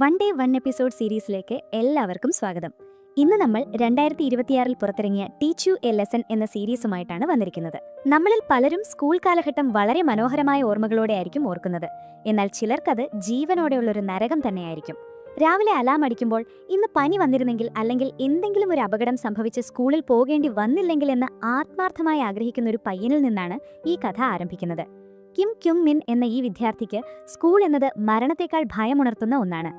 One day one episode സീരീസിലേക്ക് എല്ലാവർക്കും സ്വാഗതം. ഇന്ന് നമ്മൾ 2026 പുറത്തിറങ്ങിയ ടീച്ച് യു എ ലെസൺ എന്ന സീരീസുമായിട്ടാണ് വന്നിരിക്കുന്നത്. നമ്മളിൽ പലരും സ്കൂൾ കാലഘട്ടം വളരെ മനോഹരമായ ഓർമ്മകളോടെ ആയിരിക്കും ഓർക്കുന്നത്. എന്നാൽ ചിലർക്കത് ജീവനോടെയുള്ളൊരു നരകം തന്നെയായിരിക്കും. രാവിലെ അലാം അടിക്കുമ്പോൾ ഇന്ന് പനി വന്നിരുന്നെങ്കിൽ അല്ലെങ്കിൽ എന്തെങ്കിലും ഒരു അപകടം സംഭവിച്ച് സ്കൂളിൽ പോകേണ്ടി വന്നില്ലെങ്കിൽ എന്ന് ആത്മാർത്ഥമായി ആഗ്രഹിക്കുന്ന ഒരു പയ്യനിൽ നിന്നാണ് ഈ കഥ ആരംഭിക്കുന്നത്. കിം ക്യുങ് മിൻ എന്ന ഈ വിദ്യാർത്ഥിക്ക് സ്കൂൾ എന്നത് മരണത്തേക്കാൾ ഭയമുണർത്തുന്ന ഒന്നാണ്.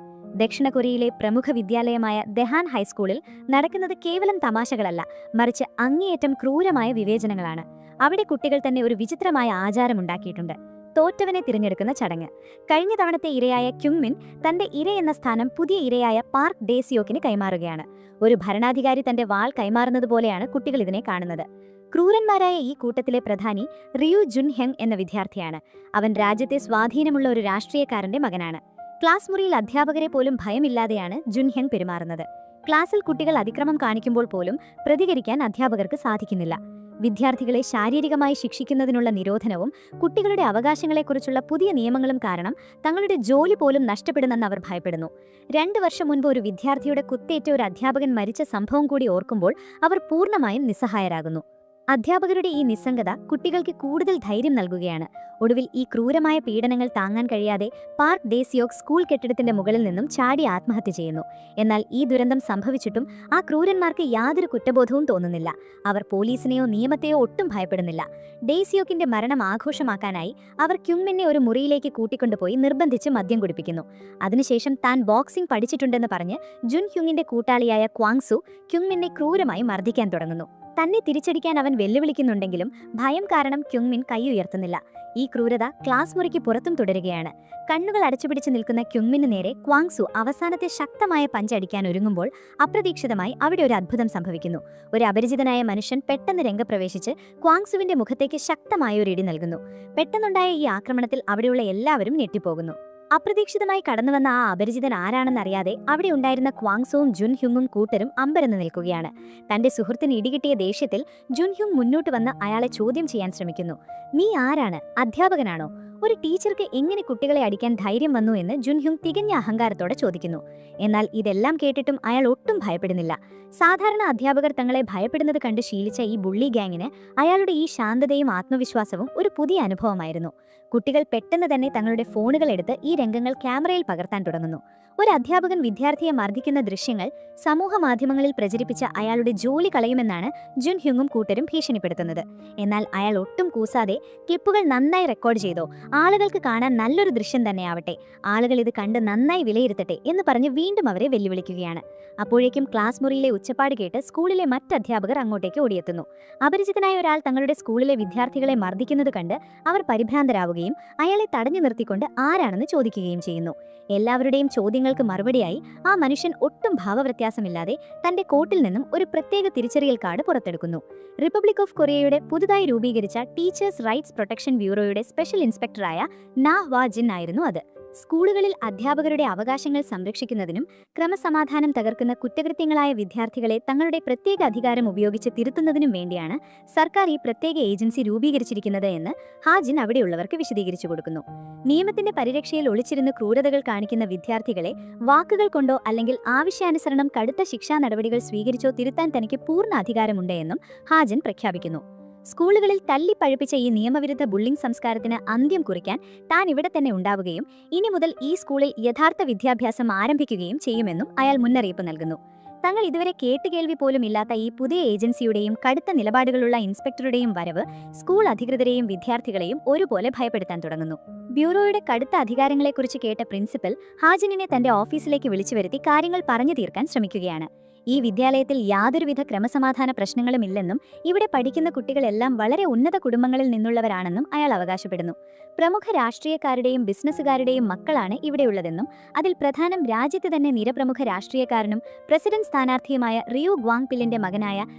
ദക്ഷിണ കൊറിയയിലെ പ്രമുഖ വിദ്യാലയമായ ദെഹാൻ ഹൈസ്കൂളിൽ നടക്കുന്നത് കേവലം തമാശകളല്ല, മറിച്ച് അങ്ങേയറ്റം ക്രൂരമായ വിവേചനങ്ങളാണ്. അവിടെ കുട്ടികൾ തന്നെ ഒരു വിചിത്രമായ ആചാരമുണ്ടാക്കിയിട്ടുണ്ട്: തോറ്റവനെ തിരഞ്ഞെടുക്കുന്ന ചടങ്ങ്. കഴിഞ്ഞ തവണത്തെ ഇരയായ ക്യുങ് മിൻ തന്റെ ഇര എന്ന സ്ഥാനം പുതിയ ഇരയായ പാർക്ക് ഡേസിയോക്കിന് കൈമാറുകയാണ്. ഒരു ഭരണാധികാരി തന്റെ വാൾ കൈമാറുന്നത് പോലെയാണ് കുട്ടികൾ ഇതിനെ കാണുന്നത്. ക്രൂരന്മാരായ ഈ കൂട്ടത്തിലെ പ്രധാനി റിയു ജുൻ ഹെങ് എന്ന വിദ്യാർത്ഥിയാണ്. അവൻ രാജ്യത്തെ സ്വാധീനമുള്ള ഒരു രാഷ്ട്രീയക്കാരന്റെ മകനാണ്. ക്ലാസ് മുറിയിൽ അധ്യാപകരെ പോലും ഭയമില്ലാതെയാണ് ജുൻ ഹെങ് പെരുമാറുന്നത്. ക്ലാസ്സിൽ കുട്ടികൾ അതിക്രമം കാണിക്കുമ്പോൾ പോലും പ്രതികരിക്കാൻ അധ്യാപകർക്ക് സാധിക്കുന്നില്ല. വിദ്യാർത്ഥികളെ ശാരീരികമായി ശിക്ഷിക്കുന്നതിനുള്ള നിരോധനവും കുട്ടികളുടെ അവകാശങ്ങളെക്കുറിച്ചുള്ള പുതിയ നിയമങ്ങളും കാരണം തങ്ങളുടെ ജോലി പോലും നഷ്ടപ്പെടുമെന്ന് അവർ ഭയപ്പെടുന്നു. 2 വർഷം മുൻപ് ഒരു വിദ്യാർത്ഥിയുടെ കുത്തേറ്റ ഒരു അധ്യാപകൻ മരിച്ച സംഭവം കൂടി ഓർക്കുമ്പോൾ അവർ പൂർണ്ണമായും നിസ്സഹായരാകുന്നു. അധ്യാപകരുടെ ഈ നിസ്സംഗത കുട്ടികൾക്ക് കൂടുതൽ ധൈര്യം നൽകുകയാണ്. ഒടുവിൽ ഈ ക്രൂരമായ പീഡനങ്ങൾ താങ്ങാൻ കഴിയാതെ പാർക്ക് ഡേസിയോക് സ്കൂൾ കെട്ടിടത്തിന്റെ മുകളിൽ നിന്നും ചാടി ആത്മഹത്യ ചെയ്യുന്നു. എന്നാൽ ഈ ദുരന്തം സംഭവിച്ചിട്ടും ആ ക്രൂരന്മാർക്ക് യാതൊരു കുറ്റബോധവും തോന്നുന്നില്ല. അവർ പോലീസിനെയോ നിയമത്തെയോ ഒട്ടും ഭയപ്പെടുന്നില്ല. ഡേസിയോക്കിന്റെ മരണം ആഘോഷമാക്കാനായി അവർ ക്യുങ്മിനെ ഒരു മുറിയിലേക്ക് കൂട്ടിക്കൊണ്ടുപോയി നിർബന്ധിച്ച് മദ്യം കുടിപ്പിക്കുന്നു. അതിനുശേഷം താൻ ബോക്സിംഗ് പഠിച്ചിട്ടുണ്ടെന്ന് പറഞ്ഞ് ജുൻ ഹ്യുങ്ങിന്റെ കൂട്ടാളിയായ ക്വാങ്സു ക്യുങ്മിനെ ക്രൂരമായി മർദ്ദിക്കാൻ തുടങ്ങുന്നു. തന്നെ തിരിച്ചടിക്കാൻ അവൻ വെല്ലുവിളിക്കുന്നുണ്ടെങ്കിലും ഭയം കാരണം ക്യുങ്മിൻ കൈ ഉയർത്തുന്നില്ല. ഈ ക്രൂരത ക്ലാസ് മുറിക്ക് പുറത്തും തുടരുകയാണ്. കണ്ണുകൾ അടച്ചുപിടിച്ച് നിൽക്കുന്ന ക്യുങ്മിന് നേരെ ക്വാങ്സു അവസാനത്തെ ശക്തമായ പഞ്ച് അടിക്കാൻ ഒരുങ്ങുമ്പോൾ അപ്രതീക്ഷിതമായി അവിടെ ഒരു അത്ഭുതം സംഭവിക്കുന്നു. ഒരു അപരിചിതനായ മനുഷ്യൻ പെട്ടെന്ന് രംഗപ്രവേശിച്ച് ക്വാങ്സുവിന്റെ മുഖത്തേക്ക് ശക്തമായ ഒരു ഇടി നൽകുന്നു. പെട്ടെന്നുണ്ടായ ഈ ആക്രമണത്തിൽ അവിടെയുള്ള എല്ലാവരും ഞെട്ടിപ്പോകുന്നു. അപ്രതീക്ഷിതമായി കടന്നുവന്ന ആ അപരിചിതൻ ആരാണെന്നറിയാതെ അവിടെ ഉണ്ടായിരുന്ന ക്വാങ്സുവും ജുൻ ഹ്യുങ്ങും കൂട്ടരും അമ്പരന്ന് നിൽക്കുകയാണ്. തന്റെ സുഹൃത്തിന് ഇടികിട്ടിയ ദേഷ്യത്തിൽ ജുൻ ഹ്യുങ് മുന്നോട്ട് വന്ന് അയാളെ ചോദ്യം ചെയ്യാൻ ശ്രമിക്കുന്നു. "നീ ആരാണ്? അധ്യാപകനാണോ? ഒരു ടീച്ചർക്ക് എങ്ങനെ കുട്ടികളെ അടിക്കാൻ ധൈര്യം വന്നു?" എന്ന് ജുൻ ഹ്യുങ് തികഞ്ഞ അഹങ്കാരത്തോടെ ചോദിക്കുന്നു. എന്നാൽ ഇതെല്ലാം കേട്ടിട്ടും അയാൾ ഒട്ടും ഭയപ്പെടുന്നില്ല. സാധാരണ അധ്യാപകർ തങ്ങളെ ഭയപ്പെടുന്നത് കണ്ട് ശീലിച്ച ഈ ബുള്ളി ഗാങ്ങിന് അയാളുടെ ഈ ശാന്തതയും ആത്മവിശ്വാസവും ഒരു പുതിയ അനുഭവമായിരുന്നു. കുട്ടികൾ പെട്ടെന്ന് തന്നെ തങ്ങളുടെ ഫോണുകൾ എടുത്ത് ഈ രംഗങ്ങൾ ക്യാമറയിൽ പകർത്താൻ തുടങ്ങുന്നു. ഒരു അധ്യാപകൻ വിദ്യാർത്ഥിയെ മർദ്ദിക്കുന്ന ദൃശ്യങ്ങൾ സമൂഹ മാധ്യമങ്ങളിൽ പ്രചരിപ്പിച്ച അയാളുടെ ജോലി കളയുമെന്നാണ് ജുൻ ഹ്യുങ്ങും കൂട്ടരും ഭീഷണിപ്പെടുത്തുന്നത്. എന്നാൽ അയാൾ ഒട്ടും കൂസാതെ "ക്ലിപ്പുകൾ നന്നായി റെക്കോർഡ് ചെയ്തോ, ആളുകൾക്ക് കാണാൻ നല്ലൊരു ദൃശ്യം തന്നെയാവട്ടെ, ആളുകൾ ഇത് കണ്ട് നന്നായി വിലയിരുത്തട്ടെ" എന്ന് പറഞ്ഞ് വീണ്ടും അവരെ വെല്ലുവിളിക്കുകയാണ്. അപ്പോഴേക്കും ക്ലാസ് മുറിയിലെ ഉച്ചപ്പാട് കേട്ട് സ്കൂളിലെ മറ്റധ്യാപകർ അങ്ങോട്ടേക്ക് ഓടിയെത്തുന്നു. അപരിചിതനായ ഒരാൾ തങ്ങളുടെ സ്കൂളിലെ വിദ്യാർത്ഥികളെ മർദ്ദിക്കുന്നത് കണ്ട് അവർ പരിഭ്രാന്തരാവുകയും അയാളെ തടഞ്ഞു നിർത്തിക്കൊണ്ട് ആരാണെന്ന് ചോദിക്കുകയും ചെയ്യുന്നു. എല്ലാവരുടെയും ചോദ്യങ്ങൾക്ക് മറുപടിയായി ആ മനുഷ്യൻ ഒട്ടും ഭാവവ്യത്യാസമില്ലാതെ തന്റെ കോട്ടിൽ നിന്നും ഒരു പ്രത്യേക തിരിച്ചറിയൽ കാർഡ് പുറത്തെടുക്കുന്നു. റിപ്പബ്ലിക് ഓഫ് കൊറിയയുടെ പുതുതായി രൂപീകരിച്ച ടീച്ചേഴ്സ് റൈറ്റ്സ് പ്രൊട്ടക്ഷൻ ബ്യൂറോയുടെ സ്പെഷ്യൽ ഇൻസ്പെക്ടറായ നാ ഹ്വാ ജിൻ ആയിരുന്നു അത്. സ്കൂളുകളിൽ അധ്യാപകരുടെ അവകാശങ്ങൾ സംരക്ഷിക്കുന്നതിനും ക്രമസമാധാനം തകർക്കുന്ന കുറ്റകൃത്യങ്ങളായ വിദ്യാർത്ഥികളെ തങ്ങളുടെ പ്രത്യേക അധികാരം ഉപയോഗിച്ച് തിരുത്തുന്നതിനും വേണ്ടിയാണ് സർക്കാർ ഈ പ്രത്യേക ഏജൻസി രൂപീകരിച്ചിരിക്കുന്നത് എന്ന് ഹാജിൻ അവിടെയുള്ളവർക്ക് വിശദീകരിച്ചു കൊടുക്കുന്നു. നിയമത്തിന്റെ പരിരക്ഷയിൽ ഒളിച്ചിരുന്ന് ക്രൂരതകൾ കാണിക്കുന്ന വിദ്യാർത്ഥികളെ വാക്കുകൾ കൊണ്ടോ അല്ലെങ്കിൽ ആവശ്യാനുസരണം കടുത്ത ശിക്ഷാ നടപടികൾ സ്വീകരിച്ചോ തിരുത്താൻ തനിക്ക് പൂർണ്ണ അധികാരമുണ്ട് എന്നും ഹാജിൻ പ്രഖ്യാപിക്കുന്നു. സ്കൂളുകളിൽ തല്ലിപ്പഴുപ്പിച്ച ഈ നിയമവിരുദ്ധ ബുള്ളിംഗ് സംസ്കാരത്തിന് അന്ത്യം കുറിക്കാൻ താൻ ഇവിടെ തന്നെ ഉണ്ടാവുകയും ഇനി മുതൽ ഈ സ്കൂളിൽ യഥാർത്ഥ വിദ്യാഭ്യാസം ആരംഭിക്കുകയും ചെയ്യുമെന്നും അയാൾ മുന്നറിയിപ്പ് നൽകുന്നു. തങ്ങൾ ഇതുവരെ കേട്ടുകേൾവി പോലും ഇല്ലാത്ത ഈ പുതിയ ഏജൻസിയുടെയും കടുത്ത നിലപാടുകളുള്ള ഇൻസ്പെക്ടറുടെയും വരവ് സ്കൂൾ അധികൃതരെയും വിദ്യാർത്ഥികളെയും ഒരുപോലെ ഭയപ്പെടുത്താൻ തുടങ്ങുന്നു. ബ്യൂറോയുടെ കടുത്ത അധികാരങ്ങളെക്കുറിച്ച് കേട്ട പ്രിൻസിപ്പൽ ഹാജിനെ തന്റെ ഓഫീസിലേക്ക് വിളിച്ചു വരുത്തി കാര്യങ്ങൾ പറഞ്ഞു തീർക്കാൻ ശ്രമിക്കുകയാണ്. ഈ വിദ്യാലയത്തിൽ യാതൊരുവിധ ക്രമസമാധാന പ്രശ്നങ്ങളുമില്ലെന്നും ഇവിടെ പഠിക്കുന്ന കുട്ടികളെല്ലാം വളരെ ഉന്നത കുടുംബങ്ങളിൽ നിന്നുള്ളവരാണെന്നും അയാൾ അവകാശപ്പെടുന്നു. പ്രമുഖ രാഷ്ട്രീയക്കാരുടെയും ബിസിനസ്സുകാരുടെയും മക്കളാണ് ഇവിടെയുള്ളതെന്നും അതിൽ പ്രധാനം രാജ്യത്ത് തന്നെ നിരപ്രമുഖ രാഷ്ട്രീയക്കാരനും പ്രസിഡന്റ് സ്ഥാനാർത്ഥിയുമായ റിയു ഗ്വാങ് പില്ലിന്റെ മകനായ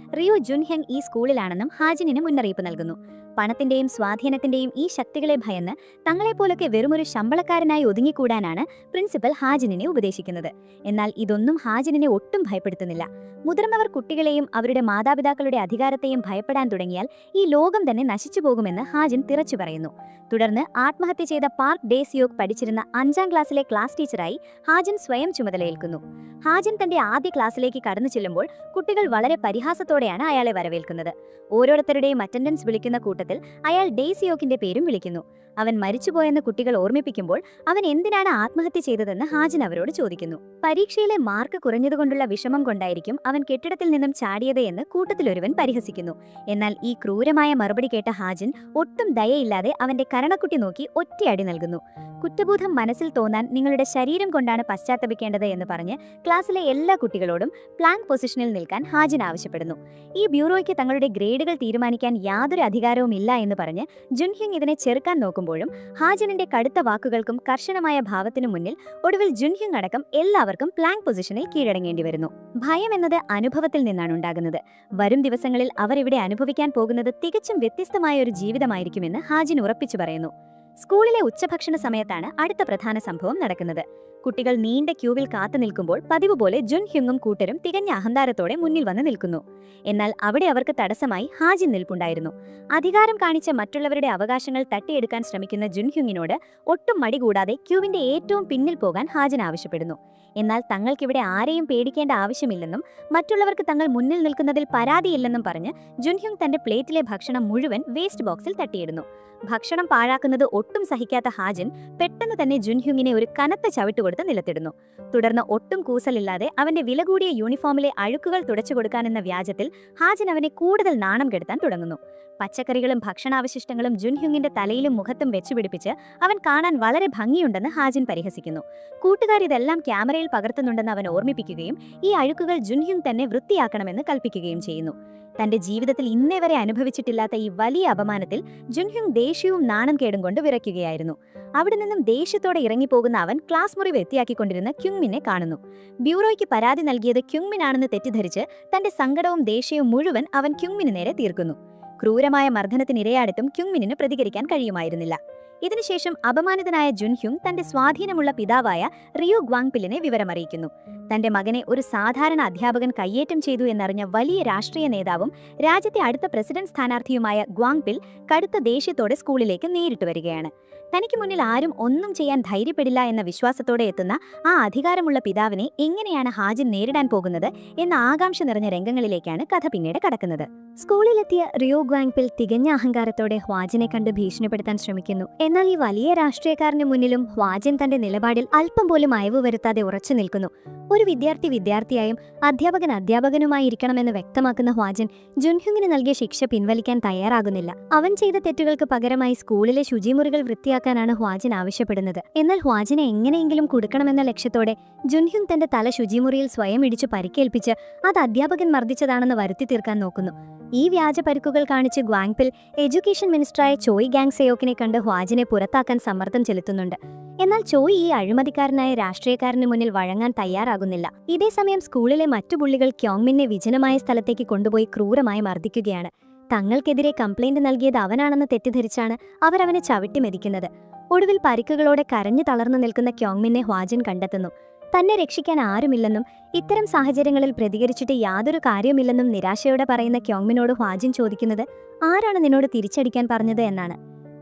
റിയു ജുൻ ഹെങ് ഈ സ്കൂളിലാണെന്നും ഹാജിന് മുന്നറിയിപ്പ് നൽകുന്നു. പണത്തിന്റെയും സ്വാധീനത്തിന്റെയും ഈ ശക്തികളെ ഭയന്ന് തങ്ങളെപ്പോലൊക്കെ വെറുമൊരു ശമ്പളക്കാരനായി ഒതുങ്ങിക്കൂടാനാണ് പ്രിൻസിപ്പൽ ഹാജിനിനെ ഉപദേശിക്കുന്നത്. എന്നാൽ ഇതൊന്നും ഹാജിനിനെ ഒട്ടും ഭയപ്പെടുത്തുന്നില്ല. മുതിർന്നവർ കുട്ടികളെയും അവരുടെ മാതാപിതാക്കളുടെ അധികാരത്തെയും ഭയപ്പെടാൻ തുടങ്ങിയാൽ ഈ ലോകം തന്നെ നശിച്ചു പോകുമെന്ന് ഹാജിൻ തിറച്ചു പറയുന്നു. തുടർന്ന് ആത്മഹത്യ ചെയ്ത പാർക്ക് ഡേ സിയോക് പഠിച്ചിരുന്ന 5ാം ക്ലാസ്സിലെ ക്ലാസ് ടീച്ചറായി ഹാജിൻ സ്വയം ചുമതലയേൽക്കുന്നു. ഹാജിൻ തന്റെ ആദ്യ ക്ലാസ്സിലേക്ക് കടന്നു ചെല്ലുമ്പോൾ കുട്ടികൾ വളരെ പരിഹാസത്തോടെയാണ് അയാളെ വരവേൽക്കുന്നത്. ഓരോരുത്തരുടെയും അറ്റൻഡൻസ് വിളിക്കുന്ന കൂട്ടത്തിൽ അയാൾ ഡേ സിയോക്കിന്റെ പേരും വിളിക്കുന്നു. അവൻ മരിച്ചുപോയെന്ന് കുട്ടികൾ ഓർമ്മിപ്പിക്കുമ്പോൾ അവൻ എന്തിനാണ് ആത്മഹത്യ ചെയ്തതെന്ന് ഹാജിൻ അവരോട് ചോദിക്കുന്നു. പരീക്ഷയിലെ മാർക്ക് കുറഞ്ഞതുകൊണ്ടുള്ള വിഷമം കൊണ്ടായിരിക്കും അവൻ കെട്ടിടത്തിൽ നിന്നും ചാടിയത് എന്ന് കൂട്ടത്തിലൊരുവൻ പരിഹസിക്കുന്നു. എന്നാൽ ഈ ക്രൂരമായ മറുപടി കേട്ട ഹാജിൻ ഒട്ടും ദയയില്ലാതെ അവന്റെ കരണക്കുട്ടി നോക്കി ഒറ്റയടി നൽകുന്നു. കുറ്റബോധം മനസ്സിൽ തോന്നാൻ നിങ്ങളുടെ ശരീരം കൊണ്ടാണ് പശ്ചാത്തപിക്കേണ്ടത് എന്ന് പറഞ്ഞ് ക്ലാസ്സിലെ എല്ലാ കുട്ടികളോടും പ്ലാങ്ക് പൊസിഷനിൽ നിൽക്കാൻ ഹാജിൻ ആവശ്യപ്പെടുന്നു. ഈ ബ്യൂറോയ്ക്ക് തങ്ങളുടെ ഗ്രേഡുകൾ തീരുമാനിക്കാൻ യാതൊരു അധികാരവും ഇല്ല എന്ന് പറഞ്ഞ് ജുൻഹ്യുങ് ഇതിനെ ചെറുക്കാൻ നോക്കുമ്പോഴും ഹാജിനിന്റെ കടുത്ത വാക്കുകൾക്കും കർശനമായ ഭാവത്തിനു മുന്നിൽ ഒടുവിൽ ജുൻഹ്യുങ് അടക്കം എല്ലാവർക്കും പ്ലാങ്ക് പൊസിഷനിൽ കീഴടങ്ങേണ്ടി വരുന്നു. ഭയം എന്നത് അനുഭവത്തിൽ നിന്നാണ് ഉണ്ടാകുന്നത്. വരും ദിവസങ്ങളിൽ അവർ ഇവിടെ അനുഭവിക്കാൻ പോകുന്നത് തികച്ചും വ്യത്യസ്തമായ ഒരു ജീവിതമായിരിക്കുമെന്ന് ഹാജിൻ ഉറപ്പിച്ചു പറയുന്നു. സ്കൂളിലെ ഉച്ചഭക്ഷണ സമയത്താണ് അടുത്ത പ്രധാന സംഭവം നടക്കുന്നത്. കുട്ടികൾ നീണ്ട ക്യൂവിൽ കാത്തു നിൽക്കുമ്പോൾ പതിവ് പോലെ ജുൻഹ്യുങ്ങും കൂട്ടരും തികഞ്ഞ അഹങ്കാരത്തോടെ മുന്നിൽ വന്ന് നിൽക്കുന്നു. എന്നാൽ അവിടെ അവർക്ക് തടസ്സമായി ഹാജിൻ നിൽപ്പുണ്ടായിരുന്നു. അധികാരം കാണിച്ച മറ്റുള്ളവരുടെ അവകാശങ്ങൾ തട്ടിയെടുക്കാൻ ശ്രമിക്കുന്ന ജുൻഹ്യുങ്ങിനോട് ഒട്ടും മടി കൂടാതെ ക്യൂവിന്റെ ഏറ്റവും പിന്നിൽ പോകാൻ ഹാജിൻ ആവശ്യപ്പെടുന്നു. എന്നാൽ തങ്ങൾക്കിവിടെ ആരെയും പേടിക്കേണ്ട ആവശ്യമില്ലെന്നും മറ്റുള്ളവർക്ക് തങ്ങൾ മുന്നിൽ നിൽക്കുന്നതിൽ പരാതിയില്ലെന്നും പറഞ്ഞ് ജുൻഹ്യുങ് തന്റെ പ്ലേറ്റിലെ ഭക്ഷണം മുഴുവൻ വേസ്റ്റ് ബോക്സിൽ തട്ടിയിടുന്നു. ഭക്ഷണം പാഴാക്കുന്നത് ഒട്ടും സഹിക്കാത്ത ഹാജിൻ പെട്ടെന്ന് തന്നെ ജുൻഹ്യുങ്ങിനെ ഒരു കനത്ത ചവിട്ടുകൊടുത്ത് നിലത്തിടുന്നു. തുടർന്ന് ഒട്ടും കൂസലില്ലാതെ അവന്റെ വില കൂടിയ യൂണിഫോമിലെ അഴുക്കുകൾ തുടച്ചു കൊടുക്കാനെന്ന വ്യാജത്തിൽ ഹാജിൻ അവനെ കൂടുതൽ നാണം കെടുത്താൻ തുടങ്ങുന്നു. പച്ചക്കറികളും ഭക്ഷണാവശിഷ്ടങ്ങളും ജുൻഹ്യുങ്ങിന്റെ തലയിലും മുഖത്തും വെച്ചുപിടിപ്പിച്ച് അവൻ കാണാൻ വളരെ ഭംഗിയുണ്ടെന്ന് ഹാജിൻ പരിഹസിക്കുന്നു. കൂട്ടുകാർ ഇതെല്ലാം ക്യാമറയിൽ പകർത്തുന്നുണ്ടെന്ന് അവൻ ഓർമ്മിപ്പിക്കുകയും ഈ അഴുക്കുകൾ ജുൻഹ്യുങ് തന്നെ വൃത്തിയാക്കണമെന്ന് കൽപ്പിക്കുകയും ചെയ്യുന്നു. തന്റെ ജീവിതത്തിൽ ഇന്നേ വരെ അനുഭവിച്ചിട്ടില്ലാത്ത ഈ വലിയ അപമാനത്തിൽ ജുൻഹ്യുങ് ദേഷ്യവും നാണം കേടും കൊണ്ട് വിറയ്ക്കുകയായിരുന്നു. അവിടെ നിന്നും ദേഷ്യത്തോടെ ഇറങ്ങിപ്പോകുന്ന അവൻ ക്ലാസ് മുറി വൃത്തിയാക്കിക്കൊണ്ടിരുന്ന ക്യുങ്മിനെ കാണുന്നു. ബ്യൂറോയ്ക്ക് പരാതി നൽകിയത് ക്യുങ്മിനാണെന്ന് തെറ്റിദ്ധരിച്ച് തന്റെ സങ്കടവും ദേഷ്യവും മുഴുവൻ അവൻ ക്യുങ്മിന് നേരെ തീർക്കുന്നു. ക്രൂരമായ മർദ്ദനത്തിനിരയാടിട്ടും ക്യുങ്മിനിന് പ്രതികരിക്കാൻ കഴിയുമായിരുന്നില്ല. ഇതിനുശേഷം അപമാനിതനായ ജുൻഹ്യുങ് തന്റെ സ്വാധീനമുള്ള പിതാവായ റിയു ഗ്വാങ്പിലിനെ വിവരമറിയിക്കുന്നു. തന്റെ മകനെ ഒരു സാധാരണ അധ്യാപകൻ കയ്യേറ്റം ചെയ്തു എന്നറിഞ്ഞ വലിയ രാഷ്ട്രീയ നേതാവും രാജ്യത്തെ അടുത്ത പ്രസിഡന്റ് സ്ഥാനാർത്ഥിയുമായ ഗ്വാങ്പിൽ കടുത്ത ദേഷ്യത്തോടെ സ്കൂളിലേക്ക് നേരിട്ട് വരികയാണ്. തനിക്ക് മുന്നിൽ ആരും ഒന്നും ചെയ്യാൻ ധൈര്യപ്പെടില്ല എന്ന വിശ്വാസത്തോടെ എത്തുന്ന ആ അധികാരമുള്ള പിതാവിനെ എങ്ങനെയാണ് ഹാജിൻ നേരിടാൻ പോകുന്നത് എന്ന ആകാംക്ഷ നിറഞ്ഞ രംഗങ്ങളിലേക്കാണ് കഥ പിന്നീട് കടക്കുന്നത്. സ്കൂളിലെത്തിയ റിയോ ഗ്വാങ്പിൽ തികഞ്ഞ അഹങ്കാരത്തോടെ ഹ്വാജിനെ കണ്ട് ഭീഷണിപ്പെടുത്താൻ ശ്രമിക്കുന്നു. എന്നാൽ ഈ വലിയ രാഷ്ട്രീയക്കാരന് മുന്നിലും ഹ്വാജിൻ തന്റെ നിലപാടിൽ അല്പം പോലും അയവ് വരുത്താതെ ഉറച്ചു നിൽക്കുന്നു. ഒരു വിദ്യാർത്ഥി വിദ്യാർത്ഥിയായും അധ്യാപകൻ അധ്യാപകനുമായി ഇരിക്കണമെന്ന് വ്യക്തമാക്കുന്ന ഹ്വാജിൻ ജുൻഹ്യുങ്ങിന് നൽകിയ ശിക്ഷ പിൻവലിക്കാൻ തയ്യാറാകുന്നില്ല. അവൻ ചെയ്ത തെറ്റുകൾക്ക് പകരമായി സ്കൂളിലെ ശുചിമുറികൾ വൃത്തിയാക്കാനാണ് ഹ്വാജിൻ ആവശ്യപ്പെടുന്നത്. എന്നാൽ ഹ്വാജിനെ എങ്ങനെയെങ്കിലും കൊടുക്കണമെന്ന ലക്ഷ്യത്തോടെ ജുൻഹ്യുങ് തന്റെ തല ശുചിമുറിയിൽ സ്വയം ഇടിച്ചു പരിക്കേൽപ്പിച്ച് അത് അധ്യാപകൻ മർദ്ദിച്ചതാണെന്ന് വരുത്തി തീർക്കാൻ നോക്കുന്നു. ഈ വ്യാജ പരിക്കുകൾ കാണിച്ച് ഗ്വാങ്പിൽ എഡ്യൂക്കേഷൻ മിനിസ്റ്ററായ ചോയ് ഗാങ് സെയോക്കിനെ കണ്ട് ഹ്വാജിനെ പുറത്താക്കാൻ സമ്മർദ്ദം ചെലുത്തുന്നുണ്ട്. എന്നാൽ ചോയ് ഈ അഴിമതിക്കാരനായ രാഷ്ട്രീയക്കാരന് മുന്നിൽ വഴങ്ങാൻ തയ്യാറാകുന്നില്ല. ഇതേസമയം സ്കൂളിലെ മറ്റു പുള്ളികൾ ക്യോങ്മിനെ വിജനമായ സ്ഥലത്തേക്ക് കൊണ്ടുപോയി ക്രൂരമായി മർദ്ദിക്കുകയാണ്. തങ്ങൾക്കെതിരെ കംപ്ലൈന്റ് നൽകിയത് അവനാണെന്ന് തെറ്റിദ്ധരിച്ചാണ് അവരവനെ ചവിട്ടി മെതിക്കുന്നത്. ഒടുവിൽ പരിക്കുകളോടെ കരഞ്ഞു തളർന്നു നിൽക്കുന്ന ക്യോങ്മിനെ ഹ്വാജിൻ കണ്ടെത്തുന്നു. തന്നെ രക്ഷിക്കാൻ ആരുമില്ലെന്നും ഇത്തരം സാഹചര്യങ്ങളിൽ പ്രതികരിച്ചിട്ട് യാതൊരു കാര്യമില്ലെന്നും നിരാശയോടെ പറയുന്ന ക്യോങ്മിനോട് ഹ്വാജിൻ ചോദിക്കുന്നത് ആരാണ് നിന്നോട് തിരിച്ചടിക്കാൻ പറഞ്ഞത് എന്നാണ്.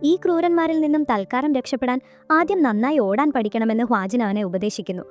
ഈ ക്രൂരന്മാരിൽ നിന്നും തൽക്കാലം രക്ഷപ്പെടാൻ ആദ്യം നന്നായി ഓടാൻ പഠിക്കണമെന്ന് ഹ്വാജിൻ അവനെ ഉപദേശിക്കുന്നു.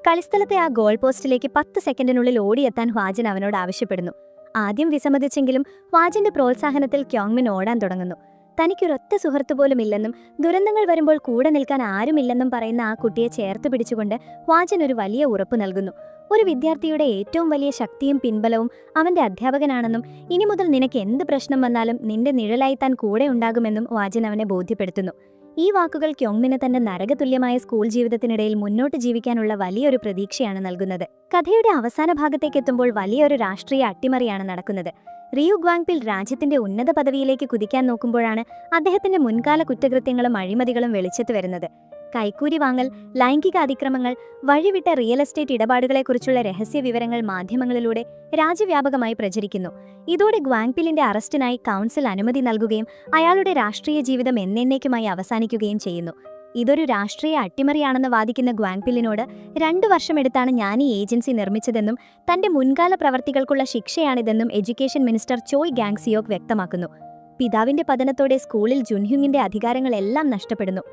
കളിസ്ഥലത്തെ ആ ഗോൾ പോസ്റ്റിലേക്ക് 10 സെക്കൻഡിനുള്ളിൽ ഓടിയെത്താൻ ഹ്വാജിൻ അവനോട് ആവശ്യപ്പെടുന്നു. ആദ്യം വിസമ്മതിച്ചെങ്കിലും ഹ്വാജിന്റെ പ്രോത്സാഹനത്തിൽ ക്യോങ്മിൻ ഓടാൻ തുടങ്ങുന്നു. തനിക്കൊരൊറ്റ സുഹൃത്തു പോലും ഇല്ലെന്നും ദുരന്തങ്ങൾ വരുമ്പോൾ കൂടെ നിൽക്കാൻ ആരുമില്ലെന്നും പറയുന്ന ആ കുട്ടിയെ ചേർത്ത് പിടിച്ചുകൊണ്ട് ഹ്വാജിൻ ഒരു വലിയ ഉറപ്പ് നൽകുന്നു. ഒരു വിദ്യാർത്ഥിയുടെ ഏറ്റവും വലിയ ശക്തിയും പിൻബലവും അവന്റെ അധ്യാപകനാണെന്നും ഇനി മുതൽ നിനക്ക് എന്ത് പ്രശ്നം വന്നാലും നിന്റെ നിഴലായി താൻ കൂടെ ഉണ്ടാകുമെന്നും ഹ്വാജിൻ അവനെ ബോധ്യപ്പെടുത്തുന്നു. ഈ വാക്കുകൾ ക്യോങ്മിന് തന്റെ നരകതുല്യമായ സ്കൂൾ ജീവിതത്തിനിടയിൽ മുന്നോട്ട് ജീവിക്കാനുള്ള വലിയൊരു പ്രതീക്ഷയാണ് നൽകുന്നത്. കഥയുടെ അവസാന ഭാഗത്തേക്കെത്തുമ്പോൾ വലിയൊരു രാഷ്ട്രീയ അട്ടിമറിയാണ് നടക്കുന്നത്. റിയു ഗ്വാങ്പിൽ രാജ്യത്തിന്റെ ഉന്നത പദവിയിലേക്ക് കുതിക്കാൻ നോക്കുമ്പോഴാണ് അദ്ദേഹത്തിന്റെ മുൻകാല കുറ്റകൃത്യങ്ങളും അഴിമതികളും വെളിച്ചത്ത് വരുന്നത്. കൈക്കൂലി വാങ്ങൽ, ലൈംഗിക അതിക്രമങ്ങൾ, വഴിവിട്ട റിയൽ എസ്റ്റേറ്റ് ഇടപാടുകളെക്കുറിച്ചുള്ള രഹസ്യ വിവരങ്ങൾ മാധ്യമങ്ങളിലൂടെ രാജ്യവ്യാപകമായി പ്രചരിക്കുന്നു. ഇതോടെ ഗ്വാങ്പിലിന്റെ അറസ്റ്റിനായി കൗൺസിൽ അനുമതി നൽകുകയും അയാളുടെ രാഷ്ട്രീയ ജീവിതം എന്നേക്കുമായി അവസാനിക്കുകയും ചെയ്യുന്നു. ഇതൊരു രാഷ്ട്രീയ അട്ടിമറിയാണെന്ന് വാദിക്കുന്ന ഗ്വാങ്പിലിനോട് 2 വർഷമെടുത്താണ് ഞാൻ ഈ ഏജൻസി നിർമ്മിച്ചതെന്നും തന്റെ മുൻകാല പ്രവർത്തികൾക്കുള്ള ശിക്ഷയാണിതെന്നും എഡ്യൂക്കേഷൻ മിനിസ്റ്റർ ചോയ് ഗാങ് സിയോക് വ്യക്തമാക്കുന്നു. പിതാവിന്റെ പതനത്തോടെ സ്കൂളിൽ ജുൻഹ്യുങ്ങിന്റെ അധികാരങ്ങളെല്ലാം നഷ്ടപ്പെടുന്നു.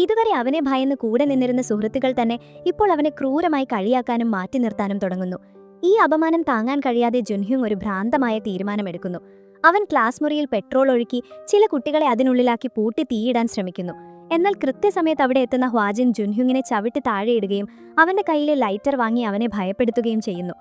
ഇതുവരെ അവനെ ഭയന്ന് കൂടെ നിന്നിരുന്ന സുഹൃത്തുക്കൾ തന്നെ ഇപ്പോൾ അവനെ ക്രൂരമായി കളിയാക്കാനും മാറ്റി നിർത്താനും തുടങ്ങുന്നു. ഈ അപമാനം താങ്ങാൻ കഴിയാതെ ജുൻഹ്യുങ് ഒരു ഭ്രാന്തമായ തീരുമാനമെടുക്കുന്നു. അവൻ ക്ലാസ് മുറിയിൽ പെട്രോൾ ഒഴുക്കി ചില കുട്ടികളെ അതിനുള്ളിലാക്കി പൂട്ടി തീയിടാൻ ശ്രമിക്കുന്നു. എന്നാൽ കൃത്യസമയത്ത് അവിടെ എത്തുന്ന ഹ്വാജിൻ ജുൻഹ്യുങ്ങിനെ ചവിട്ടി താഴെയിടുകയും അവന്റെ കയ്യിലെ ലൈറ്റർ വാങ്ങി അവനെ ഭയപ്പെടുത്തുകയും ചെയ്യുന്നു.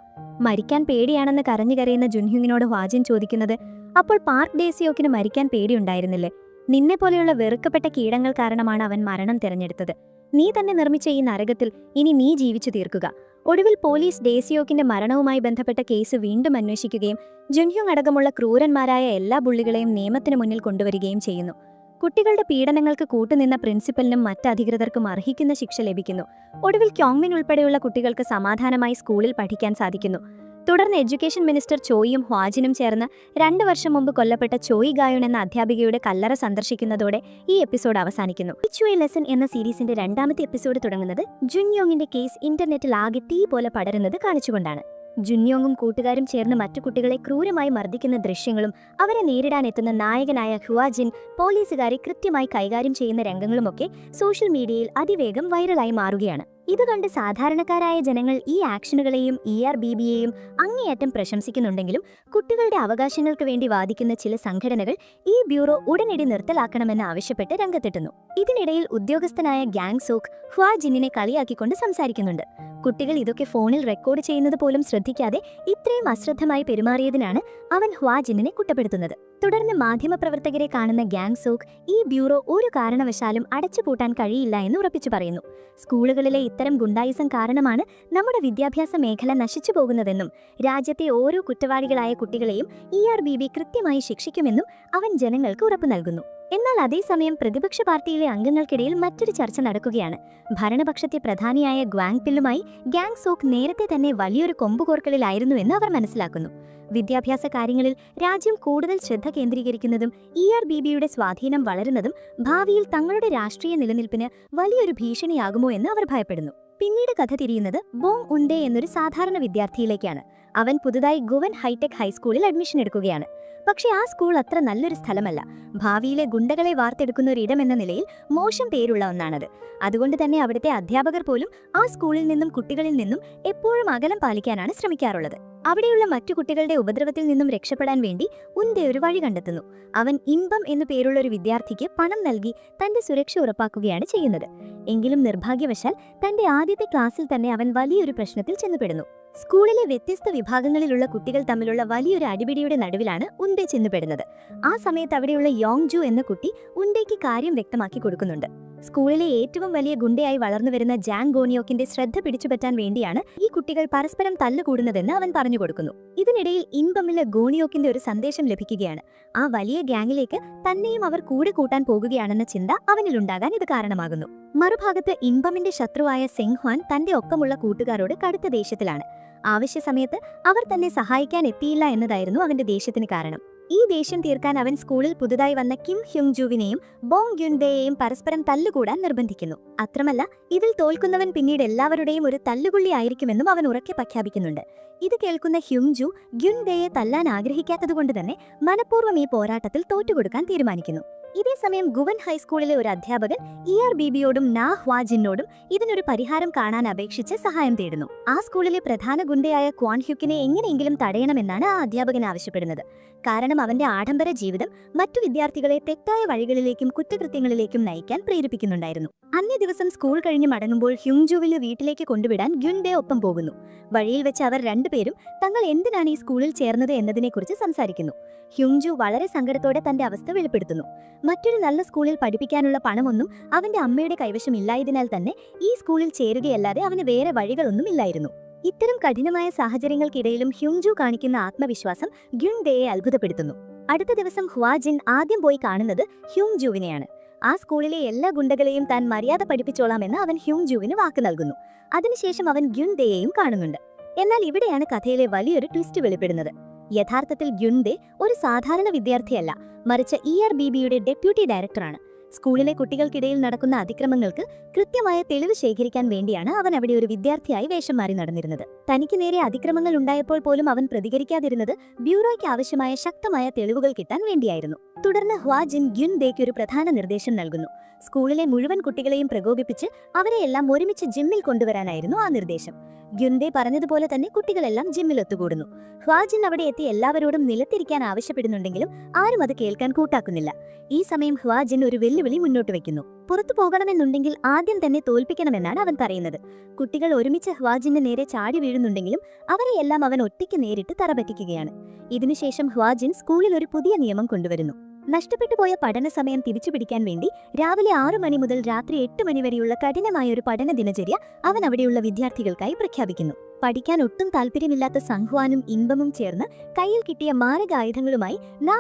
മരിക്കാൻ പേടിയാണെന്ന് കരഞ്ഞുകരയുന്ന ജുൻഹ്യുങ്ങിനോട് ഹ്വാജിൻ ചോദിക്കുന്നത്, അപ്പോൾ പാർക്ക് ഡേസിയോക്കിന് മരിക്കാൻ പേടിയുണ്ടായിരുന്നില്ലേ? നിന്നെപ്പോലെയുള്ള വെറുക്കപ്പെട്ട കീടങ്ങൾ കാരണമാണ് അവൻ മരണം തിരഞ്ഞെടുത്തത്. നീ തന്നെ നിർമ്മിച്ച ഈ നരകത്തിൽ ഇനി നീ ജീവിച്ചു തീർക്കുക. ഒടുവിൽ പോലീസ് ഡേസിയോക്കിന്റെ മരണവുമായി ബന്ധപ്പെട്ട കേസ് വീണ്ടും അന്വേഷിക്കുകയും ജുൻഹ്യുങ് അടക്കമുള്ള ക്രൂരന്മാരായ എല്ലാ ബുള്ളികളെയും നിയമത്തിന് മുന്നിൽ കൊണ്ടുവരികയും ചെയ്യുന്നു. കുട്ടികളുടെ പീഡനങ്ങൾക്ക് കൂട്ടുനിന്ന പ്രിൻസിപ്പലിനും മറ്റ് അധികൃതർക്കും അർഹിക്കുന്ന ശിക്ഷ ലഭിക്കുന്നു. ഒടുവിൽ ക്യോങ്മിൻ ഉൾപ്പെടെയുള്ള കുട്ടികൾക്ക് സമാധാനമായി സ്കൂളിൽ പഠിക്കാൻ സാധിക്കുന്നു. തുടർന്ന് എഡ്യൂക്കേഷൻ മിനിസ്റ്റർ ചോയിയും ഹ്വാജിനും ചേർന്ന് 2 വർഷം മുമ്പ് കൊല്ലപ്പെട്ട ചോയ് ഗായുൺ എന്ന അധ്യാപികയുടെ കല്ലറ സന്ദർശിക്കുന്നതോടെ ഈ എപ്പിസോഡ് അവസാനിക്കുന്നു. ടീച്ച് യു എ ലെസൺ എന്ന സീരീസിന്റെ 2ാമത്തെ എപ്പിസോഡ് തുടങ്ങുന്നത് ജുൻയോങ്ങിന്റെ കേസ് ഇന്റർനെറ്റിൽ ആകെ തീ പോലെ പടരുന്നത് കാണിച്ചുകൊണ്ടാണ്. ജുൻയോങ്ങും കൂട്ടുകാരും ചേർന്ന് മറ്റു കുട്ടികളെ ക്രൂരമായി മർദ്ദിക്കുന്ന ദൃശ്യങ്ങളും അവരെ നേരിടാനെത്തുന്ന നായകനായ ഹ്വാജിൻ പോലീസുകാരെ കൃത്യമായി കൈകാര്യം ചെയ്യുന്ന രംഗങ്ങളുമൊക്കെ സോഷ്യൽ മീഡിയയിൽ അതിവേഗം വൈറലായി മാറുകയാണ്. ഇത് കണ്ട് സാധാരണക്കാരായ ജനങ്ങൾ ഈ ആക്ഷനുകളെയും ERBBയെയും അങ്ങേയറ്റം പ്രശംസിക്കുന്നുണ്ടെങ്കിലും കുട്ടികളുടെ അവകാശങ്ങൾക്ക് വേണ്ടി വാദിക്കുന്ന ചില സംഘടനകൾ ഈ ബ്യൂറോ ഉടനടി നിർത്തലാക്കണമെന്ന് ആവശ്യപ്പെട്ട് രംഗത്തെത്തുന്നു. ഇതിനിടയിൽ ഉദ്യോഗസ്ഥനായ ഗാങ് സോക് ഹ്വാജിന്നിനെ കളിയാക്കിക്കൊണ്ട് സംസാരിക്കുന്നുണ്ട്. കുട്ടികൾ ഇതൊക്കെ ഫോണിൽ റെക്കോർഡ് ചെയ്യുന്നത് പോലും ശ്രദ്ധിക്കാതെ ഇത്രയും അശ്രദ്ധമായി പെരുമാറിയതിനാണ് അവൻ ഹ്വാജിന്നിനെ കുറ്റപ്പെടുത്തുന്നത്. തുടർന്ന് മാധ്യമപ്രവർത്തകരെ കാണുന്ന ഗാങ് സോക് ഈ ബ്യൂറോ ഒരു കാരണവശാലും അടച്ചുപൂട്ടാൻ കഴിയില്ല എന്ന് ഉറപ്പിച്ചു പറയുന്നു. സ്കൂളുകളിലെ ഇത്തരം ഗുണ്ടായിസം കാരണമാണ് നമ്മുടെ വിദ്യാഭ്യാസ മേഖല നശിച്ചു പോകുന്നതെന്നും രാജ്യത്തെ ഓരോ കുറ്റവാളികളായ കുട്ടികളെയും ERBB കൃത്യമായി ശിക്ഷിക്കുമെന്നും അവൻ ജനങ്ങൾക്ക് ഉറപ്പു നൽകുന്നു. എന്നാൽ അതേസമയം പ്രതിപക്ഷ പാർട്ടിയിലെ അംഗങ്ങൾക്കിടയിൽ മറ്റൊരു ചർച്ച നടക്കുകയാണ്. ഭരണപക്ഷത്തെ പ്രധാനിയായ ഗ്വാങ്പില്ലുമായി ഗാങ് സോക് നേരത്തെ തന്നെ വലിയൊരു കൊമ്പുകോർക്കലിലായിരുന്നുവെന്ന് അവർ മനസ്സിലാക്കുന്നു. വിദ്യാഭ്യാസ കാര്യങ്ങളിൽ രാജ്യം കൂടുതൽ ശ്രദ്ധ കേന്ദ്രീകരിക്കുന്നതും ERBBയുടെ സ്വാധീനം വളരുന്നതും ഭാവിയിൽ തങ്ങളുടെ രാഷ്ട്രീയ നിലനിൽപ്പിന് വലിയൊരു ഭീഷണിയാകുമോ എന്ന് അവർ ഭയപ്പെടുന്നു. പിന്നീട് കഥ തിരിയുന്നത് ബോങ് ഉൻഡെ എന്നൊരു സാധാരണ വിദ്യാർത്ഥിയിലേക്കാണ്. അവൻ പുതുതായി ഗുവൻ ഹൈടെക് ഹൈസ്കൂളിൽ അഡ്മിഷൻ എടുക്കുകയാണ്. പക്ഷേ ആ സ്കൂൾ അത്ര നല്ലൊരു സ്ഥലമല്ല. ഭാവിയിലെ ഗുണ്ടകളെ വാർത്തെടുക്കുന്ന ഒരിടം എന്ന നിലയിൽ മോശം പേരുള്ള ഒന്നാണത്. അതുകൊണ്ട് തന്നെ അവിടുത്തെ അധ്യാപകർ പോലും ആ സ്കൂളിൽ നിന്നും കുട്ടികളിൽ നിന്നും എപ്പോഴും അകലം പാലിക്കാനാണ് ശ്രമിക്കാറുള്ളത്. അവിടെയുള്ള മറ്റു കുട്ടികളുടെ ഉപദ്രവത്തിൽ നിന്നും രക്ഷപ്പെടാൻ വേണ്ടി ഉൻഡെ ഒരു വഴി കണ്ടെത്തുന്നു. അവൻ ഇൻബം എന്നു പേരുള്ള ഒരു വിദ്യാർത്ഥിക്ക് പണം നൽകി തന്റെ സുരക്ഷ ഉറപ്പാക്കുകയാണ് ചെയ്യുന്നത്. എങ്കിലും നിർഭാഗ്യവശാൽ തന്റെ ആദ്യത്തെ ക്ലാസ്സിൽ തന്നെ അവൻ വലിയൊരു പ്രശ്നത്തിൽ ചെന്നുപെടുന്നു. സ്കൂളിലെ വ്യത്യസ്ത വിഭാഗങ്ങളിലുള്ള കുട്ടികൾ തമ്മിലുള്ള വലിയൊരു അടിപിടിയുടെ നടുവിലാണ് ഉൻഡെ ചെന്നുപെടുന്നത്. ആ സമയത്ത് അവിടെയുള്ള യോങ് ജു എന്ന കുട്ടി ഉൻഡെയ്ക്ക് കാര്യം വ്യക്തമാക്കി കൊടുക്കുന്നുണ്ട്. സ്കൂളിലെ ഏറ്റവും വലിയ ഗുണ്ടയായി വളർന്നുവരുന്ന ജാങ് ഗോണിയോക്കിന്റെ ശ്രദ്ധ പിടിച്ചുപറ്റാൻ വേണ്ടിയാണ് ഈ കുട്ടികൾ പരസ്പരം തല്ലുകൂടുന്നതെന്ന് അവൻ പറഞ്ഞു കൊടുക്കുന്നു. ഇതിനിടയിൽ ഇൻബമിലെ ഗോണിയോക്കിന്റെ ഒരു സന്ദേശം ലഭിക്കുകയാണ്. ആ വലിയ ഗ്യാങ്ങിലേക്ക് തന്നെയും അവർ കൂടെ കൂട്ടാൻ പോകുകയാണെന്ന ചിന്ത അവനിലുണ്ടാകാൻ ഇത് കാരണമാകുന്നു. മറുഭാഗത്ത് ഇൻബമിന്റെ ശത്രുവായ സെങ്ഹ്വാൻ തന്റെ ഒപ്പമുള്ള കൂട്ടുകാരോട് കടുത്ത ദേഷ്യത്തിലാണ്. ആവശ്യ സമയത്ത് അവർ തന്നെ സഹായിക്കാൻ എത്തിയില്ല എന്നതായിരുന്നു അവന്റെ ദേഷ്യത്തിന് കാരണം. ഈ ദേഷ്യം തീർക്കാൻ അവൻ സ്കൂളിൽ പുതുതായി വന്ന കിം ഹ്യുങ് ജുവിനെയും ബോങ് ഗ്യുൻഡെയെയും പരസ്പരം തല്ലുകൂടാൻ നിർബന്ധിക്കുന്നു. അത്രമല്ല, ഇതിൽ തോൽക്കുന്നവൻ പിന്നീട് എല്ലാവരുടെയും ഒരു തല്ലുകൊള്ളി ആയിരിക്കുമെന്നും അവൻ ഉറക്കെ പ്രഖ്യാപിക്കുന്നുണ്ട്. ഇത് കേൾക്കുന്ന ഹ്യുങ് ജു ഗ്യുൻഡെയെ തല്ലാൻ ആഗ്രഹിക്കാത്തതുകൊണ്ട് തന്നെ മനഃപൂർവ്വം ഈ പോരാട്ടത്തിൽ തോറ്റുകൊടുക്കാൻ തീരുമാനിക്കുന്നു. ഇതേസമയം ഗുവൻ ഹൈസ്കൂളിലെ ഒരു അധ്യാപകൻ ERBBയോടും നാ ഹ്വാജിന്നോടും ഇതിനൊരു പരിഹാരം കാണാൻ അപേക്ഷിച്ച് സഹായം തേടുന്നു. ആ സ്കൂളിലെ പ്രധാന ഗുണ്ടയായ ക്വാൻ ഹ്യുക്കിനെ എങ്ങനെയെങ്കിലും തടയണമെന്നാണ് ആ അധ്യാപകൻ ആവശ്യപ്പെടുന്നത്. കാരണം അവന്റെ ആഡംബര ജീവിതം മറ്റു വിദ്യാർത്ഥികളെ തെറ്റായ വഴികളിലേക്കും കുറ്റകൃത്യങ്ങളിലേക്കും നയിക്കാൻ പ്രേരിപ്പിക്കുന്നുണ്ടായിരുന്നു. അന്നേ ദിവസം സ്കൂൾ കഴിഞ്ഞ് മടങ്ങുമ്പോൾ ഹ്യുങ് ജുവിനെ വീട്ടിലേക്ക് കൊണ്ടുവിടാൻ ഗ്യുൻഡെ ഒപ്പം പോകുന്നു. വഴിയിൽ വെച്ച് അവർ രണ്ടുപേരും തങ്ങൾ എന്തിനാണ് ഈ സ്കൂളിൽ ചേർന്നത് എന്നതിനെക്കുറിച്ച് സംസാരിക്കുന്നു. ഹ്യുങ് ജു വളരെ സങ്കടത്തോടെ തന്റെ അവസ്ഥ വെളിപ്പെടുത്തുന്നു. മറ്റൊരു നല്ല സ്കൂളിൽ പഠിപ്പിക്കാനുള്ള പണമൊന്നും അവന്റെ അമ്മയുടെ കൈവശം ഇല്ലായതിനാൽ തന്നെ ഈ സ്കൂളിൽ ചേരുകയല്ലാതെ അവന് വേറെ വഴികളൊന്നും ഇല്ലായിരുന്നു. ഇത്തരം കഠിനമായ സാഹചര്യങ്ങൾക്കിടയിലും ഹ്യുങ് ജു കാണിക്കുന്ന ആത്മവിശ്വാസം ഗ്യുൻഡെയെ അത്ഭുതപ്പെടുത്തുന്നു. അടുത്ത ദിവസം ഹ്വാജിൻ ആദ്യം പോയി കാണുന്നത് ഹ്യുങ് ജുവിനെയാണ്. ആ സ്കൂളിലെ എല്ലാ ഗുണ്ടകളെയും താൻ മര്യാദ പഠിപ്പിച്ചോളാമെന്ന് അവൻ ഹ്യൂങ്ജുവിന് വാക്ക് നൽകുന്നു. അതിനുശേഷം അവൻ ഗ്യുൻഡെയെയും കാണുന്നുണ്ട്. എന്നാൽ ഇവിടെയാണ് കഥയിലെ വലിയൊരു ട്വിസ്റ്റ് വെളിപ്പെടുന്നത്. യഥാർത്ഥത്തിൽ ഗ്യുൻഡെ ഒരു സാധാരണ വിദ്യാർത്ഥിയല്ല, മറിച്ച് ERBBയുടെ ഡെപ്യൂട്ടി ഡയറക്ടറാണ്. സ്കൂളിലെ കുട്ടികൾക്കിടയിൽ നടക്കുന്ന അതിക്രമങ്ങൾക്ക് കൃത്യമായ തെളിവ് ശേഖരിക്കാൻ വേണ്ടിയാണ് അവൻ അവിടെ ഒരു വിദ്യാർത്ഥിയായി വേഷം മാറി നടന്നിരുന്നത്. തനിക്ക് നേരെ അതിക്രമങ്ങൾ ഉണ്ടായപ്പോൾ പോലും അവൻ പ്രതികരിക്കാതിരുന്നത് ബ്യൂറോയ്ക്ക് ആവശ്യമായ ശക്തമായ തെളിവുകൾ കിട്ടാൻ വേണ്ടിയായിരുന്നു. തുടർന്ന് ഹ്വാ ജിൻ ഗ്യുൻഡെയ്ക്ക് ഒരു പ്രധാന നിർദ്ദേശം നൽകുന്നു. സ്കൂളിലെ മുഴുവൻ കുട്ടികളെയും പ്രകോപിപ്പിച്ച് അവരെയെല്ലാം ഒരുമിച്ച് ജിമ്മിൽ കൊണ്ടുവരാനായിരുന്നു ആ നിർദ്ദേശം. ഗ്യുൻഡെ പറഞ്ഞതുപോലെ തന്നെ കുട്ടികളെല്ലാം ജിമ്മിൽ ഒത്തുകൂടുന്നു. ഹ്വാ ജിൻ അവിടെ എത്തി എല്ലാവരോടും നിലത്തിരിക്കാൻ ആവശ്യപ്പെടുന്നുണ്ടെങ്കിലും ആരും അത് കേൾക്കാൻ കൂട്ടാക്കുന്നില്ല. ഈ സമയം ഹ്വാ ജിൻ ഒരു വെല്ലുവിളി മുന്നോട്ട് വയ്ക്കുന്നു. പുറത്തു പോകണമെന്നുണ്ടെങ്കിൽ ആദ്യം തന്നെ തോൽപ്പിക്കണമെന്നാണ് അവൻ പറയുന്നത്. കുട്ടികൾ ഒരുമിച്ച് ഹ്വാ ജിന് നേരെ ചാടി വീഴുന്നുണ്ടെങ്കിലും അവരെയെല്ലാം അവൻ ഒറ്റയ്ക്ക് നേരിട്ട് തറപറ്റിക്കുകയാണ്. ഇതിനുശേഷം ഹ്വാ ജിൻ സ്കൂളിൽ ഒരു പുതിയ നിയമം കൊണ്ടുവരുന്നു. നഷ്ടപ്പെട്ടുപോയ പഠന സമയം തിരിച്ചുപിടിക്കാൻ വേണ്ടി രാവിലെ 6 മണി മുതൽ രാത്രി 8 മണി വരെയുള്ള കഠിനമായ ഒരു പഠന ദിനചര്യ അവൻ അവിടെയുള്ള വിദ്യാർത്ഥികൾക്കായി പ്രഖ്യാപിക്കുന്നു. പഠിക്കാൻ ഒട്ടും താല്പര്യമില്ലാത്ത സംഹ്വാനും ഇൻബമും ചേർന്ന് കയ്യിൽ കിട്ടിയ മാരകായുധങ്ങളുമായി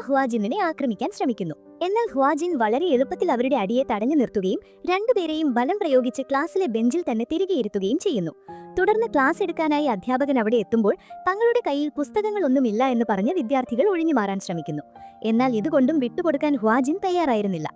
ഹ്വാ ജിന്നിനെ ആക്രമിക്കാൻ ശ്രമിക്കുന്നു. എന്നാൽ ഹ്വാ ജിൻ വളരെ എളുപ്പത്തിൽ അവരുടെ അടിയെ തടഞ്ഞു നിർത്തുകയും രണ്ടുപേരെയും ബലം പ്രയോഗിച്ച് ക്ലാസ്സിലെ ബെഞ്ചിൽ തന്നെ തിരികെ ഇരുത്തുകയും ചെയ്യുന്നു. തുടർന്ന് ക്ലാസ് എടുക്കാനായി അധ്യാപകൻ അവിടെ എത്തുമ്പോൾ തങ്ങളുടെ കയ്യിൽ പുസ്തകങ്ങളൊന്നുമില്ല എന്ന് പറഞ്ഞ് വിദ്യാർത്ഥികൾ ഒഴിഞ്ഞു മാറാൻ ശ്രമിക്കുന്നു. എന്നാൽ ഇതുകൊണ്ടും വിട്ടുകൊടുക്കാൻ ഹ്വാ ജിൻ തയ്യാറായിരുന്നില്ല.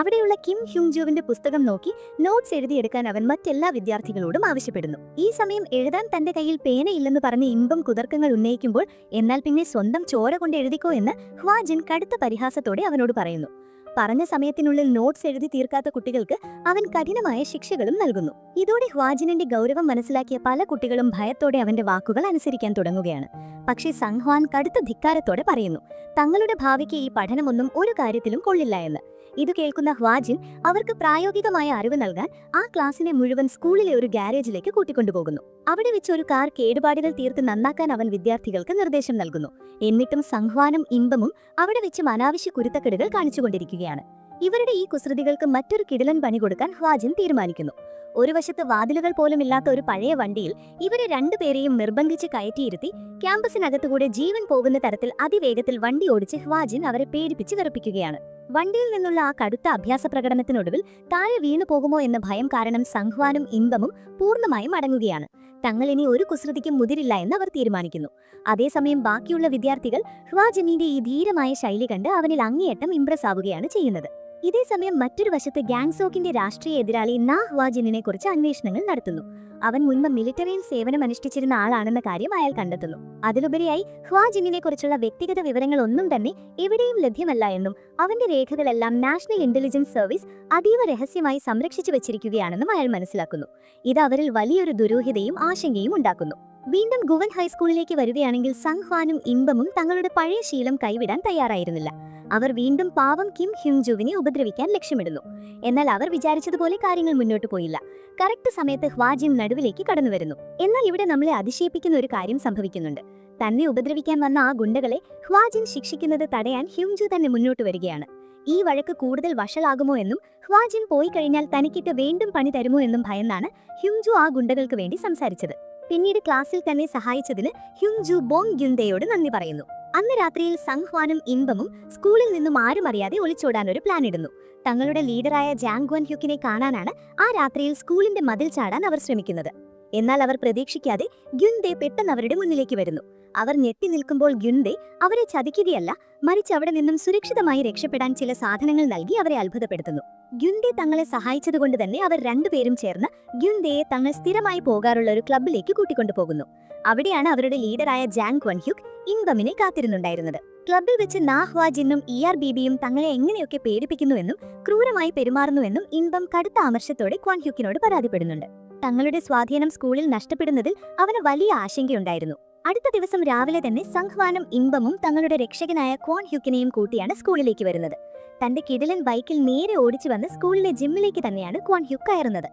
അവിടെയുള്ള കിം ഹ്യുങ്ജുവിന്റെ പുസ്തകം നോക്കി നോട്ട്സ് എഴുതിയെടുക്കാൻ അവൻ മറ്റെല്ലാ വിദ്യാർത്ഥികളോടും ആവശ്യപ്പെടുന്നു. ഈ സമയം എഴുതാൻ തന്റെ കയ്യിൽ പേനയില്ലെന്ന് പറഞ്ഞ് ഇൻബം കുതർക്കങ്ങൾ ഉന്നയിക്കുമ്പോൾ എന്നാൽ പിന്നെ സ്വന്തം ചോര കൊണ്ട് എഴുതിക്കോ എന്ന് ഹ്വാ ജിൻ കടുത്ത പരിഹാസത്തോടെ അവനോട് പറയുന്നു. പറഞ്ഞ സമയത്തിനുള്ളിൽ നോട്ട്സ് എഴുതി തീർക്കാത്ത കുട്ടികൾക്ക് അവൻ കഠിനമായ ശിക്ഷകളും നൽകുന്നു. ഇതോടെ ഹ്വാ ജിനിന്റെ ഗൗരവം മനസ്സിലാക്കിയ പല കുട്ടികളും ഭയത്തോടെ അവന്റെ വാക്കുകൾ അനുസരിക്കാൻ തുടങ്ങുകയാണ്. പക്ഷേ സംഹ്വാൻ കടുത്ത ധിക്കാരത്തോടെ പറയുന്നു തങ്ങളുടെ ഭാവിക്ക് ഈ പഠനമൊന്നും ഒരു കാര്യത്തിലും കൊള്ളില്ല എന്ന്. ഇത് കേൾക്കുന്ന ഹ്വാ ജിൻ അവർക്ക് പ്രായോഗികമായ അറിവ് നൽകാൻ ആ ക്ലാസിനെ മുഴുവൻ സ്കൂളിലെ ഒരു ഗാരേജിലേക്ക് കൂട്ടിക്കൊണ്ടുപോകുന്നു. അവിടെ വെച്ച് ഒരു കാർ കേടുപാടുകൾ തീർത്ത് നന്നാക്കാൻ അവൻ വിദ്യാർത്ഥികൾക്ക് നിർദ്ദേശം നൽകുന്നു. എന്നിട്ടും സംഹ്വാനും ഇൻബമും അവിടെ വെച്ച് അനാവശ്യ കുരുത്തക്കെടുകൾ കാണിച്ചുകൊണ്ടിരിക്കുകയാണ്. ഇവരുടെ ഈ കുസൃതികൾക്ക് മറ്റൊരു കിടിലൻ പണി കൊടുക്കാൻ ഹ്വാ ജിൻ തീരുമാനിക്കുന്നു. ഒരു വശത്ത് വാതിലുകൾ പോലും ഇല്ലാത്ത ഒരു പഴയ വണ്ടിയിൽ ഇവരെ രണ്ടുപേരെയും നിർബന്ധിച്ച് കയറ്റിയിരുത്തി ക്യാമ്പസിനകത്തുകൂടെ ജീവൻ പോകുന്ന തരത്തിൽ അതിവേഗത്തിൽ വണ്ടി ഓടിച്ച് ഹ്വാ ജിൻ അവരെ പേടിപ്പിച്ച് വിറപ്പിക്കുകയാണ്. വണ്ടിയിൽ നിന്നുള്ള ആ കടുത്ത അഭ്യാസ പ്രകടനത്തിനൊടുവിൽ താഴെ വീണു പോകുമോ എന്ന ഭയം കാരണം സംഹ്വാനും ഇൻബമും പൂർണ്ണമായും അടങ്ങുകയാണ്. തങ്ങൾ ഇനി ഒരു കുസൃതിക്കും മുതിരില്ല എന്ന് അവർ തീരുമാനിക്കുന്നു. അതേസമയം ബാക്കിയുള്ള വിദ്യാർത്ഥികൾ ഹ്വാ ജിന്നിന്റെ ഈ ധീരമായ ശൈലി കണ്ട് അവനിൽ അങ്ങേയറ്റം ഇംപ്രസ് ആവുകയാണ് ചെയ്യുന്നത്. ഇതേസമയം മറ്റൊരു വശത്ത് ഗാങ്സോക്കിന്റെ രാഷ്ട്രീയ എതിരാളി ഹ്വാ ജിന്നിനെ കുറിച്ച് അന്വേഷണങ്ങൾ നടത്തുന്നു. അവൻ മുൻപ് മിലിറ്ററിയിൽ സേവനമനുഷ്ഠിച്ചിരുന്ന ആളാണെന്ന കാര്യം അയാൾ കണ്ടെത്തുന്നു. അതിലുപരിയായി ഹ്വാ ജിന്നിനെ കുറിച്ചുള്ള വ്യക്തിഗത വിവരങ്ങൾ ഒന്നും തന്നെ എവിടെയും ലഭ്യമല്ല എന്നും അവന്റെ രേഖകളെല്ലാം നാഷണൽ ഇന്റലിജൻസ് സർവീസ് അതീവ രഹസ്യമായി സംരക്ഷിച്ചു വെച്ചിരിക്കുകയാണെന്നും അയാൾ മനസ്സിലാക്കുന്നു. ഇത് അവരിൽ വലിയൊരു ദുരൂഹതയും ആശങ്കയും ഉണ്ടാക്കുന്നു. വീണ്ടും ഗുവൻ ഹൈസ്കൂളിലേക്ക് വരികയാണെങ്കിൽ സംഹ്വാനും ഇൻബമും തങ്ങളുടെ പഴയ ശീലം കൈവിടാൻ തയ്യാറായിരുന്നില്ല. അവർ വീണ്ടും പാവം കിം ഹ്യുങ്ജുവിനെ ഉപദ്രവിക്കാൻ ലക്ഷ്യമിടുന്നു. എന്നാൽ അവർ വിചാരിച്ചതുപോലെ കാര്യങ്ങൾ മുന്നോട്ട് പോയില്ല. കറക്റ്റ് സമയത്ത് ഹ്വാ ജിൻ നടുവിലേക്ക് കടന്നുവരുന്നു. എന്നാൽ ഇവിടെ നമ്മളെ അതിശയിപ്പിക്കുന്ന ഒരു കാര്യം സംഭവിക്കുന്നുണ്ട്. തന്നെ ഉപദ്രവിക്കാൻ വന്ന ആ ഗുണ്ടകളെ ഹ്വാ ജിൻ ശിക്ഷിക്കുന്നത് തടയാൻ ഹ്യുങ്ജു തന്നെ മുന്നോട്ട് വരികയാണ്. ഈ വഴക്ക് കൂടുതൽ വഷളാകുമോ എന്നും ഹ്വാ ജിൻ പോയി കഴിഞ്ഞാൽ തനിക്കിട്ട് വീണ്ടും പണി തരുമോ എന്നും ഭയന്നാണ് ഹ്യുങ്ജു ആ ഗുണ്ടകൾക്ക് വേണ്ടി സംസാരിച്ചത്. പിന്നീട് ക്ലാസ്സിൽ തന്നെ സഹായിച്ചതിന് ഹ്യുങ്ജു ബോങ് ഗ്യുൻഡെയോട് നന്ദി പറയുന്നു. അന്ന് രാത്രിയിൽ സംഹ്വാനും ഇൻബമും സ്കൂളിൽ നിന്നും ആരും അറിയാതെ ഒളിച്ചോടാൻ ഒരു പ്ലാൻ ഇടുന്നു. തങ്ങളുടെ ലീഡറായ ജാങ് ഗ്വൻ ഹ്യുക്കിനെ കാണാനാണ് ആ രാത്രിയിൽ സ്കൂളിന്റെ മതിൽ ചാടാൻ അവർ ശ്രമിക്കുന്നത്. എന്നാൽ അവർ പ്രതീക്ഷിക്കാതെ ഗ്യുൻഡെ പെട്ടെന്ന് അവരുടെ മുന്നിലേക്ക് വരുന്നു. അവർ ഞെട്ടി നിൽക്കുമ്പോൾ ഗ്യുൻഡെ അവരെ ചതിക്കുകയല്ല, മറിച്ച് അവിടെ നിന്നും സുരക്ഷിതമായി രക്ഷപ്പെടാൻ ചില സാധനങ്ങൾ നൽകി അവരെ അത്ഭുതപ്പെടുത്തുന്നു. ഗ്യുൻഡെ തങ്ങളെ സഹായിച്ചതുകൊണ്ട് തന്നെ അവർ രണ്ടുപേരും ചേർന്ന് ഗ്യുൻഡെയെ തങ്ങൾ സ്ഥിരമായി പോകാറുള്ള ഒരു ക്ലബ്ബിലേക്ക് കൂട്ടിക്കൊണ്ടുപോകുന്നു. അവിടെയാണ് അവരുടെ ലീഡറായ ജാങ് ക്വൻ ഹ്യുക് ഇൻബമിനെ കാത്തിരുന്നുണ്ടായിരുന്നത്. ക്ലബ്ബിൽ വെച്ച് ഹ്വാ ജിന്നും ERBBയും തങ്ങളെ എങ്ങനെയൊക്കെ പേടിപ്പിക്കുന്നുവെന്നും ക്രൂരമായി പെരുമാറുന്നുവെന്നും ഇൻബം കടുത്ത അമർഷത്തോടെ ക്വൻ ഹ്യുക്കിനോട് പരാതിപ്പെടുന്നുണ്ട്. തങ്ങളുടെ സ്വാധീനം സ്കൂളിൽ നഷ്ടപ്പെടുന്നതിൽ അവന് വലിയ ആശങ്കയുണ്ടായിരുന്നു. അടുത്ത ദിവസം രാവിലെ തന്നെ സംഹ്വാനും ഇൻബമും തങ്ങളുടെ രക്ഷകനായ ക്വൻ ഹ്യുക്കിനെയും കൂട്ടിയാണ് സ്കൂളിലേക്ക് വരുന്നത്. തന്റെ കിടിലൻ ബൈക്കിൽ നേരെ ഓടിച്ചു വന്ന് സ്കൂളിലെ ജിമ്മിലേക്ക് തന്നെയാണ് ക്വൻ ഹ്യുക്ക് കയറുന്നത്.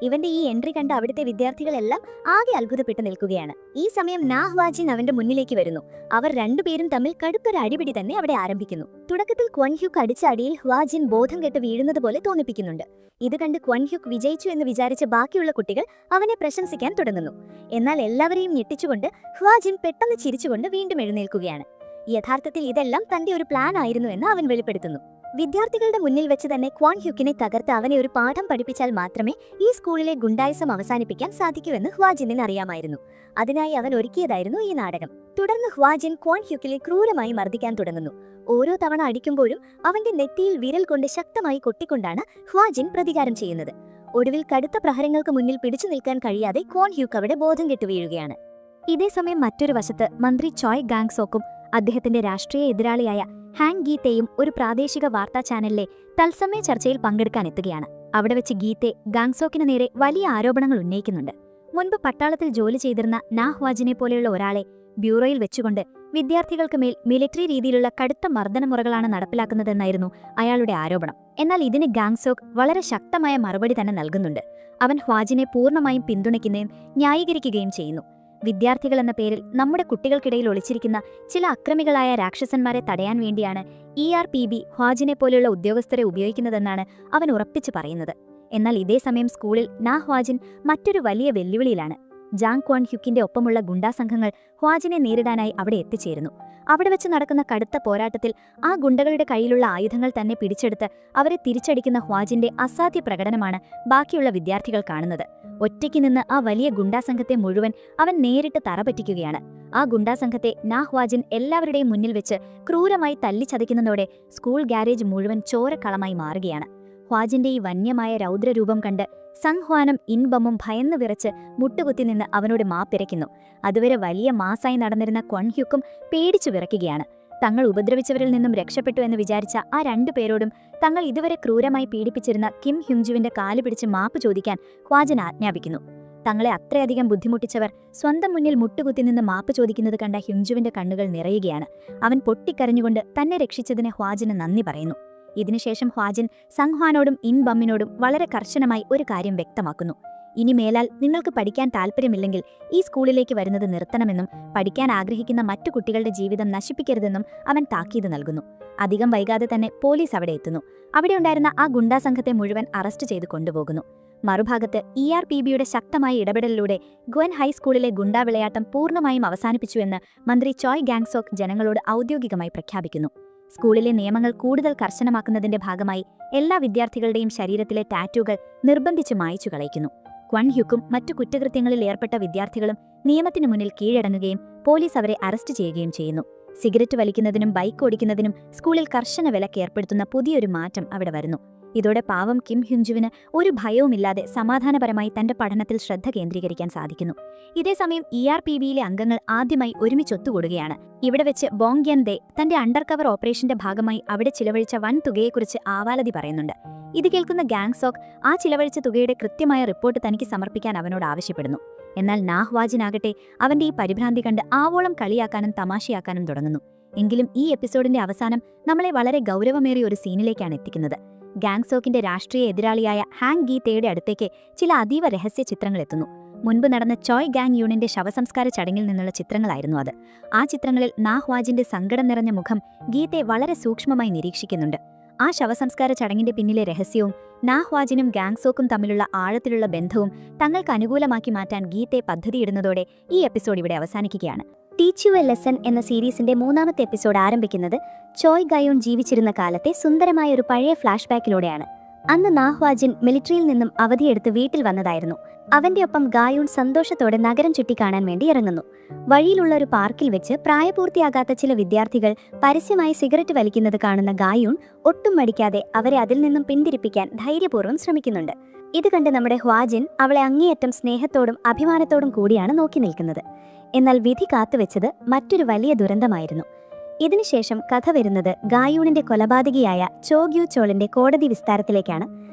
ഇവന്റെ ഈ എൻട്രി കണ്ട അവിടുത്തെ വിദ്യാർത്ഥികളെല്ലാം ആകെ അത്ഭുതപ്പെട്ട് നിൽക്കുകയാണ്. ഈ സമയം ഹ്വാ ജിൻ അവന്റെ മുന്നിലേക്ക് വരുന്നു. അവർ രണ്ടുപേരും തമ്മിൽ കടുത്തൊരു അടിപിടി തന്നെ അവിടെ ആരംഭിക്കുന്നു. തുടക്കത്തിൽ ക്വൻ ഹ്യുക്ക് അടിച്ച അടിയിൽ ഹ്വാ ജിൻ ബോധം കെട്ട് വീഴുന്നത് പോലെ തോന്നിപ്പിക്കുന്നുണ്ട്. ഇത് കണ്ട് ക്വൻ ഹ്യുക്ക് വിജയിച്ചു എന്ന് വിചാരിച്ച ബാക്കിയുള്ള കുട്ടികൾ അവനെ പ്രശംസിക്കാൻ തുടങ്ങുന്നു. എന്നാൽ എല്ലാവരെയും ഞെട്ടിച്ചുകൊണ്ട് ഹ്വാ ജിൻ പെട്ടെന്ന് ചിരിച്ചുകൊണ്ട് വീണ്ടും എഴുന്നേൽക്കുകയാണ്. യഥാർത്ഥത്തിൽ ഇതെല്ലാം തന്റെ ഒരു പ്ലാൻ ആയിരുന്നു എന്ന് അവൻ വെളിപ്പെടുത്തുന്നു. വിദ്യാർത്ഥികളുടെ മുന്നിൽ വെച്ച് തന്നെ ക്വാൻ ഹ്യുക്കിനെ തകർത്ത് അവനെ ഒരു പാഠം പഠിപ്പിച്ചാൽ മാത്രമേ ഈ സ്കൂളിലെ ഗുണ്ടായിസം അവസാനിപ്പിക്കാൻ സാധിക്കൂവെന്ന് ഹ്വാജിന്നിന് അറിയാമായിരുന്നു. അതിനായി അവൻ ഒരുക്കിയതായിരുന്നു ഈ നാടകം. തുടർന്ന് ഹ്വാജിൻ ക്വാൻ ഹ്യുക്കിനെ ക്രൂരമായി മർദ്ദിക്കാൻ തുടങ്ങുന്നു. ഓരോ തവണ അടിക്കുമ്പോഴും അവന്റെ നെറ്റിയിൽ വിരൽ കൊണ്ട് ശക്തമായി കൊട്ടിക്കൊണ്ടാണ് ഹ്വാജിൻ പ്രതികാരം ചെയ്യുന്നത്. ഒടുവിൽ കടുത്ത പ്രഹരങ്ങൾക്ക് മുന്നിൽ പിടിച്ചു നിൽക്കാൻ കഴിയാതെ ക്വാൻ ഹ്യുക്ക് അവിടെ ബോധം കെട്ടു വീഴുകയാണ്. ഇതേസമയം മറ്റൊരു വശത്ത് മന്ത്രി ചോയ് ഗാങ്സോക്കും അദ്ദേഹത്തിന്റെ രാഷ്ട്രീയ എതിരാളിയായ ഹാങ് ഗീതയും ഒരു പ്രാദേശിക വാർത്താ ചാനലിലെ തത്സമയ ചർച്ചയിൽ പങ്കെടുക്കാനെത്തുകയാണ്. അവിടെ വെച്ച് ഗീതെ ഗാങ്സോക്കിന് നേരെ വലിയ ആരോപണങ്ങൾ ഉന്നയിക്കുന്നുണ്ട്. മുൻപ് പട്ടാളത്തിൽ ജോലി ചെയ്തിരുന്ന നാ ഹ്വാജിനെ പോലെയുള്ള ഒരാളെ ബ്യൂറോയിൽ വെച്ചുകൊണ്ട് വിദ്യാർത്ഥികൾക്ക് മേൽ മിലിറ്ററി രീതിയിലുള്ള കടുത്ത മർദ്ദനമുറകളാണ് നടപ്പിലാക്കുന്നതെന്നായിരുന്നു അയാളുടെ ആരോപണം. എന്നാൽ ഇതിന് ഗാങ്സോക്ക് വളരെ ശക്തമായ മറുപടി തന്നെ നൽകുന്നുണ്ട്. അവൻ ഹ്വാജിനെ പൂർണ്ണമായും പിന്തുണയ്ക്കുകയും ന്യായീകരിക്കുകയും ചെയ്യുന്നു. വിദ്യാർത്ഥികൾ എന്ന പേരിൽ നമ്മുടെ കുട്ടികൾക്കിടയിൽ ഒളിച്ചിരിക്കുന്ന ചില അക്രമികളായ രാക്ഷസന്മാരെ തടയാൻ വേണ്ടിയാണ് ERPB ഹ്വാജിനെ പോലെയുള്ള ഉദ്യോഗസ്ഥരെ ഉപയോഗിക്കുന്നതെന്നാണ് അവൻ ഉറപ്പിച്ചു പറയുന്നത്. എന്നാൽ ഇതേസമയം സ്കൂളിൽ നാ ഹ്വാജിൻ മറ്റൊരു വലിയ വെല്ലുവിളിയിലാണ്. ജാങ് ക്വാൻ ഹ്യുക്കിന്റെ ഒപ്പമുള്ള ഗുണ്ടാസംഘങ്ങൾ ഹ്വാജിനെ നേരിടാനായി അവിടെ എത്തിച്ചേരുന്നു. അവിടെ വെച്ച് നടക്കുന്ന കടുത്ത പോരാട്ടത്തിൽ ആ ഗുണ്ടകളുടെ കയ്യിലുള്ള ആയുധങ്ങൾ തന്നെ പിടിച്ചെടുത്ത് അവരെ തിരിച്ചടിക്കുന്ന ഹ്വാജിന്റെ അസാധ്യ പ്രകടനമാണ് ബാക്കിയുള്ള വിദ്യാർത്ഥികൾ കാണുന്നത്. ഒറ്റയ്ക്ക് നിന്ന് ആ വലിയ ഗുണ്ടാസംഘത്തെ മുഴുവൻ അവൻ നേരിട്ട് തറപറ്റിക്കുകയാണ്. ആ ഗുണ്ടാസംഘത്തെ നാ ഹ്വാജിൻ എല്ലാവരുടെയും മുന്നിൽ വെച്ച് ക്രൂരമായി തല്ലിച്ചതയ്ക്കുന്നതോടെ സ്കൂൾ ഗാരേജ് മുഴുവൻ ചോരക്കളമായി മാറുകയാണ്. ഹ്വാജിന്റെ ഈ വന്യമായ രൗദ്രരൂപം കണ്ട് സങ് ഹ്വാനും ഇൻബമും ഭയന്ന് വിറച്ച് മുട്ടുകുത്തി നിന്ന് അവനോട് മാപ്പിരയ്ക്കുന്നു. അതുവരെ വലിയ മാസായി നടന്നിരുന്ന ക്വാൻ ഹ്യുക്കും പേടിച്ചു വിറയ്ക്കുകയാണ്. തങ്ങൾ ഉപദ്രവിച്ചവരിൽ നിന്നും രക്ഷപ്പെട്ടു എന്ന് വിചാരിച്ച ആ രണ്ടുപേരോടും തങ്ങൾ ഇതുവരെ ക്രൂരമായി പീഡിപ്പിച്ചിരുന്ന കിം ഹ്യുങ്ജുവിന്റെ കാല് പിടിച്ച് മാപ്പ് ചോദിക്കാൻ ഹ്വാജിൻ ആജ്ഞാപിക്കുന്നു. തങ്ങളെ അത്രയധികം ബുദ്ധിമുട്ടിച്ചവർ സ്വന്തം മുന്നിൽ മുട്ടുകുത്തി നിന്ന് മാപ്പ് ചോദിക്കുന്നത് കണ്ട ഹ്യുങ്ജുവിന്റെ കണ്ണുകൾ നിറയുകയാണ്. അവൻ പൊട്ടിക്കരഞ്ഞുകൊണ്ട് തന്നെ രക്ഷിച്ചതിന് ഹ്വാജിന് നന്ദി പറയുന്നു. ഇതിനുശേഷം ഹ്വാജിൻ സങ് ഹ്വാനോടും ഇൻബമ്മിനോടും വളരെ കർശനമായി ഒരു കാര്യം വ്യക്തമാക്കുന്നു. ഇനി മേലാൽ നിങ്ങൾക്ക് പഠിക്കാൻ താൽപ്പര്യമില്ലെങ്കിൽ ഈ സ്കൂളിലേക്ക് വരുന്നത് നിർത്തണമെന്നും പഠിക്കാൻ ആഗ്രഹിക്കുന്ന മറ്റു കുട്ടികളുടെ ജീവിതം നശിപ്പിക്കരുതെന്നും അവൻ താക്കീത് നൽകുന്നു. അധികം വൈകാതെ തന്നെ പോലീസ് അവിടെ എത്തുന്നു. അവിടെ ഉണ്ടായിരുന്ന ആ ഗുണ്ടാസംഘത്തെ മുഴുവൻ അറസ്റ്റ് ചെയ്ത് കൊണ്ടുപോകുന്നു. മറുഭാഗത്ത് ERPBയുടെ ശക്തമായ ഇടപെടലിലൂടെ ഗ്വൻ ഹൈസ്കൂളിലെ ഗുണ്ടാ വിളയാട്ടം പൂർണ്ണമായും അവസാനിപ്പിച്ചുവെന്ന് മന്ത്രി ചോയ് ഗാങ്സോക്ക് ജനങ്ങളോട് ഔദ്യോഗികമായി പ്രഖ്യാപിക്കുന്നു. സ്കൂളിലെ നിയമങ്ങൾ കൂടുതൽ കർശനമാക്കുന്നതിന്റെ ഭാഗമായി എല്ലാ വിദ്യാർത്ഥികളുടെയും ശരീരത്തിലെ ടാറ്റൂകൾ നിർബന്ധിച്ച് മായ്ച്ചു കളയിക്കുന്നു. ക്വാൻ ഹ്യുക്കും മറ്റു കുറ്റകൃത്യങ്ങളിൽ ഏർപ്പെട്ട വിദ്യാർത്ഥികളും നിയമത്തിനു മുന്നിൽ കീഴടങ്ങുകയും പോലീസ് അവരെ അറസ്റ്റ് ചെയ്യുകയും ചെയ്യുന്നു. സിഗരറ്റ് വലിക്കുന്നതിനും ബൈക്ക് ഓടിക്കുന്നതിനും സ്കൂളിൽ കർശന വിലക്ക് ഏർപ്പെടുത്തുന്ന പുതിയൊരു മാറ്റം അവിടെ വരുന്നു. ഇതോടെ പാവം കിം ഹ്യുങ്ജുവിന് ഒരു ഭയവുമില്ലാതെ സമാധാനപരമായി തന്റെ പഠനത്തിൽ ശ്രദ്ധ കേന്ദ്രീകരിക്കാൻ സാധിക്കുന്നു. ഇതേസമയം ERPBയിലെ അംഗങ്ങൾ ആദ്യമായി ഒരുമിച്ചൊത്തുകൂടുകയാണ്. ഇവിടെ വെച്ച് ബോങ് ഗ്യൻ ദേ തന്റെ അണ്ടർകവർ ഓപ്പറേഷന്റെ ഭാഗമായി അവിടെ ചിലവഴിച്ച വൻ തുകയെക്കുറിച്ച് ആവാലതി പറയുന്നുണ്ട്. ഇത് കേൾക്കുന്ന ഗാങ്സോക്ക് ആ ചിലവഴിച്ച തുകയുടെ കൃത്യമായ റിപ്പോർട്ട് തനിക്ക് സമർപ്പിക്കാൻ അവനോട് ആവശ്യപ്പെടുന്നു. എന്നാൽ നാ ഹ്വാജിനാകട്ടെ അവന്റെ ഈ പരിഭ്രാന്തി കണ്ട് ആവോളം കളിയാക്കാനും തമാശയാക്കാനും തുടങ്ങുന്നു. എങ്കിലും ഈ എപ്പിസോഡിന്റെ അവസാനം നമ്മളെ വളരെ ഗൗരവമേറിയ ഒരു സീനിലേക്കാണ് എത്തിക്കുന്നത്. ഗാങ്സോക്കിന്റെ രാഷ്ട്രീയ എതിരാളിയായ ഹാങ് ഗീതയുടെ അടുത്തേക്ക് ചില അതീവ രഹസ്യ ചിത്രങ്ങൾ എത്തുന്നു. മുൻപ് നടന്ന ചോയ് ഗാങ് യൂണിന്റെ ശവസംസ്കാര ചടങ്ങിൽ നിന്നുള്ള ചിത്രങ്ങളായിരുന്നു അത്. ആ ചിത്രങ്ങളിൽ നാ ഹ്വാജിന്റെ സങ്കടം നിറഞ്ഞ മുഖം ഗീതെ വളരെ സൂക്ഷ്മമായി നിരീക്ഷിക്കുന്നുണ്ട്. ആ ശവസംസ്കാര ചടങ്ങിന്റെ പിന്നിലെ രഹസ്യവും നാ ഹ്വാജിനും ഗാങ്സോക്കും തമ്മിലുള്ള ആഴത്തിലുള്ള ബന്ധവും തങ്ങൾക്ക് അനുകൂലമാക്കി മാറ്റാൻ ഗീതെ പദ്ധതിയിടുന്നതോടെ ഈ എപ്പിസോഡ് ഇവിടെ അവസാനിക്കുകയാണ്. ടീച്ച് യു എ ലെസൺ എന്ന സീരീസിന്റെ മൂന്നാമത്തെ എപ്പിസോഡ് ആരംഭിക്കുന്നത് ചോയ് ഗായൂൺ ജീവിച്ചിരുന്ന കാലത്തെ സുന്ദരമായ ഒരു പഴയ ഫ്ലാഷ് ബാക്കിലൂടെയാണ്. അന്ന് നാ ഹ്വാജിൻ മിലിറ്ററിയിൽ നിന്നും അവധിയെടുത്ത് വീട്ടിൽ വന്നതായിരുന്നു. അവന്റെ ഒപ്പം ഗായൂൺ സന്തോഷത്തോടെ നഗരം ചുറ്റിക്കാണാൻ വേണ്ടി ഇറങ്ങുന്നു. വഴിയിലുള്ള ഒരു പാർക്കിൽ വെച്ച് പ്രായപൂർത്തിയാകാത്ത ചില വിദ്യാർത്ഥികൾ പരസ്യമായി സിഗരറ്റ് വലിക്കുന്നത് കാണുന്ന ഗായൂൺ ഒട്ടും മടിക്കാതെ അവരെ അതിൽ നിന്നും പിന്തിരിപ്പിക്കാൻ ധൈര്യപൂർവ്വം ശ്രമിക്കുന്നുണ്ട്. ഇത് കണ്ട് നമ്മുടെ ഹ്വാജിൻ അവളെ അങ്ങേയറ്റം സ്നേഹത്തോടും അഭിമാനത്തോടും കൂടിയാണ് നോക്കി നിൽക്കുന്നത്. എന്നാൽ വിധി കാത്തുവെച്ചത് മറ്റൊരു വലിയ ദുരന്തമായിരുന്നു. ഇതിനുശേഷം കഥ വരുന്നത് ഗായൂണിന്റെ കൊലപാതകിയായ ചോ ഗ്യൂ ചോളിന്റെ കോടതി വിസ്താരത്തിലേക്കാണ്.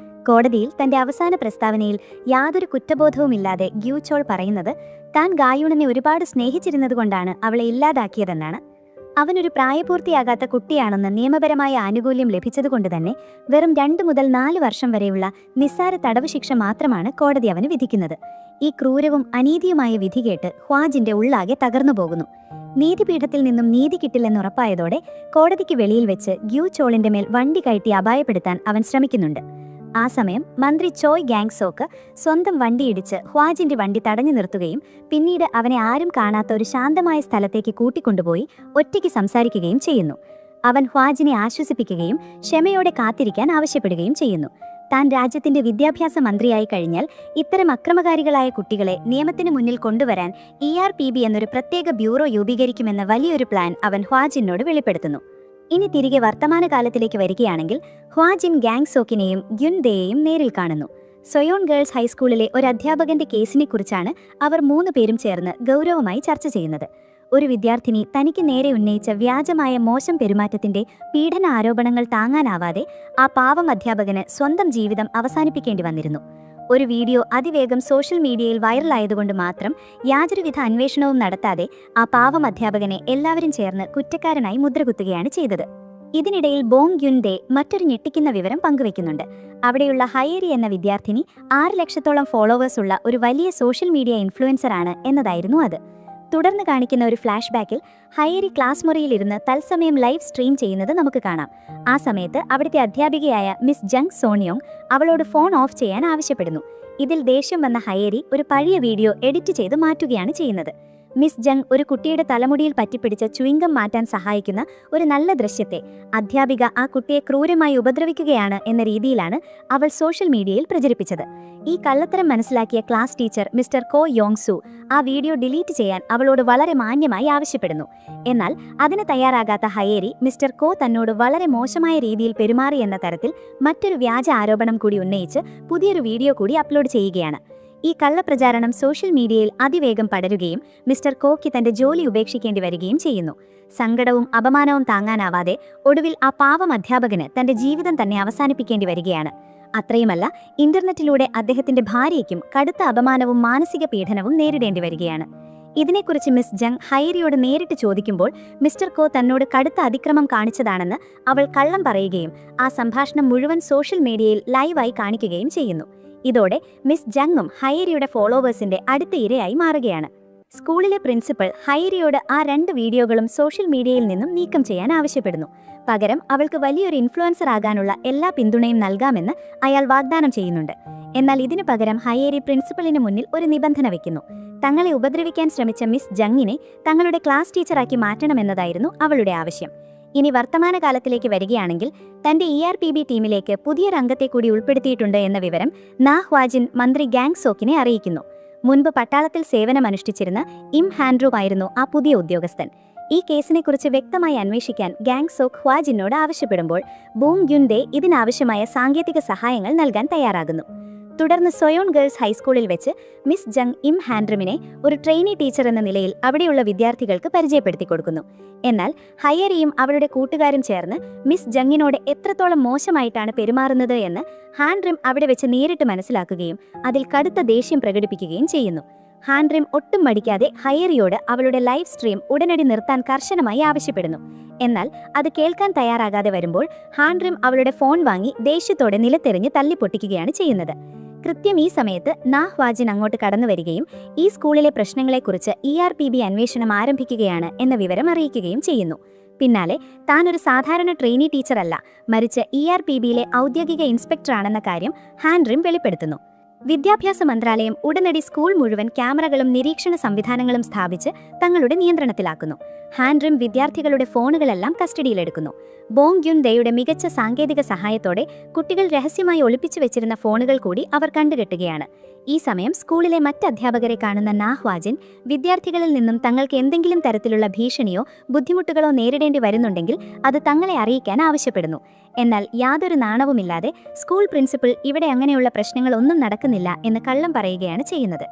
കോടതിയിൽ തന്റെ അവസാന പ്രസ്താവനയിൽ യാതൊരു കുറ്റബോധവുമില്ലാതെ ഗ്യൂ ചോൾ പറയുന്നത് താൻ ഗായൂണിനെ ഒരുപാട് സ്നേഹിച്ചിരുന്നതുകൊണ്ടാണ് അവളെ ഇല്ലാതാക്കിയതെന്നാണ്. അവനൊരു പ്രായപൂർത്തിയാകാത്ത കുട്ടിയാണെന്ന് നിയമപരമായ ആനുകൂല്യം ലഭിച്ചതുകൊണ്ട് തന്നെ വെറും 2 മുതൽ 4 വർഷം വരെയുള്ള നിസ്സാര തടവ് ശിക്ഷ മാത്രമാണ് കോടതി അവന് വിധിക്കുന്നത്. ഈ ക്രൂരവും അനീതിയുമായ വിധി കേട്ട് ഹ്വാജിന്റെ ഉള്ളാകെ തകർന്നു പോകുന്നു. നീതിപീഠത്തിൽ നിന്നും നീതി കിട്ടില്ലെന്നുറപ്പായതോടെ കോടതിക്ക് വെളിയിൽ വെച്ച് ഗ്യൂ ചോളിന്റെ മേൽ വണ്ടി കയറ്റി അപായപ്പെടുത്താൻ അവൻ ശ്രമിക്കുന്നുണ്ട്. ആ സമയം മന്ത്രി ചോയ് ഗാങ്സോക്ക് സ്വന്തം വണ്ടിയിടിച്ച് ഹ്വാജിന്റെ വണ്ടി തടഞ്ഞു നിർത്തുകയും പിന്നീട് അവനെ ആരും കാണാത്ത ഒരു ശാന്തമായ സ്ഥലത്തേക്ക് കൂട്ടിക്കൊണ്ടുപോയി ഒറ്റയ്ക്ക് സംസാരിക്കുകയും ചെയ്യുന്നു. അവൻ ഹ്വാജിനെ ആശ്വസിപ്പിക്കുകയും ക്ഷമയോടെ കാത്തിരിക്കാൻ ആവശ്യപ്പെടുകയും ചെയ്യുന്നു. താൻ രാജ്യത്തിന്റെ വിദ്യാഭ്യാസ മന്ത്രിയായി കഴിഞ്ഞാൽ ഇത്തരം അക്രമകാരികളായ കുട്ടികളെ നിയമത്തിന് മുന്നിൽ കൊണ്ടുവരാൻ ERPB എന്നൊരു പ്രത്യേക ബ്യൂറോ രൂപീകരിക്കുമെന്ന വലിയൊരു പ്ലാൻ അവൻ ഹ്വാജിനോട് വെളിപ്പെടുത്തുന്നു. ഇനി തിരികെ വർത്തമാനകാലത്തിലേക്ക് വരികയാണെങ്കിൽ ഹ്വാജിൻ ഗാങ് സോക്കിനെയും ഗ്യുൻദേയെയും നേരിൽ കാണുന്നു. സൊയോൺ ഗേൾസ് ഹൈസ്കൂളിലെ ഒരു അധ്യാപകന്റെ കേസിനെക്കുറിച്ചാണ് അവർ 3 പേരും ചേർന്ന് ഗൗരവമായി ചർച്ച ചെയ്യുന്നത്. ഒരു വിദ്യാർത്ഥിനി തനിക്ക് നേരെ ഉന്നയിച്ച വ്യാജമായ മോശം പെരുമാറ്റത്തിന്റെ പീഡന ആരോപണങ്ങൾ താങ്ങാനാവാതെ ആ പാവം അധ്യാപകന് സ്വന്തം ജീവിതം അവസാനിപ്പിക്കേണ്ടി വന്നിരുന്നു. ഒരു വീഡിയോ അതിവേഗം സോഷ്യൽ മീഡിയയിൽ വൈറലായതുകൊണ്ട് മാത്രം യാതൊരുവിധ അന്വേഷണവും നടത്താതെ ആ പാവം അധ്യാപകനെ എല്ലാവരും ചേർന്ന് കുറ്റക്കാരനായി മുദ്രകുത്തുകയാണ് ചെയ്തത്. ഇതിനിടയിൽ ബോങ് ഗ്യുൻദേ മറ്റൊരു ഞെട്ടിക്കുന്ന വിവരം പങ്കുവെക്കുന്നുണ്ട്. അവിടെയുള്ള ഹയേരി എന്ന വിദ്യാർത്ഥിനി 6 ലക്ഷത്തോളം ഫോളോവേഴ്സ് ഉള്ള ഒരു വലിയ സോഷ്യൽ മീഡിയ ഇൻഫ്ലുവൻസർ ആണ് എന്നതായിരുന്നു അത്. തുടർന്ന് കാണിക്കുന്ന ഒരു ഫ്ലാഷ് ബാക്കിൽ ഹയേരി ക്ലാസ് മുറിയിലിരുന്ന് തത്സമയം ലൈവ് സ്ട്രീം ചെയ്യുന്നത് നമുക്ക് കാണാം. ആ സമയത്ത് അവിടുത്തെ അധ്യാപികയായ മിസ് ജങ് സോണിയോങ് അവളോട് ഫോൺ ഓഫ് ചെയ്യാൻ ആവശ്യപ്പെടുന്നു. ഇതിൽ ദേഷ്യം വന്ന ഹയേരി ഒരു പഴയ വീഡിയോ എഡിറ്റ് ചെയ്ത് മാറ്റുകയാണ് ചെയ്യുന്നത്. മിസ് ജങ് ഒരു കുട്ടിയുടെ തലമുടിയിൽ പറ്റിപ്പിടിച്ച ചുയിങ്കം മാറ്റാൻ സഹായിക്കുന്ന ഒരു നല്ല ദൃശ്യത്തെ അധ്യാപിക ആ കുട്ടിയെ ക്രൂരമായി ഉപദ്രവിക്കുകയാണ് എന്ന രീതിയിലാണ് അവൾ സോഷ്യൽ മീഡിയയിൽ പ്രചരിപ്പിച്ചത്. ഈ കള്ളത്തരം മനസ്സിലാക്കിയ ക്ലാസ് ടീച്ചർ മിസ്റ്റർ കോ യോങ് സു ആ വീഡിയോ ഡിലീറ്റ് ചെയ്യാൻ അവളോട് വളരെ മാന്യമായി ആവശ്യപ്പെടുന്നു. എന്നാൽ അതിന് തയ്യാറാകാത്ത ഹയേരി മിസ്റ്റർ കോ തന്നോട് വളരെ മോശമായ രീതിയിൽ പെരുമാറിയെന്ന തരത്തിൽ മറ്റൊരു വ്യാജ ആരോപണം കൂടി ഉന്നയിച്ച് പുതിയൊരു വീഡിയോ കൂടി അപ്ലോഡ് ചെയ്യുകയാണ്. ഈ കള്ളപ്രചാരണം സോഷ്യൽ മീഡിയയിൽ അതിവേഗം പടരുകയും മിസ്റ്റർ കോക്ക് തന്റെ ജോലി ഉപേക്ഷിക്കേണ്ടി വരികയും ചെയ്യുന്നു. സങ്കടവും അപമാനവും താങ്ങാനാവാതെ ഒടുവിൽ ആ പാവം അധ്യാപകന് തന്റെ ജീവിതം തന്നെ അവസാനിപ്പിക്കേണ്ടി വരികയാണ്. അത്രയുമല്ല, ഇന്റർനെറ്റിലൂടെ അദ്ദേഹത്തിന്റെ ഭാര്യയ്ക്കും കടുത്ത അപമാനവും മാനസിക പീഡനവും നേരിടേണ്ടി വരികയാണ്. ഇതിനെക്കുറിച്ച് മിസ് ജങ് ഹയേരിയോട് നേരിട്ട് ചോദിക്കുമ്പോൾ മിസ്റ്റർ കോ തന്നോട് കടുത്ത അതിക്രമം കാണിച്ചതാണെന്ന് അവൾ കള്ളം പറയുകയും ആ സംഭാഷണം മുഴുവൻ സോഷ്യൽ മീഡിയയിൽ ലൈവായി കാണിക്കുകയും ചെയ്യുന്നു. ഇതോടെ മിസ് ജങ്ങും ഹയേരിയുടെ ഫോളോവേഴ്സിന്റെ അടുത്ത ഇരയായി മാറുകയാണ്. സ്കൂളിലെ പ്രിൻസിപ്പൽ ഹയേരിയോട് ആ 2 വീഡിയോകളും സോഷ്യൽ മീഡിയയിൽ നിന്നും നീക്കം ചെയ്യാൻ ആവശ്യപ്പെടുന്നു. പകരം അവൾക്ക് വലിയൊരു ഇൻഫ്ലുവൻസർ ആകാനുള്ള എല്ലാ പിന്തുണയും നൽകാമെന്ന് അയാൾ വാഗ്ദാനം ചെയ്യുന്നുണ്ട്. എന്നാൽ ഇതിനു പകരം ഹയേരി പ്രിൻസിപ്പലിന് മുന്നിൽ ഒരു നിബന്ധന വയ്ക്കുന്നു. തങ്ങളെ ഉപദ്രവിക്കാൻ ശ്രമിച്ച മിസ് ജങ്ങിനെ തങ്ങളുടെ ക്ലാസ് ടീച്ചറാക്കി മാറ്റണമെന്നതായിരുന്നു അവളുടെ ആവശ്യം. ഇനി വർത്തമാനകാലത്തിലേക്ക് വരികയാണെങ്കിൽ തന്റെ ERPB ടീമിലേക്ക് പുതിയൊരു അംഗത്തെ കൂടി ഉൾപ്പെടുത്തിയിട്ടുണ്ട് എന്ന വിവരം നാ ഹ്വാജിൻ മന്ത്രി ഗാങ് സോക്കിനെ അറിയിക്കുന്നു. മുൻപ് പട്ടാളത്തിൽ സേവനമനുഷ്ഠിച്ചിരുന്ന ഇം ഹാൻഡ്രൂം ആയിരുന്നു ആ പുതിയ ഉദ്യോഗസ്ഥൻ. ഈ കേസിനെക്കുറിച്ച് വ്യക്തമായി അന്വേഷിക്കാൻ ഗാങ് സോക്ക് ഹ്വാജിനോട് ആവശ്യപ്പെടുമ്പോൾ ബോങ് ഗ്യുൻദേ ഇതിനാവശ്യമായ സാങ്കേതിക സഹായങ്ങൾ നൽകാൻ തയ്യാറാകുന്നു. തുടർന്ന് സൊയോൺ ഗേൾസ് ഹൈസ്കൂളിൽ വെച്ച് മിസ് ജങ് ഇം ഹാൻഡ്രമിനെ ഒരു ട്രെയിനി ടീച്ചർ എന്ന നിലയിൽ അവിടെയുള്ള വിദ്യാർത്ഥികൾക്ക് പരിചയപ്പെടുത്തി കൊടുക്കുന്നു. എന്നാൽ ഹയേരിയും അവളുടെ കൂട്ടുകാരും ചേർന്ന് മിസ് ജങ്ങിനോട് എത്രത്തോളം മോശമായിട്ടാണ് പെരുമാറുന്നത് എന്ന് ഹാൻഡ്രിം അവിടെ വെച്ച് നേരിട്ട് മനസ്സിലാക്കുകയും അതിൽ കടുത്ത ദേഷ്യം പ്രകടിപ്പിക്കുകയും ചെയ്യുന്നു. ഹാൻഡ്രിം ഒട്ടും മടിക്കാതെ ഹയേരിയോട് അവളുടെ ലൈവ് സ്ട്രീം ഉടനടി നിർത്താൻ കർശനമായി ആവശ്യപ്പെടുന്നു. എന്നാൽ അത് കേൾക്കാൻ തയ്യാറാകാതെ വരുമ്പോൾ ഹാൻഡ്രിം അവളുടെ ഫോൺ വാങ്ങി ദേഷ്യത്തോടെ നിലത്തെറിഞ്ഞ് തല്ലിപ്പൊട്ടിക്കുകയാണ് ചെയ്യുന്നത്. കൃത്യം ഈ സമയത്ത് നാ ഹ്വാജിൻ അങ്ങോട്ട് കടന്നു വരികയും ഈ സ്കൂളിലെ പ്രശ്നങ്ങളെക്കുറിച്ച് ERPB അന്വേഷണം ആരംഭിക്കുകയാണ് എന്ന വിവരം അറിയിക്കുകയും ചെയ്യുന്നു. പിന്നാലെ താൻ ഒരു സാധാരണ ട്രെയിനി ടീച്ചറല്ല, മറിച്ച് ERPBയിലെ ഔദ്യോഗിക ഇൻസ്പെക്ടറാണെന്ന കാര്യം ഹാൻഡ്രിം വെളിപ്പെടുത്തുന്നു. വിദ്യാഭ്യാസ മന്ത്രാലയം ഉടനടി സ്കൂൾ മുഴുവൻ ക്യാമറകളും നിരീക്ഷണ സംവിധാനങ്ങളും സ്ഥാപിച്ച് തങ്ങളുടെ നിയന്ത്രണത്തിലാക്കുന്നു. ഹാൻഡ്രിം വിദ്യാർത്ഥികളുടെ ഫോണുകളെല്ലാം കസ്റ്റഡിയിലെടുക്കുന്നു. ബോങ് ഗ്യുൻദേയുടെ മികച്ച സാങ്കേതിക സഹായത്തോടെ കുട്ടികൾ രഹസ്യമായി ഒളിപ്പിച്ചു വെച്ചിരുന്ന ഫോണുകൾ കൂടി അവർ കണ്ടുകെട്ടുകയാണ്. ഈ സമയം സ്കൂളിലെ മറ്റ് അധ്യാപകരെ കാണുന്ന നാ ഹ്വാജിൻ വിദ്യാർത്ഥികളിൽ നിന്നും തങ്ങൾക്ക് എന്തെങ്കിലും തരത്തിലുള്ള ഭീഷണിയോ ബുദ്ധിമുട്ടുകളോ നേരിടേണ്ടി വരുന്നുണ്ടെങ്കിൽ അത് തങ്ങളെ അറിയിക്കാൻ ആവശ്യപ്പെടുന്നു. എന്നാൽ യാതൊരു നാണവുമില്ലാതെ സ്കൂൾ പ്രിൻസിപ്പൽ ഇവിടെ അങ്ങനെയുള്ള പ്രശ്നങ്ങളൊന്നും നടക്കുന്നില്ല എന്ന് കള്ളം പറയുകയാണ് ചെയ്യുന്നത്.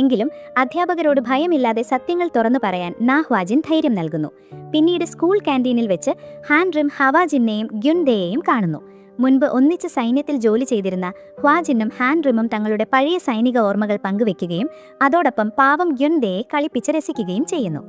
എങ്കിലും അധ്യാപകരോട് ഭയമില്ലാതെ സത്യങ്ങൾ തുറന്നു പറയാൻ നാ ഹ്വാജിൻ ധൈര്യം നൽകുന്നു. പിന്നീട് സ്കൂൾ ക്യാൻറ്റീനിൽ വെച്ച് ഹാൻഡ്രിം ഹവാജിനെയും ഗ്യുൻദേയെയും കാണുന്നു. മുൻപ് ഒന്നിച്ച് സൈന്യത്തിൽ ജോലി ചെയ്തിരുന്ന ഹ്വാജിനും ഹാൻഡ്രിമും തങ്ങളുടെ പഴയ സൈനിക ഓർമ്മകൾ പങ്കുവെക്കുകയും അതോടൊപ്പം പാവം ഗ്യുൻദേയെ കളിപ്പിച്ച് രസിക്കുകയും ചെയ്യുന്നു.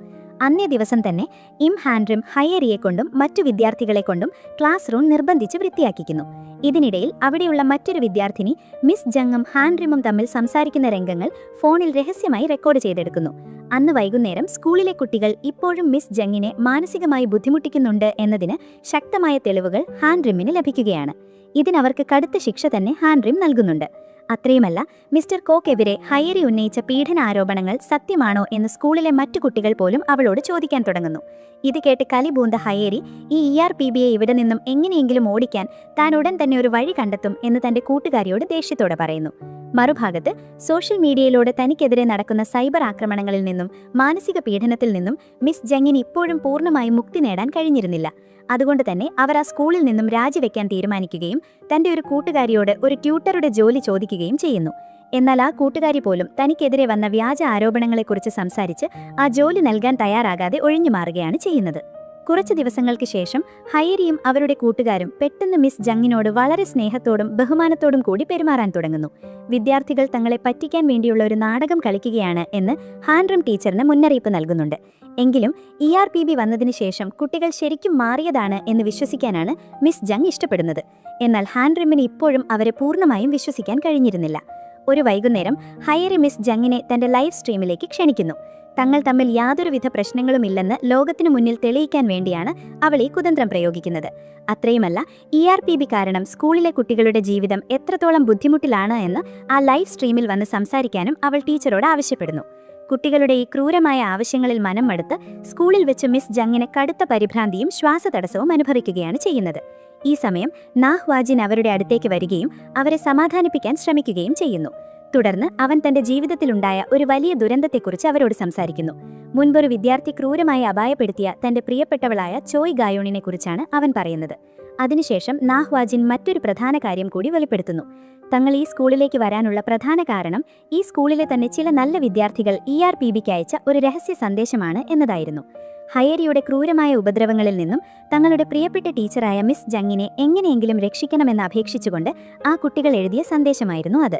അന്നേ ദിവസം തന്നെ ഇം ഹാൻഡ്രിം ഹയേരിയെ കൊണ്ടും മറ്റു വിദ്യാർത്ഥികളെ കൊണ്ടും ക്ലാസ് റൂം നിർബന്ധിച്ച് വൃത്തിയാക്കിക്കുന്നു. ഇതിനിടയിൽ അവിടെയുള്ള മറ്റൊരു വിദ്യാർത്ഥിനി മിസ് ജങ്ങും ഹാൻഡ്രിമും തമ്മിൽ സംസാരിക്കുന്ന രംഗങ്ങൾ ഫോണിൽ രഹസ്യമായി റെക്കോർഡ് ചെയ്തെടുക്കുന്നു. അന്ന് വൈകുന്നേരം സ്കൂളിലെ കുട്ടികൾ ഇപ്പോഴും മിസ് ജങ്ങിനെ മാനസികമായി ബുദ്ധിമുട്ടിക്കുന്നുണ്ട് എന്നതിന് ശക്തമായ തെളിവുകൾ ഹാൻഡ്രിമിന് ലഭിക്കുകയാണ്. ഇതിനവർക്ക് കടുത്ത ശിക്ഷ തന്നെ ഹാൻഡ്രിം നൽകുന്നുണ്ട്. അത്രയുമല്ല, മിസ്റ്റർ കോക്കെതിരെ ഹയരി ഉന്നയിച്ച പീഡന ആരോപണങ്ങൾ സത്യമാണോ എന്ന് സ്കൂളിലെ മറ്റു കുട്ടികൾ പോലും അവളോട് ചോദിക്കാൻ തുടങ്ങുന്നു. ഇത് കേട്ട് കലിബൂന്ത ഹയേരി ഈ ERPBയെ ഇവിടെ നിന്നും എങ്ങനെയെങ്കിലും ഓടിക്കാൻ താൻ ഉടൻ തന്നെ ഒരു വഴി കണ്ടെത്തും എന്ന് തന്റെ കൂട്ടുകാരിയോട് ദേഷ്യത്തോടെ പറയുന്നു. മറുഭാഗത്ത് സോഷ്യൽ മീഡിയയിലൂടെ തനിക്കെതിരെ നടക്കുന്ന സൈബർ ആക്രമണങ്ങളിൽ നിന്നും മാനസിക പീഡനത്തിൽ നിന്നും മിസ് ജങ്ങിന് ഇപ്പോഴും പൂർണ്ണമായും മുക്തി നേടാൻ കഴിഞ്ഞിരുന്നില്ല. അതുകൊണ്ട് തന്നെ അവർ ആ സ്കൂളിൽ നിന്നും രാജിവെക്കാൻ തീരുമാനിക്കുകയും തന്റെ ഒരു കൂട്ടുകാരിയോട് ഒരു ട്യൂട്ടറുടെ ജോലി ചോദിക്കുകയും ചെയ്യുന്നു. എന്നാൽ ആ കൂട്ടുകാരി പോലും തനിക്കെതിരെ വന്ന വ്യാജ ആരോപണങ്ങളെക്കുറിച്ച് സംസാരിച്ച് ആ ജോലി നൽകാൻ തയ്യാറാകാതെ ഒഴിഞ്ഞുമാറുകയാണ് ചെയ്യുന്നത്. കുറച്ചു ദിവസങ്ങൾക്ക് ശേഷം ഹയരിയും അവരുടെ കൂട്ടുകാരും പെട്ടെന്ന് മിസ് ജങ്ങിനോട് വളരെ സ്നേഹത്തോടും ബഹുമാനത്തോടും കൂടി പെരുമാറാൻ തുടങ്ങുന്നു. വിദ്യാർത്ഥികൾ തങ്ങളെ പറ്റിക്കാൻ വേണ്ടിയുള്ള ഒരു നാടകം കളിക്കുകയാണ് എന്ന് ഹാൻഡ്രം ടീച്ചറിന് മുന്നറിയിപ്പ് നൽകുന്നുണ്ട്. എങ്കിലും ERPB വന്നതിന് ശേഷം കുട്ടികൾ ശരിക്കും മാറിയതാണ് എന്ന് വിശ്വസിക്കാനാണ് മിസ് ജങ് ഇഷ്ടപ്പെടുന്നത്. എന്നാൽ ഹാൻഡ്രിമിന് ഇപ്പോഴും അവരെ പൂർണ്ണമായും വിശ്വസിക്കാൻ കഴിഞ്ഞിരുന്നില്ല. ഒരു വൈകുന്നേരം ഹയരി മിസ് ജങ്ങിനെ തന്റെ ലൈവ് സ്ട്രീമിലേക്ക് ക്ഷണിക്കുന്നു. തങ്ങൾ തമ്മിൽ യാതൊരുവിധ പ്രശ്നങ്ങളുമില്ലെന്ന് ലോകത്തിനു മുന്നിൽ തെളിയിക്കാൻ വേണ്ടിയാണ് അവൾ ഈ കുതന്ത്രം പ്രയോഗിക്കുന്നത്. അത്രയുമല്ല, ERPB കാരണം സ്കൂളിലെ കുട്ടികളുടെ ജീവിതം എത്രത്തോളം ബുദ്ധിമുട്ടിലാണ് എന്ന് ആ ലൈവ് സ്ട്രീമിൽ വന്ന് സംസാരിക്കാനും അവൾ ടീച്ചറോട് ആവശ്യപ്പെടുന്നു. കുട്ടികളുടെ ഈ ക്രൂരമായ ആവശ്യങ്ങളിൽ മനം മടുത്ത് സ്കൂളിൽ വെച്ച് മിസ് ജങ്ങിന് കടുത്ത പരിഭ്രാന്തിയും ശ്വാസതടസ്സവും അനുഭവിക്കുകയാണ് ചെയ്യുന്നത്. ഈ സമയം നാഹ്വാജിൻ അവരുടെ അടുത്തേക്ക് വരികയും അവരെ സമാധാനിപ്പിക്കാൻ ശ്രമിക്കുകയും ചെയ്യുന്നു. തുടർന്ന് അവൻ തന്റെ ജീവിതത്തിലുണ്ടായ ഒരു വലിയ ദുരന്തത്തെക്കുറിച്ച് അവരോട് സംസാരിക്കുന്നു. മുൻപൊരു വിദ്യാർത്ഥി ക്രൂരമായി അപായപ്പെടുത്തിയ തന്റെ പ്രിയപ്പെട്ടവളായ ചോയ് ഗായോണിനെ കുറിച്ചാണ് അവൻ പറയുന്നത്. അതിനുശേഷം നാഹ്വാജിൻ മറ്റൊരു പ്രധാന കാര്യം കൂടി വെളിപ്പെടുത്തുന്നു. തങ്ങൾ ഈ സ്കൂളിലേക്ക് വരാനുള്ള പ്രധാന കാരണം ഈ സ്കൂളിലെ തന്നെ ചില നല്ല വിദ്യാർത്ഥികൾ ERPBക്ക് അയച്ച ഒരു രഹസ്യ സന്ദേശമാണ് എന്നതായിരുന്നു. ഹയരിയുടെ ക്രൂരമായ ഉപദ്രവങ്ങളിൽ നിന്നും തങ്ങളുടെ പ്രിയപ്പെട്ട ടീച്ചറായ മിസ് ജങ്ങിനെ എങ്ങനെയെങ്കിലും രക്ഷിക്കണമെന്ന് അപേക്ഷിച്ചുകൊണ്ട് ആ കുട്ടികൾ എഴുതിയ സന്ദേശമായിരുന്നു അത്.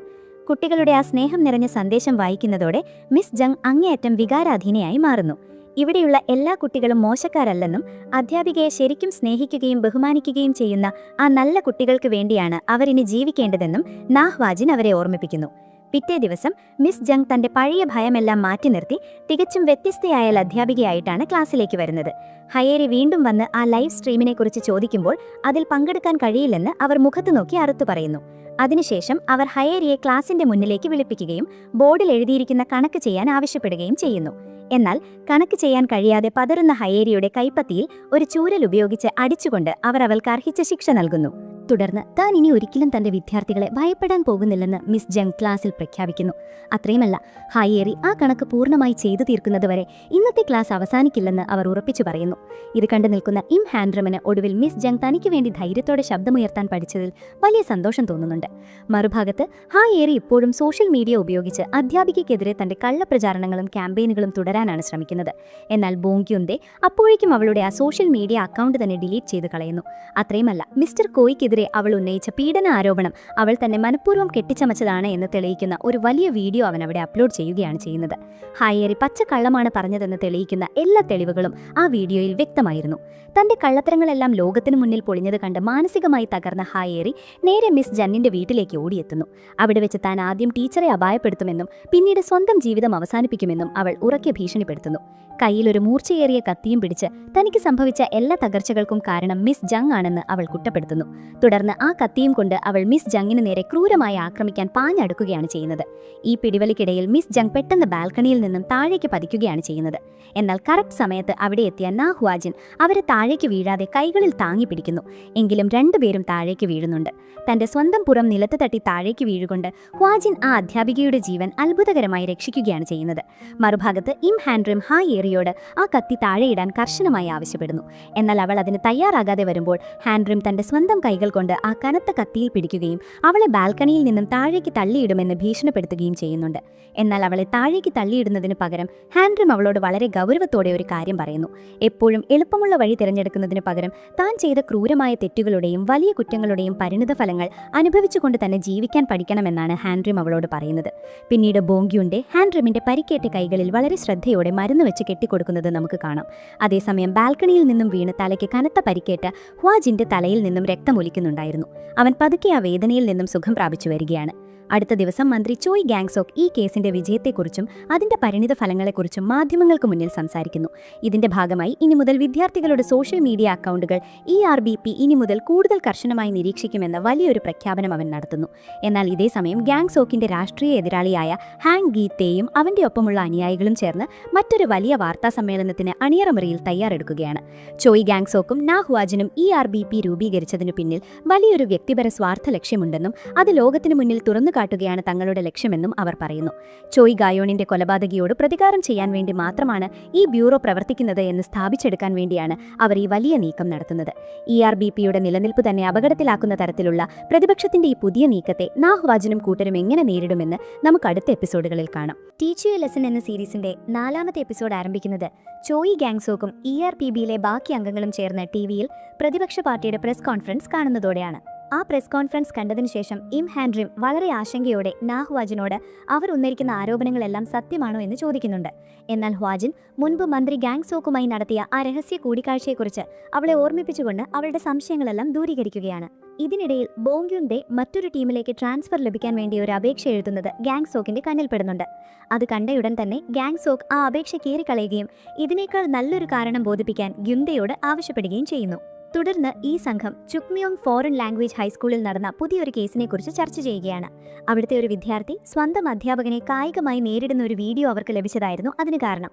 കുട്ടികളുടെ ആ സ്നേഹം നിറഞ്ഞ സന്ദേശം വായിക്കുന്നതോടെ മിസ് ജങ് അങ്ങേയറ്റം വികാരാധീനയായി മാറുന്നു. ഇവിടെയുള്ള എല്ലാ കുട്ടികളും മോശക്കാരല്ലെന്നും അധ്യാപികയെ ശരിക്കും സ്നേഹിക്കുകയും ബഹുമാനിക്കുകയും ചെയ്യുന്ന ആ നല്ല കുട്ടികൾക്ക് വേണ്ടിയാണ് അവരിനി ജീവിക്കേണ്ടതെന്നും നാഹ്വാജിൻ അവരെ ഓർമ്മിപ്പിക്കുന്നു. പിറ്റേ ദിവസം മിസ് ജങ് തന്റെ പഴയ ഭയമെല്ലാം മാറ്റി നിർത്തി തികച്ചും വ്യത്യസ്തയായ അധ്യാപികയായിട്ടാണ് ക്ലാസ്സിലേക്ക് വരുന്നത്. ഹയേരി വീണ്ടും വന്ന് ആ ലൈവ് സ്ട്രീമിനെക്കുറിച്ച് ചോദിക്കുമ്പോൾ അതിൽ പങ്കെടുക്കാൻ കഴിയില്ലെന്ന് അവർ മുഖത്ത് നോക്കി അറുത്തു പറയുന്നു. അതിനുശേഷം അവർ ഹയേരിയെ ക്ലാസിന്റെ മുന്നിലേക്ക് വിളിപ്പിക്കുകയും ബോർഡിൽ എഴുതിയിരിക്കുന്ന കണക്ക് ചെയ്യാൻ ആവശ്യപ്പെടുകയും ചെയ്യുന്നു. എന്നാൽ കണക്ക് ചെയ്യാൻ കഴിയാതെ പതറുന്ന ഹയേരിയുടെ കൈപ്പത്തിയിൽ ഒരു ചൂരൽ ഉപയോഗിച്ച് അടിച്ചുകൊണ്ട് അവർ അവൾക്ക് അർഹിച്ച ശിക്ഷ നൽകുന്നു. തുടർന്ന് താൻ ഇനി ഒരിക്കലും തന്റെ വിദ്യാർത്ഥികളെ ഭയപ്പെടാൻ പോകുന്നില്ലെന്ന് മിസ് ജങ് ക്ലാസ്സിൽ പ്രഖ്യാപിക്കുന്നു. അത്രയുമല്ല, ഹയേരി ആ കണക്ക് പൂർണ്ണമായി ചെയ്തു തീർക്കുന്നതുവരെ ഇന്നത്തെ ക്ലാസ് അവസാനിക്കില്ലെന്ന് അവർ ഉറപ്പിച്ചു പറയുന്നു. ഇത് കണ്ടു നിൽക്കുന്ന ഇം ഹാൻഡ്രമിന് ഒടുവിൽ മിസ് ജങ് തനിക്ക് വേണ്ടി ധൈര്യത്തോടെ ശബ്ദമുയർത്താൻ പഠിച്ചതിൽ വലിയ സന്തോഷം തോന്നുന്നുണ്ട്. മറുഭാഗത്ത് ഹയേരി ഇപ്പോഴും സോഷ്യൽ മീഡിയ ഉപയോഗിച്ച് അധ്യാപികയ്ക്കെതിരെ തന്റെ കള്ളപ്രചാരണങ്ങളും ക്യാമ്പയിനുകളും തുടരാനാണ് ശ്രമിക്കുന്നത്. എന്നാൽ ബോങ്ക്യുന്തെ അപ്പോഴേക്കും അവളുടെ ആ സോഷ്യൽ മീഡിയ അക്കൗണ്ട് തന്നെ ഡിലീറ്റ് ചെയ്ത് കളയുന്നു. അത്രയുമല്ല, മിസ്റ്റർ കോയ്ക്ക് അവൾ ഉന്നയിച്ച പീഡന ആരോപണം അവൾ തന്നെ മനഃപൂർവ്വം കെട്ടിച്ചമച്ചതാണ് എന്ന് തെളിയിക്കുന്ന ഒരു വലിയ വീഡിയോ അവൻ അവിടെ അപ്ലോഡ് ചെയ്യുകയാണ് ചെയ്യുന്നത്. ഹയേരി പച്ചക്കള്ളമാണ് പറഞ്ഞതെന്ന് തെളിയിക്കുന്ന എല്ലാ തെളിവുകളും ആ വീഡിയോയിൽ വ്യക്തമായിരുന്നു. തന്റെ കള്ളത്തരങ്ങളെല്ലാം ലോകത്തിനു മുന്നിൽ പൊളിഞ്ഞത് കണ്ട് മാനസികമായി തകർന്ന ഹയേരി നേരെ മിസ് ജന്നിന്റെ വീട്ടിലേക്ക് ഓടിയെത്തുന്നു. അവിടെ വെച്ച് താൻ ആദ്യം ടീച്ചറെ അപായപ്പെടുത്തുമെന്നും പിന്നീട് സ്വന്തം ജീവിതം അവസാനിപ്പിക്കുമെന്നും അവൾ ഉറക്കെ ഭീഷണിപ്പെടുത്തുന്നു. കയ്യിലൊരു മൂർച്ചയേറിയ കത്തിയും പിടിച്ച് തനിക്ക് സംഭവിച്ച എല്ലാ തകർച്ചകൾക്കും കാരണം മിസ് ജങ് ആണെന്ന് അവൾ കുറ്റപ്പെടുത്തുന്നു. തുടർന്ന് ആ കത്തിയും കൊണ്ട് അവൾ മിസ് ജങ്ങിന് നേരെ ക്രൂരമായി ആക്രമിക്കാൻ പാഞ്ഞടുക്കുകയാണ് ചെയ്യുന്നത്. ഈ പിടിവലിക്കിടയിൽ മിസ് ജങ് പെട്ടെന്ന് ബാൽക്കണിയിൽ നിന്നും താഴേക്ക് പതിക്കുകയാണ് ചെയ്യുന്നത്. എന്നാൽ കറക്റ്റ് സമയത്ത് അവിടെ എത്തിയ നാഹ്വാജിൻ അവരെ താഴേക്ക് വീഴാതെ കൈകളിൽ താങ്ങി പിടിക്കുന്നു. എങ്കിലും രണ്ടുപേരും താഴേക്ക് വീഴുന്നുണ്ട്. തന്റെ സ്വന്തം പുറം നിലത്ത് തട്ടി താഴേക്ക് വീഴുകൊണ്ട് ഹ്വാജിൻ ആ അധ്യാപികയുടെ ജീവൻ അത്ഭുതകരമായി രക്ഷിക്കുകയാണ് ചെയ്യുന്നത്. മറുഭാഗത്ത് ഇം ഹാൻഡ്രിം ഹയേരിയോട് ആ കത്തി താഴെയിടാൻ കർശനമായി ആവശ്യപ്പെടുന്നു. എന്നാൽ അവൾ അതിന് തയ്യാറാകാതെ വരുമ്പോൾ ഹാൻഡ്രിം തന്റെ സ്വന്തം കൈകൾ കൊണ്ട് ആ കനത്ത കത്തിയിൽ പിടിക്കുകയും അവളെ ബാൽക്കണിയിൽ നിന്നും താഴേക്ക് തള്ളിയിടുമെന്ന് ഭീഷണിപ്പെടുത്തുകയും ചെയ്യുന്നുണ്ട്. എന്നാൽ അവളെ താഴേക്ക് തള്ളിയിടുന്നതിന് പകരം ഹാൻഡ്രിം അവളോട് വളരെ ഗൗരവത്തോടെ ഒരു കാര്യം പറയുന്നു. എപ്പോഴും എളുപ്പമുള്ള വഴി തിരഞ്ഞെടുക്കുന്നതിന് പകരം താൻ ചെയ്ത ക്രൂരമായ തെറ്റുകളുടെയും വലിയ കുറ്റങ്ങളുടെയും പരിണിതഫലങ്ങൾ അനുഭവിച്ചുകൊണ്ട് തന്നെ ജീവിക്കാൻ പഠിക്കണമെന്നാണ് ഹാൻഡ്രിം അവളോട് പറയുന്നത്. പിന്നീട് ബോങ്ക്യുന്റെ ഹാൻഡ്രിമിന്റെ പരിക്കേറ്റ കൈകളിൽ വളരെ ശ്രദ്ധയോടെ മരുന്ന് വെച്ച് കെട്ടിക്കൊടുക്കുന്നത് നമുക്ക് കാണാം. അതേസമയം ബാൽക്കണിയിൽ നിന്നും വീണ് തലയ്ക്ക് കനത്ത പരിക്കേറ്റ ഹ്വാജിന്റെ തലയിൽ നിന്നും രക്തമൊലിക്കുന്നുണ്ടായിരുന്നു. അവൻ പതുക്കെ ആ വേദനയിൽ നിന്നും സുഖം പ്രാപിച്ചു വരികയാണ്. അടുത്ത ദിവസം മന്ത്രി ചോയ് ഗാങ്സോക്ക് ഈ കേസിന്റെ വിജയത്തെക്കുറിച്ചും അതിന്റെ പരിണിത ഫലങ്ങളെക്കുറിച്ചും മാധ്യമങ്ങൾക്ക് മുന്നിൽ സംസാരിക്കുന്നു. ഇതിന്റെ ഭാഗമായി ഇനി മുതൽ വിദ്യാർത്ഥികളുടെ സോഷ്യൽ മീഡിയ അക്കൗണ്ടുകൾ ERBP ഇനി മുതൽ കൂടുതൽ കർശനമായി നിരീക്ഷിക്കുമെന്ന വലിയൊരു പ്രഖ്യാപനം അവൻ നടത്തുന്നു. എന്നാൽ ഇതേസമയം ഗാങ്സോക്കിന്റെ രാഷ്ട്രീയ എതിരാളിയായ ഹാങ് ഗീത്തേയും അവന്റെ ഒപ്പമുള്ള അനുയായികളും ചേർന്ന് മറ്റൊരു വലിയ വാർത്താ സമ്മേളനത്തിന് അണിയറമുറിയിൽ തയ്യാറെടുക്കുകയാണ്. ചോയ് ഗാങ്സോക്കും നാ ഹ്വാജിനും ERBP രൂപീകരിച്ചതിനു പിന്നിൽ വലിയൊരു വ്യക്തിപര സ്വാർത്ഥ ലക്ഷ്യമുണ്ടെന്നും അത് ലോകത്തിനു മുന്നിൽ തുറന്നുകാട്ടുകയാണ് തങ്ങളുടെ ലക്ഷ്യമെന്നും അവർ പറയുന്നു. ചോയ് ഗായോണിന്റെ കൊലപാതകിയോട് പ്രതികാരം ചെയ്യാൻ വേണ്ടി മാത്രമാണ് ഈ ബ്യൂറോ പ്രവർത്തിക്കുന്നത് എന്ന് സ്ഥാപിച്ചെടുക്കാൻ വേണ്ടിയാണ് അവർ ഈ വലിയ നീക്കം നടത്തുന്നത്. ERBPയുടെ നിലനിൽപ്പ് തന്നെ അപകടത്തിലാക്കുന്ന തരത്തിലുള്ള പ്രതിപക്ഷത്തിന്റെ ഈ പുതിയ നീക്കത്തെ നാ ഹ്വാജിനും കൂട്ടരും എങ്ങനെ നേരിടുമെന്ന് നമുക്ക് അടുത്ത എപ്പിസോഡുകളിൽ കാണാം. ടീച്ച് യു എ ലെസൺ എന്ന സീരീസിന്റെ 4ാമത്തെ എപ്പിസോഡ് ആരംഭിക്കുന്നത് ചോയ് ഗാങ്സോക്കും ERBPയിലെ ബാക്കി അംഗങ്ങളും ചേർന്ന് ടിവിയിൽ പ്രതിപക്ഷ പാർട്ടിയുടെ പ്രസ് കോൺഫറൻസ് കാണുന്നതോടെയാണ്. ആ പ്രസ് കോൺഫറൻസ് കണ്ടതിനു ശേഷം ഇം ഹാൻഡ്രിം വളരെ ആശങ്കയോടെ നാ ഹ്വാജിനോട് അവർ ഉന്നയിക്കുന്ന ആരോപണങ്ങളെല്ലാം സത്യമാണോ എന്ന് ചോദിക്കുന്നുണ്ട്. എന്നാൽ ഹ്വാജിൻ മുൻപ് മന്ത്രി ഗാങ്സോക്കുമായി നടത്തിയ ആ രഹസ്യ കൂടിക്കാഴ്ചയെക്കുറിച്ച് അവളെ ഓർമ്മിപ്പിച്ചുകൊണ്ട് അവളുടെ സംശയങ്ങളെല്ലാം ദൂരീകരിക്കുകയാണ്. ഇതിനിടയിൽ ബോങ്യുൻഡെ മറ്റൊരു ടീമിലേക്ക് ട്രാൻസ്ഫർ ലഭിക്കാൻ വേണ്ടി ഒരു അപേക്ഷ എഴുതുന്നത് ഗാങ്സോക്കിന്റെ കണ്ണിൽപ്പെടുന്നുണ്ട്. അത് കണ്ടയുടൻ തന്നെ ഗാങ്സോക്ക് ആ അപേക്ഷ കീറിക്കളയുകയും ഇതിനേക്കാൾ നല്ലൊരു കാരണം ബോധിപ്പിക്കാൻ ഗ്യുൻഡെയോട് ആവശ്യപ്പെടുകയും ചെയ്യുന്നു. തുടർന്ന് ഈ സംഘം ചുക്മ്യോങ് ഫോറിൻ ലാംഗ്വേജ് ഹൈസ്കൂളിൽ നടന്ന പുതിയൊരു കേസിനെക്കുറിച്ച് ചർച്ച ചെയ്യുകയാണ്. അവിടുത്തെ ഒരു വിദ്യാർത്ഥി സ്വന്തം അധ്യാപകനെ കായികമായി നേരിടുന്ന ഒരു വീഡിയോ അവർക്ക് ലഭിച്ചതായിരുന്നു അതിന് കാരണം.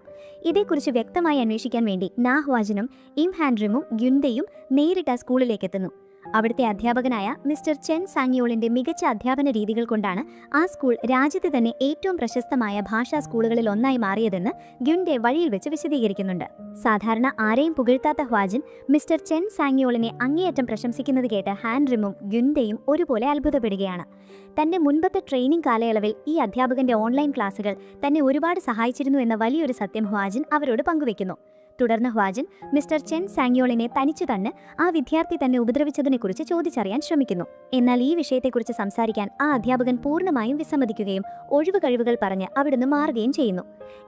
ഇതേക്കുറിച്ച് വ്യക്തമായി അന്വേഷിക്കാൻ വേണ്ടി നാ ഹ്വാജിനും ഇം ഹാൻഡ്രിമും ഗ്യുൻഡെയും നേരിട്ട് ആ സ്കൂളിലേക്ക് എത്തുന്നു. അവിടുത്തെ അധ്യാപകനായ മിസ്റ്റർ ചെൻ സാങ്യോളിന്റെ മികച്ച അധ്യാപന രീതികൾ കൊണ്ടാണ് ആ സ്കൂൾ രാജ്യത്തെ തന്നെ ഏറ്റവും പ്രശസ്തമായ ഭാഷാ സ്കൂളുകളിൽ ഒന്നായി മാറിയതെന്ന് ഗ്യുൻഡെ വഴിയിൽ വെച്ച് വിശദീകരിക്കുന്നുണ്ട്. സാധാരണ ആരെയും പുകഴ്ത്താത്ത ഹ്വാജിൻ മിസ്റ്റർ ചെൻ സാങ്യോളിനെ അങ്ങേയറ്റം പ്രശംസിക്കുന്നത് കേട്ട് ഹാൻഡ്രിമും ഗ്യുൻഡെയും ഒരുപോലെ അത്ഭുതപ്പെടുകയാണ്. തന്റെ മുൻപത്തെ ട്രെയിനിങ് കാലയളവിൽ ഈ അധ്യാപകന്റെ ഓൺലൈൻ ക്ലാസുകൾ തന്നെ ഒരുപാട് സഹായിച്ചിരുന്നു എന്ന വലിയൊരു സത്യം ഹ്വാജിൻ അവരോട് പങ്കുവെക്കുന്നു. തുടർന്ന് ഹ്വാജിൻ മിസ്റ്റർ ചെൻ സാങ്യോളിനെ തനിച്ചു തന്നെ ആ വിദ്യാർത്ഥി തന്നെ ഉപദ്രവിച്ചതിനെക്കുറിച്ച് ചോദിച്ചറിയാൻ ശ്രമിക്കുന്നു. എന്നാൽ ഈ വിഷയത്തെക്കുറിച്ച് സംസാരിക്കാൻ ആ അധ്യാപകൻ പൂർണ്ണമായും വിസമ്മതിക്കുകയും ഒഴിവ് കഴിവുകൾ പറഞ്ഞ് അവിടുന്ന് മാറുകയും ചെയ്യുന്നു.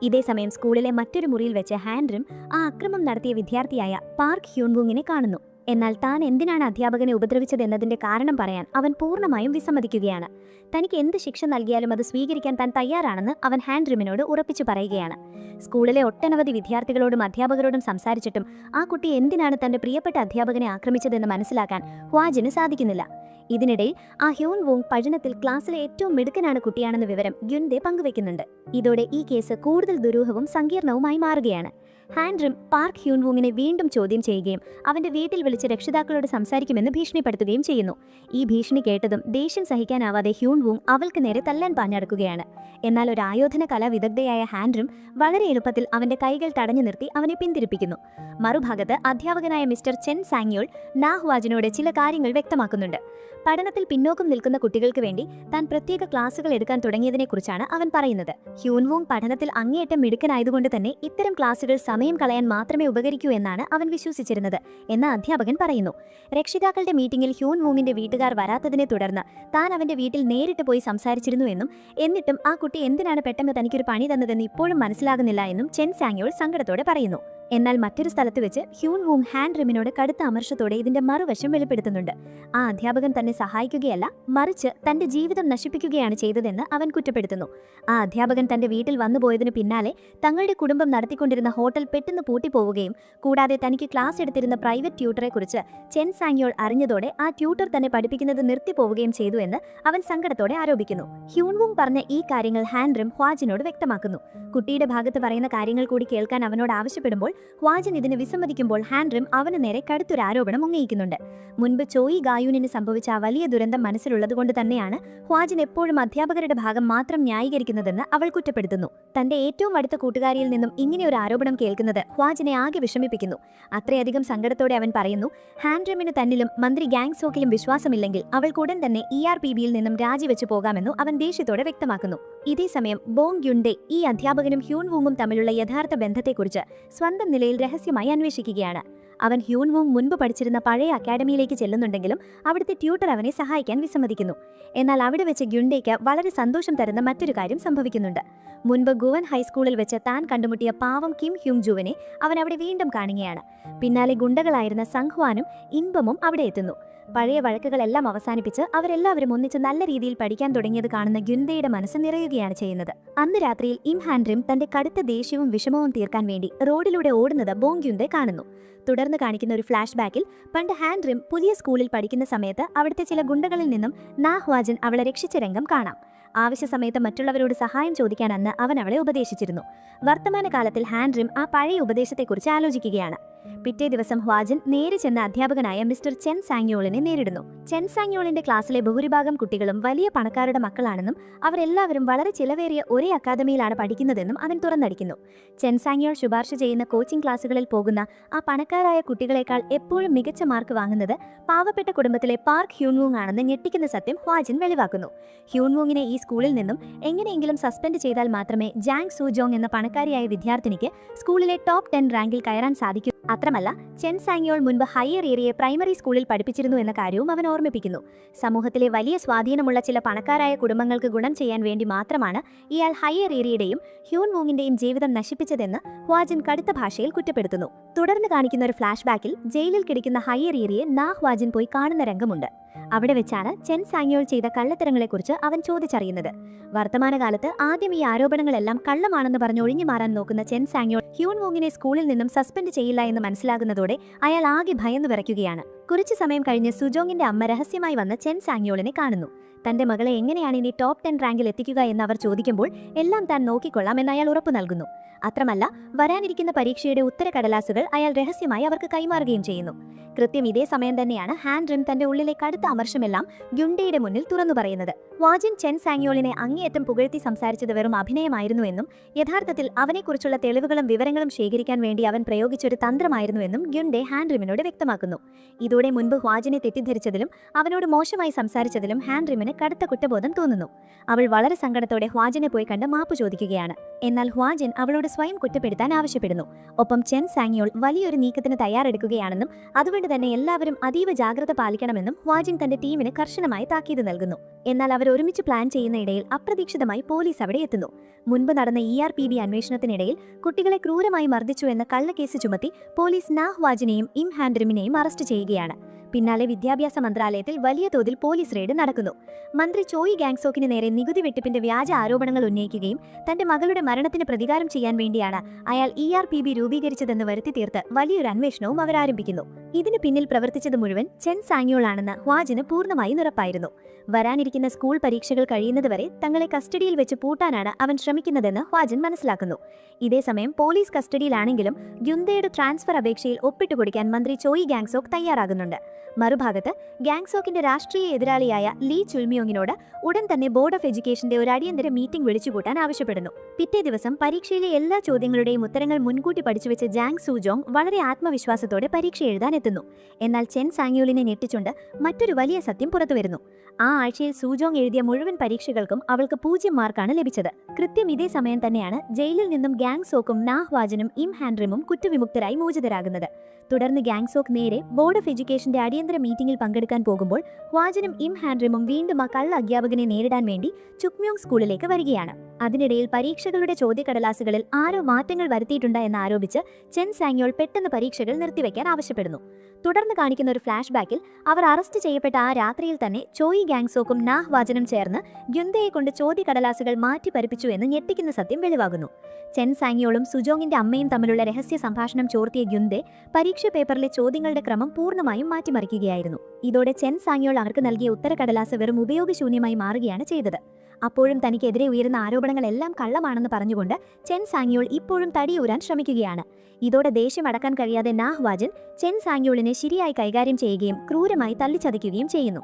ഇതേസമയം സ്കൂളിലെ മറ്റൊരു മുറിയിൽ വെച്ച് ഹാൻഡ്രിം ആ അക്രമം നടത്തിയ വിദ്യാർത്ഥിയായ പാർക്ക് ഹ്യൂൺവുങ്ങിനെ കാണുന്നു. എന്നാൽ താൻ എന്തിനാണ് അധ്യാപകനെ ഉപദ്രവിച്ചതെന്നതിന്റെ കാരണം പറയാൻ അവൻ പൂർണ്ണമായും വിസമ്മതിക്കുകയാണ്. തനിക്ക് എന്ത് ശിക്ഷ നൽകിയാലും അത് സ്വീകരിക്കാൻ താൻ തയ്യാറാണെന്ന് അവൻ ഹാൻഡ്രിമിനോട് ഉറപ്പിച്ചു പറയുകയാണ്. സ്കൂളിലെ ഒട്ടനവധി വിദ്യാർത്ഥികളോടും അധ്യാപകരോടും സംസാരിച്ചിട്ടും ആ കുട്ടി എന്തിനാണ് തന്റെ പ്രിയപ്പെട്ട അധ്യാപകനെ ആക്രമിച്ചതെന്ന് മനസ്സിലാക്കാൻ ഹ്വാജിന് സാധിക്കുന്നില്ല. ഇതിനിടയിൽ ആ ഹ്യൂൺ വോങ് പഠനത്തിൽ ക്ലാസ്സിലെ ഏറ്റവും മിടുക്കനാണ് കുട്ടിയാണെന്ന വിവരം ഗ്യുൻഡെ പങ്കുവെക്കുന്നുണ്ട്. ഇതോടെ ഈ കേസ് കൂടുതൽ ദുരൂഹവും സങ്കീർണവുമായി മാറുകയാണ്. ഹാൻഡ്രിം പാർക്ക് ഹ്യൂൺവുങ്ങിനെ വീണ്ടും ചോദ്യം ചെയ്യുകയും അവന്റെ വീട്ടിൽ വിളിച്ച് രക്ഷിതാക്കളോട് സംസാരിക്കുമെന്ന് ഭീഷണിപ്പെടുത്തുകയും ചെയ്യുന്നു. ഈ ഭീഷണി കേട്ടതും ദേഷ്യം സഹിക്കാനാവാതെ ഹ്യൂൺവുങ് അവൾക്ക് നേരെ തല്ലാൻ പാഞ്ഞടക്കുകയാണ്. എന്നാൽ ഒരു ആയോധന കലാ വിദഗ്ധയായ ഹാൻഡ്രിം വളരെ എളുപ്പത്തിൽ അവന്റെ കൈകൾ തടഞ്ഞു നിർത്തി അവനെ പിന്തിരിപ്പിക്കുന്നു. മറുഭാഗത്ത് അധ്യാപകനായ മിസ്റ്റർ ചെൻ സാങ്യോൾ നാ ഹ്വാജിനോട് ചില കാര്യങ്ങൾ വ്യക്തമാക്കുന്നുണ്ട്. പഠനത്തിൽ പിന്നോക്കം നിൽക്കുന്ന കുട്ടികൾക്ക് വേണ്ടി താൻ പ്രത്യേക ക്ലാസുകൾ എടുക്കാൻ തുടങ്ങിയതിനെക്കുറിച്ചാണ് അവൻ പറയുന്നത്. ഹ്യൂൺവുങ് പഠനത്തിൽ അങ്ങേയറ്റം മിടുക്കനായതുകൊണ്ട് തന്നെ ഇത്തരം ക്ലാസുകൾ സമയം കളയാൻ മാത്രമേ ഉപകരിക്കൂ എന്നാണ് അവൻ വിശ്വസിച്ചിരുന്നത് എന്ന് അധ്യാപകൻ പറയുന്നു. രക്ഷിതാക്കളുടെ മീറ്റിംഗിൽ ഹ്യൂൺവുങ്ങിന്റെ വീട്ടുകാർ വരാത്തതിനെ തുടർന്ന് താൻ അവന്റെ വീട്ടിൽ നേരിട്ട് പോയി സംസാരിച്ചിരുന്നു എന്നും എന്നിട്ടും ആ കുട്ടി എന്തിനാണ് പെട്ടെന്ന് തനിക്കൊരു പണി തന്നതെന്ന് ഇപ്പോഴും മനസ്സിലാകുന്നില്ല എന്നും ചെൻ സാങ്യോൾ സങ്കടത്തോടെ പറയുന്നു. എന്നാൽ മറ്റൊരു സ്ഥലത്ത് വെച്ച് ഹ്യൂൺവുങ് ഹാൻഡ്രിമിനോട് കടുത്ത അമർഷത്തോടെ ഇതിന്റെ മറുവശം വെളിപ്പെടുത്തുന്നുണ്ട്. ആ അധ്യാപകൻ തന്നെ സഹായിക്കുകയല്ല, മറിച്ച് തന്റെ ജീവിതം നശിപ്പിക്കുകയാണ് ചെയ്തതെന്ന് അവൻ കുറ്റപ്പെടുത്തുന്നു. ആ അധ്യാപകൻ തന്റെ വീട്ടിൽ വന്നുപോയതിനു പിന്നാലെ തങ്ങളുടെ കുടുംബം നടത്തിക്കൊണ്ടിരുന്ന ഹോട്ടൽ പെട്ടെന്ന് പൂട്ടിപ്പോവുകയും കൂടാതെ തനിക്ക് ക്ലാസ് എടുത്തിരുന്ന പ്രൈവറ്റ് ട്യൂട്ടറെക്കുറിച്ച് ചെൻ സാങ്യോൾ അറിഞ്ഞതോടെ ആ ട്യൂട്ടർ തന്നെ പഠിപ്പിക്കുന്നത് നിർത്തിപ്പോവുകയും ചെയ്തു എന്ന് അവൻ സങ്കടത്തോടെ ആരോപിക്കുന്നു. ഹ്യൂൺവുങ് പറഞ്ഞ ഈ കാര്യങ്ങൾ ഹാൻഡ്രിം ഹ്വാജിനോട് വ്യക്തമാക്കുന്നു. കുട്ടിയുടെ ഭാഗത്ത് പറയുന്ന കാര്യങ്ങൾ കൂടി കേൾക്കാൻ അവനോട് ആവശ്യപ്പെടുമ്പോൾ ഹ്വാജിൻ ഇതിന് വിസമ്മതിക്കുമ്പോൾ ഹാൻഡ്രിം അവന് നേരെ കടുത്തൊരു ആരോപണം ഉന്നയിക്കുന്നുണ്ട്. മുൻപ് ചോയ് ഗായൂനിന് സംഭവിച്ച ആ വലിയ ദുരന്തം മനസ്സിലുള്ളതുകൊണ്ട് തന്നെയാണ് ഹ്വാജിൻ എപ്പോഴും അധ്യാപകരുടെ ഭാഗം മാത്രം ന്യായീകരിക്കുന്നതെന്ന് അവൾ കുറ്റപ്പെടുത്തുന്നു. തന്റെ ഏറ്റവും അടുത്ത കൂട്ടുകാരിയിൽ നിന്നും ഇങ്ങനെയൊരു ആരോപണം കേൾക്കുന്നത് ഹ്വാജിനെ ആകെ വിഷമിപ്പിക്കുന്നു. അത്രയധികം സങ്കടത്തോടെ അവൻ പറയുന്നു, ഹാൻഡ്രിമിന് തന്നിലും മന്ത്രി ഗാങ്സോക്കിലും വിശ്വാസമില്ലെങ്കിൽ അവൾക്കുടൻ തന്നെ ERBPയിൽ നിന്നും രാജിവെച്ചു പോകാമെന്നു അവൻ ദേഷ്യത്തോടെ വ്യക്തമാക്കുന്നു. ഇതേസമയം ബോങ് ഗ്യുൻഡെ ഈ അധ്യാപകനും ഹ്യൂൺവുങ്ങും തമ്മിലുള്ള യഥാർത്ഥ ബന്ധത്തെക്കുറിച്ച് സ്വന്തം നിലയിൽ രഹസ്യമായി അന്വേഷിക്കുകയാണ്. അവൻ ഹ്യൂൺവുങ് മുൻപ് പഠിച്ചിരുന്ന പഴയ അക്കാഡമിയിലേക്ക് ചെല്ലുന്നുണ്ടെങ്കിലും അവിടുത്തെ ട്യൂട്ടർ അവനെ സഹായിക്കാൻ വിസമ്മതിക്കുന്നു. എന്നാൽ അവിടെ വെച്ച് ഗ്യുൻഡേക്ക് വളരെ സന്തോഷം തരുന്ന മറ്റൊരു കാര്യം സംഭവിക്കുന്നുണ്ട്. മുൻപ് ഗുവൻ ഹൈസ്കൂളിൽ വെച്ച് താൻ കണ്ടുമുട്ടിയ പാവം കിം ഹ്യൂങ് ജുവിനെ അവൻ അവിടെ വീണ്ടും കാണുകയാണ്. പിന്നാലെ ഗുണ്ടകളായിരുന്ന സംഹ്വാനും ഇൻബമും അവിടെ എത്തുന്നു. പഴയ വഴക്കുകളെല്ലാം അവസാനിപ്പിച്ച് അവരെല്ലാവരും ഒന്നിച്ച് നല്ല രീതിയിൽ പഠിക്കാൻ തുടങ്ങിയത് കാണുന്ന ഗ്യുൻദയുടെ മനസ്സ് നിറയുകയാണ് ചെയ്യുന്നത്. അന്ന് രാത്രിയിൽ ഇം ഹാൻഡ്രിം തന്റെ കടുത്ത ദേഷ്യവും വിഷമവും തീർക്കാൻ വേണ്ടി റോഡിലൂടെ ഓടുന്നത് ബോങ് ഗ്യുൻദെ കാണുന്നു. തുടർന്ന് കാണിക്കുന്ന ഒരു ഫ്ലാഷ് ബാക്കിൽ പണ്ട് ഹാൻഡ്രിം പുതിയ സ്കൂളിൽ പഠിക്കുന്ന സമയത്ത് അവിടുത്തെ ചില ഗുണ്ടകളിൽ നിന്നും നാ ഹ്വാജൻ അവളെ രക്ഷിച്ച രംഗം കാണാം. ആവശ്യ സമയത്ത് മറ്റുള്ളവരോട് സഹായം ചോദിക്കാൻ അന്ന് അവൻ അവളെ ഉപദേശിച്ചിരുന്നു. വർത്തമാനകാലത്തിൽ ഹാൻഡ്രിം ആ പഴയ ഉപദേശത്തെക്കുറിച്ച് ആലോചിക്കുകയാണ്. പിറ്റേ ദിവസം ഹ്വാജൻ നേരെ ചെന്ന അധ്യാപകനായ മിസ്റ്റർ ചെൻ സാങ്യോളിനെ നേരിടുന്നു. ചെൻ സാങ്യോളിന്റെ ക്ലാസ്സിലെ ഭൂരിഭാഗം കുട്ടികളും വലിയ പണക്കാരുടെ മക്കളാണെന്നും അവരെല്ലാവരും വളരെ ചിലവേറിയ ഒരേ അക്കാദമിയിലാണ് പഠിക്കുന്നതെന്നും അവൻ തുറന്നടിക്കുന്നു. ചെൻ സാങ്യോൾ ശുപാർശ ചെയ്യുന്ന കോച്ചിംഗ് ക്ലാസ്സുകളിൽ പോകുന്ന ആ പണക്കാരായ കുട്ടികളെക്കാൾ എപ്പോഴും മികച്ച മാർക്ക് വാങ്ങുന്നത് പാവപ്പെട്ട കുടുംബത്തിലെ പാർക്ക് ഹ്യൂൻവൂങ് ആണെന്ന് ഞെട്ടിക്കുന്ന സത്യം ഹ്വാജൻ വെളിവാക്കുന്നു. ഹ്യൂൻവൂങ്ങിനെ ഈ സ്കൂളിൽ നിന്നും എങ്ങനെയെങ്കിലും സസ്പെൻഡ് ചെയ്താൽ മാത്രമേ ജാങ് സൂജോങ് എന്ന പണക്കാരിയായ വിദ്യാർത്ഥിനിക്ക് സ്കൂളിലെ ടോപ്പ് 10 റാങ്കിൽ കയറാൻ സാധിക്കൂ. മാത്രമല്ല ചെൻ സാങ്യോൾ മുൻപ് ഹയർ ഏരിയയെ പ്രൈമറി സ്കൂളിൽ പഠിപ്പിച്ചിരുന്നു എന്ന കാര്യവും അവൻ ഓർമ്മിപ്പിക്കുന്നു. സമൂഹത്തിലെ വലിയ സ്വാധീനമുള്ള ചില പണക്കാരായ കുടുംബങ്ങൾക്ക് ഗുണം ചെയ്യാൻ വേണ്ടി മാത്രമാണ് ഇയാൾ ഹയർ ഏരിയയുടെയും ഹ്യൂൻവൂങ്ങിന്റെയും ജീവിതം നശിപ്പിച്ചതെന്ന് ഹ്വാജൻ കടുത്ത ഭാഷയിൽ കുറ്റപ്പെടുത്തുന്നു. തുടർന്ന് കാണിക്കുന്ന ഒരു ഫ്ലാഷ് ബാക്കിൽ ജയിലിൽ കിടക്കുന്ന ഹയർ ഏരിയയെ നാ ഹ്വാജൻ പോയി കാണുന്ന രംഗമുണ്ട്. അവിടെ വെച്ചാണ് ചെൻ സാങ്യോൾ ചെയ്ത കള്ളത്തരങ്ങളെക്കുറിച്ച് അവൻ ചോദിച്ചറിയുന്നത്. വർത്തമാനകാലത്ത് ആദ്യം ഈ ആരോപണങ്ങളെല്ലാം കള്ളമാണെന്ന് പറഞ്ഞ് ഒഴിഞ്ഞു മാറാൻ നോക്കുന്ന ചെൻ സാങ്യോൾ ഹ്യൂൻവൂങ്ങിനെ സ്കൂളിൽ നിന്നും സസ്പെൻഡ് ചെയ്യില്ല എന്ന് മനസ്സിലാകുന്നതോടെ അയാൾ ആകെ ഭയന്നു വിറയ്ക്കുകയാണ്. കുറച്ചു സമയം കഴിഞ്ഞ് സുജോങ്ങിന്റെ അമ്മ രഹസ്യമായി വന്ന് ചെൻ സാങ്യോളിനെ കാണുന്നു. തന്റെ മകളെ എങ്ങനെയാണ് ഇനി ടോപ്പ് 10 റാങ്കിൽ എത്തിക്കുക എന്ന് അവർ ചോദിക്കുമ്പോൾ എല്ലാം താൻ നോക്കിക്കൊള്ളാം എന്ന് അയാൾ ഉറപ്പു നൽകുന്നു. അത്രമല്ല, വരാനിരിക്കുന്ന പരീക്ഷയുടെ ഉത്തരക്കടലാസുകൾ അയാൾ രഹസ്യമായി അവർക്ക് കൈമാറുകയും ചെയ്യുന്നു. കൃത്യം ഇതേ സമയം തന്നെയാണ് ഹാൻഡ്രിം തന്റെ ഉള്ളിലെ കടുത്ത അമർഷമെല്ലാം ഗ്യുൻഡയുടെ മുന്നിൽ തുറന്നു പറയുന്നത്. ഹ്വാജൻ ചെൻ സാങ്യോളിനെ അങ്ങേയറ്റം പുകഴ്ത്തി സംസാരിച്ചത് വെറും അഭിനയമായിരുന്നുവെന്നും യഥാർത്ഥത്തിൽ അവനെക്കുറിച്ചുള്ള തെളിവുകളും വിവരങ്ങളും ശേഖരിക്കാൻ വേണ്ടി അവൻ പ്രയോഗിച്ചൊരു തന്ത്രമായിരുന്നുവെന്നും ഗ്യുൻഡെ ഹാൻഡ്രിമിനോട് വ്യക്തമാക്കുന്നു. ഇതോടെ മുൻപ് ഹ്വാജനെ തെറ്റിദ്ധരിച്ചതിലും അവനോട് മോശമായി സംസാരിച്ചതിലും ഹാൻഡ്രിമിന് കടുത്ത കുറ്റബോധം തോന്നുന്നു. അവൾ വളരെ സങ്കടത്തോടെ ഹ്വാജനെ പോയി കണ്ട് മാപ്പ് ചോദിക്കുകയാണ്. എന്നാൽ ഹ്വാജൻ അവളോട് സ്വയം കുറ്റപ്പെടുത്താൻ ആവശ്യപ്പെടുന്നു. ഒപ്പം ചെൻ സാങ്യോൾ വലിയൊരു നീക്കത്തിന് തയ്യാറെടുക്കുകയാണെന്നും അതുകൊണ്ട് തന്നെ എല്ലാവരും അതീവ ജാഗ്രത പാലിക്കണമെന്നും ഹ്വാജൻ തന്റെ ടീമിന് കർശനമായി താക്കീത് നൽകുന്നു. എന്നാൽ അവർ ഒരുമിച്ച് പ്ലാൻ ചെയ്യുന്ന ഇടയിൽ അപ്രതീക്ഷിതമായി പോലീസ് അവിടെ എത്തുന്നു. മുൻപ് നടന്ന ERPB അന്വേഷണത്തിനിടയിൽ കുട്ടികളെ ക്രൂരമായി മർദ്ദിച്ചു എന്ന കള്ളക്കേസ് ചുമത്തി പോലീസ് നാ ഹ്വാജനെയും ഇം ഹാൻഡ്രിമിനെയും അറസ്റ്റ് ചെയ്യുകയാണ്. പിന്നാലെ വിദ്യാഭ്യാസ മന്ത്രാലയത്തിൽ വലിയ തോതിൽ പോലീസ് റെയ്ഡ് നടക്കുന്നു. മന്ത്രി ചോയ് ഗാങ്സോക്കിന് നേരെ നികുതി വെട്ടിപ്പിന്റെ വ്യാജ ആരോപണങ്ങൾ ഉന്നയിക്കുകയും തന്റെ മകളുടെ മരണത്തിന് പ്രതികാരം ചെയ്യാൻ വേണ്ടിയാണ് അയാൾ ERPB രൂപീകരിച്ചതെന്ന് വരുത്തി തീർത്ത് വലിയൊരു അന്വേഷണവും അവർ ആരംഭിക്കുന്നു. ഇതിനു പിന്നിൽ പ്രവർത്തിച്ചത് മുഴുവൻ ചെൻ സാങ്യോൾ ആണെന്ന് ഹ്വാജന് പൂർണ്ണമായും ഉറപ്പായിരുന്നു. വരാനിരിക്കുന്ന സ്കൂൾ പരീക്ഷകൾ കഴിയുന്നതുവരെ തങ്ങളെ കസ്റ്റഡിയിൽ വെച്ച് പൂട്ടാനാണ് അവൻ ശ്രമിക്കുന്നതെന്ന് ഹ്വാജൻ മനസ്സിലാക്കുന്നു. ഇതേസമയം പോലീസ് കസ്റ്റഡിയിലാണെങ്കിലും ഗ്യുൻഡയുടെ ട്രാൻസ്ഫർ അപേക്ഷയിൽ ഒപ്പിട്ടുകൊടുക്കാൻ മന്ത്രി ചോയ് ഗാങ്സോക്ക് തയ്യാറാകുന്നുണ്ട്. മറുഭാഗത്ത് ഗാങ്സോക്കിന്റെ രാഷ്ട്രീയ എതിരാളിയായ ലീ ചുൽമിയോങ്ങിനോട് ഉടൻ തന്നെ ബോർഡ് ഓഫ് എഡ്യൂക്കേഷന്റെ ഒരു അടിയന്തര മീറ്റിംഗ് വിളിച്ചുകൂട്ടാൻ ആവശ്യപ്പെടുന്നു. പിറ്റേ ദിവസം പരീക്ഷയിലെ എല്ലാ ചോദ്യങ്ങളുടെയും ഉത്തരങ്ങൾ മുൻകൂട്ടി പഠിച്ചുവെച്ച ജാങ് സൂജോങ് വളരെ ആത്മവിശ്വാസത്തോടെ പരീക്ഷ എഴുതാൻ എത്തുന്നു. എന്നാൽ ചെൻ സാങ്യോളിനെ ഞെട്ടിച്ചുകൊണ്ട് മറ്റൊരു വലിയ സത്യം പുറത്തുവരുന്നു. ആ ആഴ്ചയിൽ സൂജോങ് എഴുതിയ മുഴുവൻ പരീക്ഷകൾക്കും അവൾക്ക് 0 മാർക്കാണ് ലഭിച്ചത്. കൃത്യം ഇതേ സമയം തന്നെയാണ് ജയിലിൽ നിന്നും ഗാങ്സോക്കും നാ ഹ്വാജനും ഇം ഹാൻഡ്രിമും കുറ്റവിമുക്തരായി മോചിതരാകുന്നത്. തുടർന്ന് ഗാങ്സോക്ക് നേരെ ബോർഡ് ഓഫ് എഡ്യൂക്കേഷന്റെ അടിയന്തര മീറ്റിംഗിൽ പങ്കെടുക്കാൻ പോകുമ്പോൾ ഹ്വാജനും ഇം ഹാൻഡ്രിമും വീണ്ടും ആ കള്ള അധ്യാപകനെ നേരിടാൻ വേണ്ടി ചുക്മ്യോങ് സ്കൂളിലേക്ക് വരികയാണ്. അതിനിടയിൽ പരീക്ഷകളുടെ ചോദ്യക്കടലാസുകളിൽ ആരോ മാറ്റങ്ങൾ വരുത്തിയിട്ടുണ്ട് എന്നാരോപിച്ച് ചെൻ സാങ്യോൾ പെട്ടെന്ന് പരീക്ഷകൾ നിർത്തിവെക്കാൻ ആവശ്യപ്പെടുന്നു. തുടർന്ന് കാണിക്കുന്ന ഒരു ഫ്ലാഷ് ബാക്കിൽ അവർ അറസ്റ്റ് ചെയ്യപ്പെട്ട ആ രാത്രിയിൽ തന്നെ ചോയ് ഗാങ്സോക്കും നാ ഹ്വാജനും ചേർന്ന് ഗ്യുൻഡയെ കൊണ്ട് ചോദ്യക്കടലാസുകൾ മാറ്റി പരിപ്പിച്ചു എന്ന് ഞെട്ടിക്കുന്ന സത്യം വെളിവാകുന്നു. ചെൻ സാങ്യോളും സുജോങ്ങിന്റെ അമ്മയും തമ്മിലുള്ള രഹസ്യ സംഭാഷണം ചോർത്തിയ ഗ്യുൻഡെ പരീക്ഷ പേപ്പറിലെ ചോദ്യങ്ങളുടെ ക്രമം പൂർണ്ണമായും മാറ്റിമറിക്കുകയായിരുന്നു. ഇതോടെ ചെൻ സാങ്യോൾ അവർക്ക് നൽകിയ ഉത്തരക്കടലാസ് വെറും ഉപയോഗശൂന്യമായി മാറുകയാണ് ചെയ്തത്. അപ്പോഴും തനിക്കെതിരെ ഉയരുന്ന ആരോപണങ്ങളെല്ലാം കള്ളമാണെന്ന് പറഞ്ഞുകൊണ്ട് ചെൻ സാങ്യോൾ ഇപ്പോഴും തടിയൂരാൻ ശ്രമിക്കുകയാണ്. ഇതോടെ ദേഷ്യം അടക്കാൻ കഴിയാതെ നാ ഹ്വാജൻ ചെൻ സാങ്യോളിനെ ശരിയായി കൈകാര്യം ചെയ്യുകയും ക്രൂരമായി തല്ലിച്ചതയ്ക്കുകയും ചെയ്യുന്നു.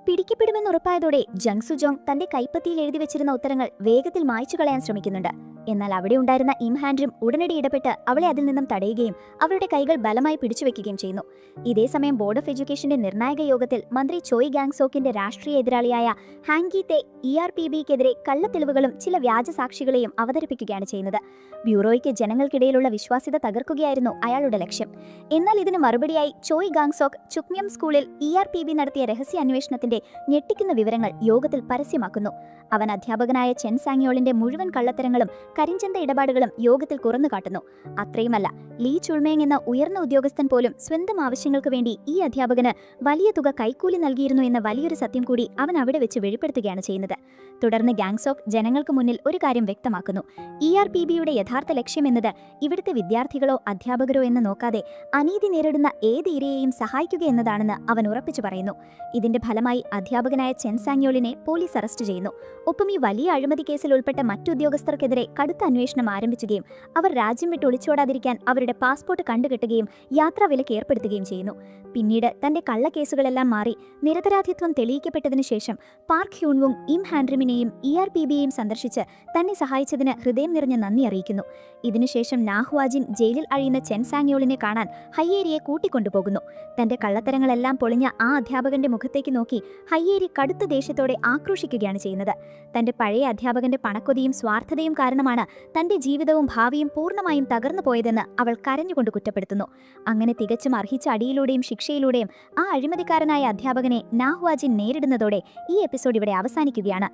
പിടിക്കപ്പെടുമെന്നുറപ്പായതോടെ ജങ് സുജോങ് തന്റെ കൈപ്പത്തിയിൽ എഴുതി വെച്ചിരുന്ന ഉത്തരങ്ങൾ വേഗത്തിൽ മായ്ച്ചു കളയാൻ ശ്രമിക്കുന്നുണ്ട്. എന്നാൽ അവിടെ ഉണ്ടായിരുന്ന ഇം ഹാൻഡ്രിം ഉടനടി ഇടപെട്ട് അവളെ അതിൽ നിന്നും തടയുകയും അവരുടെ കൈകൾ ബലമായി പിടിച്ചുവെക്കുകയും ചെയ്യുന്നു. ഇതേസമയം ബോർഡ് ഓഫ് എഡ്യൂക്കേഷന്റെ നിർണായക യോഗത്തിൽ മന്ത്രി ചോയ് ഗാങ്സോക്കിന്റെ രാഷ്ട്രീയ എതിരാളിയായ ഹാങ്കി തെ ERPBക്കെതിരെ കള്ളത്തെളിവുകളും ചില വ്യാജ സാക്ഷികളെയും അവതരിപ്പിക്കുകയാണ് ചെയ്യുന്നത്. ബ്യൂറോയ്ക്ക് ജനങ്ങൾക്കിടയിലുള്ള വിശ്വാസ്യത തകർക്കുകയായിരുന്നു അയാളുടെ ലക്ഷ്യം. എന്നാൽ ഇതിന് മറുപടിയായി ചോയ് ഗാങ്സോക്ക് ചുക്മ്യം സ്കൂളിൽ ERPB നടത്തിയ രഹസ്യ അന്വേഷണത്തിന്റെ ഞെട്ടിക്കുന്ന വിവരങ്ങൾ യോഗത്തിൽ പരസ്യമാക്കുന്നു. അവൻ അധ്യാപകനായ ചെൻ സാങ്യോളിന്റെ മുഴുവൻ കള്ളത്തരങ്ങളും കരിഞ്ചന്ത ഇടപാടുകളും യോഗത്തിൽ കുറന്നു കാട്ടുന്നു. അത്രയുമല്ല, ലീ ചുൾമേങ് എന്ന ഉയർന്ന ഉദ്യോഗസ്ഥൻ പോലും സ്വന്തം ആവശ്യങ്ങൾക്ക് വേണ്ടി ഈ അധ്യാപകന് വലിയ തുക കൈക്കൂലി നൽകിയിരുന്നു എന്ന വലിയൊരു സത്യം കൂടി അവൻ അവിടെ വെച്ച് വെളിപ്പെടുത്തുകയാണ് ചെയ്യുന്നത്. തുടർന്ന് ഗാങ്സോക്ക് ജനങ്ങൾക്ക് മുന്നിൽ ഒരു കാര്യം വ്യക്തമാക്കുന്നു. ERPBയുടെ യഥാർത്ഥ ലക്ഷ്യമെന്നത് ഇവിടുത്തെ വിദ്യാർത്ഥികളോ അധ്യാപകരോ എന്ന് നോക്കാതെ അനീതി നേരിടുന്ന ഏത് ഇരയെയും സഹായിക്കുക എന്നതാണെന്ന് അവൻ ഉറപ്പിച്ചു പറയുന്നു. ഇതിന്റെ ഫലമായി അധ്യാപകനായ ചെൻ സാങ്യോളിനെ പോലീസ് അറസ്റ്റ് ചെയ്യുന്നു. ഒപ്പം ഈ വലിയ അഴിമതി കേസിൽ ഉൾപ്പെട്ട മറ്റുദ്യോഗസ്ഥർക്കെതിരെ കടുത്ത അന്വേഷണം ആരംഭിക്കുകയും അവർ രാജ്യം വിട്ട് ഒളിച്ചോടാതിരിക്കാൻ അവരുടെ പാസ്പോർട്ട് കണ്ടുകെട്ടുകയും യാത്രാവിലക്ക് ഏർപ്പെടുത്തുകയും ചെയ്യുന്നു. പിന്നീട് തന്റെ കള്ളക്കേസുകളെല്ലാം മാറി നിരപരാധിത്വം തെളിയിക്കപ്പെട്ടതിനു ശേഷം പാർക്ക് ഹ്യൂൺവുങ് ഇം ഹാൻഡ്രിമിനെയും ERPBയെയും സന്ദർശിച്ച് തന്നെ സഹായിച്ചതിന് ഹൃദയം നിറഞ്ഞ നന്ദി അറിയിക്കുന്നു. ഇതിനുശേഷം നാഹ്വാജിൻ ജയിലിൽ അഴിയുന്ന ചെൻ സാങ്യോളിനെ കാണാൻ ഹയ്യേരിയെ കൂട്ടിക്കൊണ്ടുപോകുന്നു. തന്റെ കള്ളത്തരങ്ങളെല്ലാം പൊളിഞ്ഞ ആ അധ്യാപകന്റെ മുഖത്തേക്ക് നോക്കി ഹയ്യേരി കടുത്ത ദേഷ്യത്തോടെ ആക്രോശിക്കുകയാണ് ചെയ്യുന്നത്. തന്റെ പഴയ അധ്യാപകന്റെ പണക്കൊതിയും സ്വാർത്ഥതയും കാരണമാണ് തന്റെ ജീവിതവും ഭാവിയും പൂർണ്ണമായും തകർന്നു പോയതെന്ന് അവൾ കരഞ്ഞുകൊണ്ട് കുറ്റപ്പെടുത്തുന്നു. അങ്ങനെ തികച്ചും അർഹിച്ച അടിയിലൂടെയും ശിക്ഷയിലൂടെയും ആ അഴിമതിക്കാരനായ അധ്യാപകനെ നാഹ്വാജിൻ നേരിടുന്നതോടെ ഈ എപ്പിസോഡ് ഇവിടെ അവസാനിക്കുകയാണ്.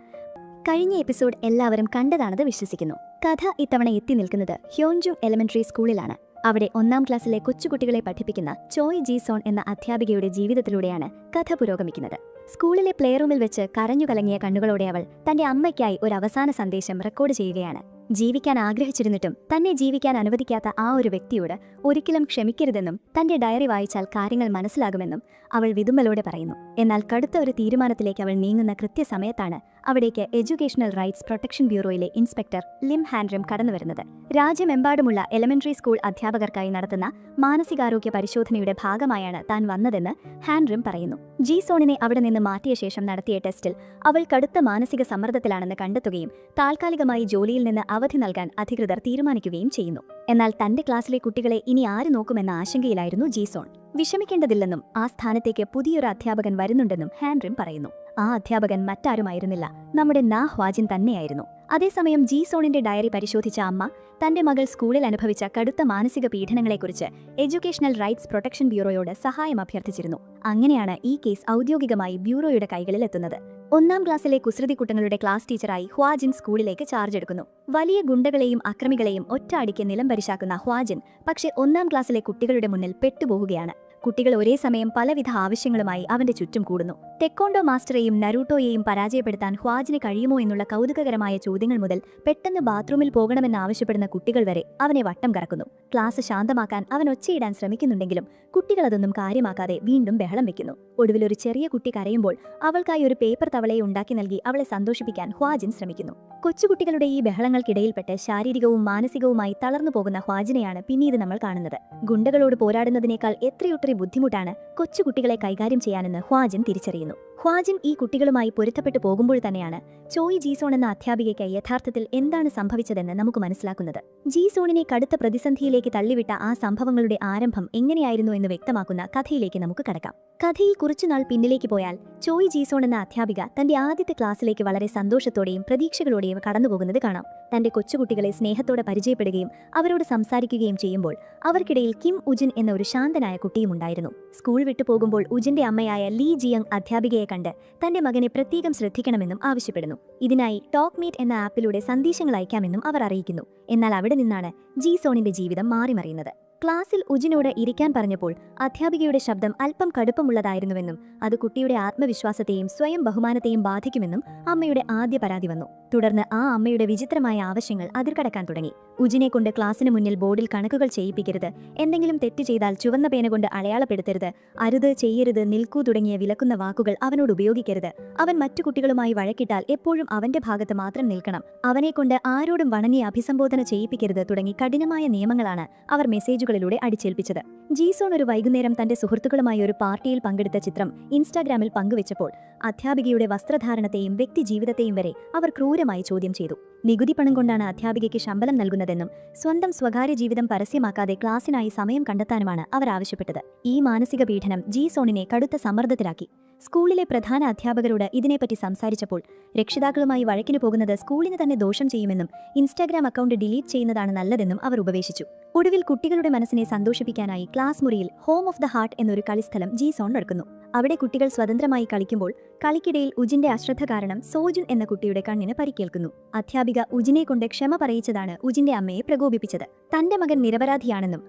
കഴിഞ്ഞ എപ്പിസോഡ് എല്ലാവരും കണ്ടതാണെന്ന് വിശ്വസിക്കുന്നു. കഥ ഇത്തവണ എത്തി നിൽക്കുന്നത് ഹ്യോൻജുങ് എലിമെന്ററി സ്കൂളിലാണ്. അവിടെ 1ാം ക്ലാസ്സിലെ കൊച്ചുകുട്ടികളെ പഠിപ്പിക്കുന്ന ചോയ് ജി സോൺ എന്ന അധ്യാപികയുടെ ജീവിതത്തിലൂടെയാണ് കഥ പുരോഗമിക്കുന്നത്. സ്കൂളിലെ പ്ലേ റൂമിൽ വെച്ച് കരഞ്ഞു കലങ്ങിയ കണ്ണുകളോടെ അവൾ തന്റെ അമ്മയ്ക്കായി ഒരു അവസാന സന്ദേശം റെക്കോർഡ് ചെയ്യുകയാണ്. ജീവിക്കാൻ ആഗ്രഹിച്ചിരുന്നിട്ടും തന്നെ ജീവിക്കാൻ അനുവദിക്കാത്ത ആ ഒരു വ്യക്തിയോട് ഒരിക്കലും ക്ഷമിക്കരുതെന്നും തന്റെ ഡയറി വായിച്ചാൽ കാര്യങ്ങൾ മനസ്സിലാകുമെന്നും അവൾ വിതുമ്പലോടെ പറയുന്നു. എന്നാൽ കടുത്ത ഒരു തീരുമാനത്തിലേക്ക് അവൾ നീങ്ങുന്ന കൃത്യസമയത്താണ് അവിടേക്ക് എഡ്യൂക്കേഷണൽ റൈറ്റ്സ് പ്രൊട്ടക്ഷൻ ബ്യൂറോയിലെ ഇൻസ്പെക്ടർ ലിം ഹാൻഡ്രിം കടന്നുവരുന്നത്. രാജ്യമെമ്പാടുമുള്ള എലിമെന്ററി സ്കൂൾ അധ്യാപകർക്കായി നടത്തുന്ന മാനസികാരോഗ്യ പരിശോധനയുടെ ഭാഗമായാണ് താൻ വന്നതെന്ന് ഹാൻഡ്രിം പറയുന്നു. ജി സോണിനെ അവിടെ നിന്ന് മാറ്റിയ ശേഷം നടത്തിയ ടെസ്റ്റിൽ അവൾ കടുത്ത മാനസിക സമ്മർദ്ദത്തിലാണെന്ന് കണ്ടെത്തുകയും താൽക്കാലികമായി ജോലിയിൽ നിന്ന് അവധി നൽകാൻ അധികൃതർ തീരുമാനിക്കുകയും ചെയ്യുന്നു. എന്നാൽ തന്റെ ക്ലാസ്സിലെ കുട്ടികളെ ഇനി ആര് നോക്കുമെന്ന ആശങ്കയിലായിരുന്നു ജി സോൺ. വിഷമിക്കേണ്ടതില്ലെന്നും ആ സ്ഥാനത്തേക്ക് പുതിയൊരു അധ്യാപകൻ വരുന്നുണ്ടെന്നും ഹാൻഡ്രിം പറയുന്നു. ആ അധ്യാപകൻ മറ്റാരുമായിരുന്നില്ല, നമ്മുടെ നാഹ്വാജിൻ തന്നെയായിരുന്നു. അതേസമയം ജി സോണിന്റെ ഡയറി പരിശോധിച്ച അമ്മ തന്റെ മകൾ സ്കൂളിൽ അനുഭവിച്ച കടുത്ത മാനസിക പീഡനങ്ങളെക്കുറിച്ച് എഡ്യൂക്കേഷണൽ റൈറ്റ്സ് പ്രൊട്ടക്ഷൻ ബ്യൂറോയോട് സഹായം അഭ്യർത്ഥിച്ചിരുന്നു. അങ്ങനെയാണ് ഈ കേസ് ഔദ്യോഗികമായി ബ്യൂറോയുടെ കൈകളിൽ എത്തുന്നത്. 1ാം ക്ലാസ്സിലെ കുസൃതിക്കുട്ടങ്ങളുടെ ക്ലാസ് ടീച്ചറായി ഹ്വാജിൻ സ്കൂളിലേക്ക് ചാർജ് എടുക്കുന്നു. വലിയ ഗുണ്ടകളെയും അക്രമികളെയും ഒറ്റ അടിക്ക് നിലംപരിശാക്കുന്ന ഹ്വാജിൻ പക്ഷേ 1ാം ക്ലാസ്സിലെ കുട്ടികളുടെ മുന്നിൽ പെട്ടുപോകുകയാണ്. കുട്ടികൾ ഒരേ സമയം പലവിധ ആവശ്യങ്ങളുമായി അവന്റെ ചുറ്റും കൂടുന്നു. ടെക്കോണ്ടോ മാസ്റ്ററെയും നരൂട്ടോയെയും പരാജയപ്പെടുത്താൻ ഹ്വാജിന് കഴിയുമോ എന്നുള്ള കൗതുകകരമായ ചോദ്യങ്ങൾ മുതൽ പെട്ടെന്ന് ബാത്റൂമിൽ പോകണമെന്നാവശ്യപ്പെടുന്ന കുട്ടികൾ വരെ അവനെ വട്ടം കറക്കുന്നു. ക്ലാസ് ശാന്തമാക്കാൻ അവൻ ഒച്ചയിടാൻ ശ്രമിക്കുന്നുണ്ടെങ്കിലും കുട്ടികൾ അതൊന്നും കാര്യമാക്കാതെ വീണ്ടും ബഹളം വെക്കുന്നു. ഒടുവിൽ ഒരു ചെറിയ കുട്ടി കരയുമ്പോൾ അവൾക്കായി ഒരു പേപ്പർ തവളയെ ഉണ്ടാക്കി നൽകി അവളെ സന്തോഷിപ്പിക്കാൻ ഹ്വാജിൻ ശ്രമിക്കുന്നു. കൊച്ചുകുട്ടികളുടെ ഈ ബഹളങ്ങൾക്കിടയിൽപ്പെട്ട് ശാരീരികവും മാനസികവുമായി തളർന്നു പോകുന്ന ഹ്വാജിനെയാണ് പിന്നീട് നമ്മൾ കാണുന്നത്. ഗുണ്ടകളോട് പോരാടുന്നതിനേക്കാൾ എത്രയൊട്ടറി ബുദ്ധിമുട്ടാണ് കൊച്ചുകുട്ടികളെ കൈകാര്യം ചെയ്യാനെന്ന് ഹ്വാജിൻ തിരിച്ചറിയുന്നു. ഹ്വാജിൻ ഈ കുട്ടികളുമായി പൊരുത്തപ്പെട്ടു പോകുമ്പോൾ തന്നെയാണ് ചോയ് ജി സോൺ എന്ന അധ്യാപികയ്ക്ക് യഥാർത്ഥത്തിൽ എന്താണ് സംഭവിച്ചതെന്ന് നമുക്ക് മനസ്സിലാക്കുന്നത്. ജി സോണിനെ കടുത്ത പ്രതിസന്ധിയിലേക്ക് തള്ളിവിട്ട ആ സംഭവങ്ങളുടെ ആരംഭം എങ്ങനെയായിരുന്നു എന്ന് വ്യക്തമാക്കുന്ന കഥയിലേക്ക് നമുക്ക് കടക്കാം. കഥയിൽ കുറച്ചുനാൾ പിന്നിലേക്ക് പോയാൽ ചോയ് ജി സോൺ എന്ന അധ്യാപിക തന്റെ ആദ്യത്തെ ക്ലാസ്സിലേക്ക് വളരെ സന്തോഷത്തോടെയും പ്രതീക്ഷകളോടെയും കടന്നുപോകുന്നത് കാണാം. തന്റെ കൊച്ചുകുട്ടികളെ സ്നേഹത്തോടെ പരിചയപ്പെടുകയും അവരോട് സംസാരിക്കുകയും ചെയ്യുമ്പോൾ അവർക്കിടയിൽ കിം ഉജിൻ എന്ന ഒരു ശാന്തനായ കുട്ടിയും ഉണ്ടായിരുന്നു. സ്കൂൾ വിട്ടു പോകുമ്പോൾ ഉജിന്റെ അമ്മയായ ലീ ജിയങ് അധ്യാപികയെ കണ്ട് തന്റെ മകനെ പ്രത്യേകം ശ്രദ്ധിക്കണമെന്നും ആവശ്യപ്പെടുന്നു. ഇതിനായി ടോക്ക് മീറ്റ് എന്ന ആപ്പിലൂടെ സന്ദേശങ്ങൾ അയക്കാമെന്നും അവർ അറിയിക്കുന്നു. എന്നാൽ അവിടെ നിന്നാണ് ജി സോണിന്റെ ജീവിതം മാറിമറിയുന്നത്. ക്ലാസ്സിൽ ഉജിനോട് ഇരിക്കാൻ പറഞ്ഞപ്പോൾ അധ്യാപികയുടെ ശബ്ദം അല്പം കടുപ്പമുള്ളതായിരുന്നുവെന്നും അത് കുട്ടിയുടെ ആത്മവിശ്വാസത്തെയും സ്വയം ബഹുമാനത്തെയും ബാധിക്കുമെന്നും അമ്മയുടെ ആദ്യ പരാതി വന്നു. തുടർന്ന് ആ അമ്മയുടെ വിചിത്രമായ ആവശ്യങ്ങൾ അതിർകടക്കാൻ തുടങ്ങി. ഉജിനെ കൊണ്ട് ക്ലാസ്സിന് മുന്നിൽ ബോർഡിൽ കണക്കുകൾ ചെയ്യിപ്പിക്കരുത്, എന്തെങ്കിലും തെറ്റ് ചെയ്താൽ ചുവന്ന പേന കൊണ്ട് അടയാളപ്പെടുത്തരുത്, അരുത്, ചെയ്യരുത്, നിൽക്കൂ തുടങ്ങിയ വിലക്കുന്ന വാക്കുകൾ അവനോട് ഉപയോഗിക്കരുത്, അവൻ മറ്റു കുട്ടികളുമായി വഴക്കിട്ടാൽ എപ്പോഴും അവന്റെ ഭാഗത്ത് മാത്രം നിൽക്കണം, അവനെക്കൊണ്ട് ആരോടും വണങ്ങി അഭിസംബോധന ചെയ്യിപ്പിക്കരുത് തുടങ്ങി കഠിനമായ നിയമങ്ങളാണ് അവർ മെസ്സേജുകളിലൂടെ അടിച്ചേൽപ്പിച്ചത്. ജീസോൺ ഒരു വൈകുന്നേരം തന്റെ സുഹൃത്തുക്കളുമായി ഒരു പാർട്ടിയിൽ പങ്കെടുത്ത ചിത്രം ഇൻസ്റ്റാഗ്രാമിൽ പങ്കുവച്ചപ്പോൾ അധ്യാപികയുടെ വസ്ത്രധാരണത്തെയും വ്യക്തിജീവിതത്തെയും വരെ അവർ ക്രൂരമായി ചോദ്യം ചെയ്തു. നികുതി പണം കൊണ്ടാണ് അധ്യാപികയ്ക്ക് ശമ്പളം നൽകുന്നതെന്നും സ്വന്തം സ്വകാര്യ ജീവിതം പരസ്യമാക്കാതെ ക്ലാസ്സിനായി സമയം കണ്ടെത്താനുമാണ് അവർ ആവശ്യപ്പെട്ടത്. ഈ മാനസിക പീഡനം ജീസോണിനെ കടുത്ത സമ്മർദ്ദത്തിലാക്കി. സ്കൂളിലെ പ്രധാന അധ്യാപകരോട് ഇതിനെപ്പറ്റി സംസാരിച്ചപ്പോൾ രക്ഷിതാക്കളുമായി വഴക്കിനു പോകുന്നത് സ്കൂളിന് തന്നെ ദോഷം ചെയ്യുമെന്നും ഇൻസ്റ്റാഗ്രാം അക്കൗണ്ട് ഡിലീറ്റ് ചെയ്യുന്നതാണ് നല്ലതെന്നും അവർ ഉപദേശിച്ചു. ഒടുവിൽ കുട്ടികളുടെ മനസ്സിനെ സന്തോഷിപ്പിക്കാനായി ക്ലാസ് മുറിയിൽ ഹോം ഓഫ് ദ ഹാർട്ട് എന്നൊരു കളിസ്ഥലം ജീസോൺ നടക്കുന്നു. അവിടെ കുട്ടികൾ സ്വതന്ത്രമായി കളിക്കുമ്പോൾ കളിക്കിടയിൽ ഉജിന്റെ അശ്രദ്ധ കാരണം സോജുൻ എന്ന കുട്ടിയുടെ കണ്ണിന് പരിക്കേൽക്കുന്നു. അധ്യാപിക അധ്യാപിക ഉജിനെ കൊണ്ട് ക്ഷമ പറയിച്ചതാണ് ഉജിന്റെ അമ്മയെ പ്രകോപിപ്പിച്ചത്. തന്റെ മകൻ നിരപരാധിയാണെന്നും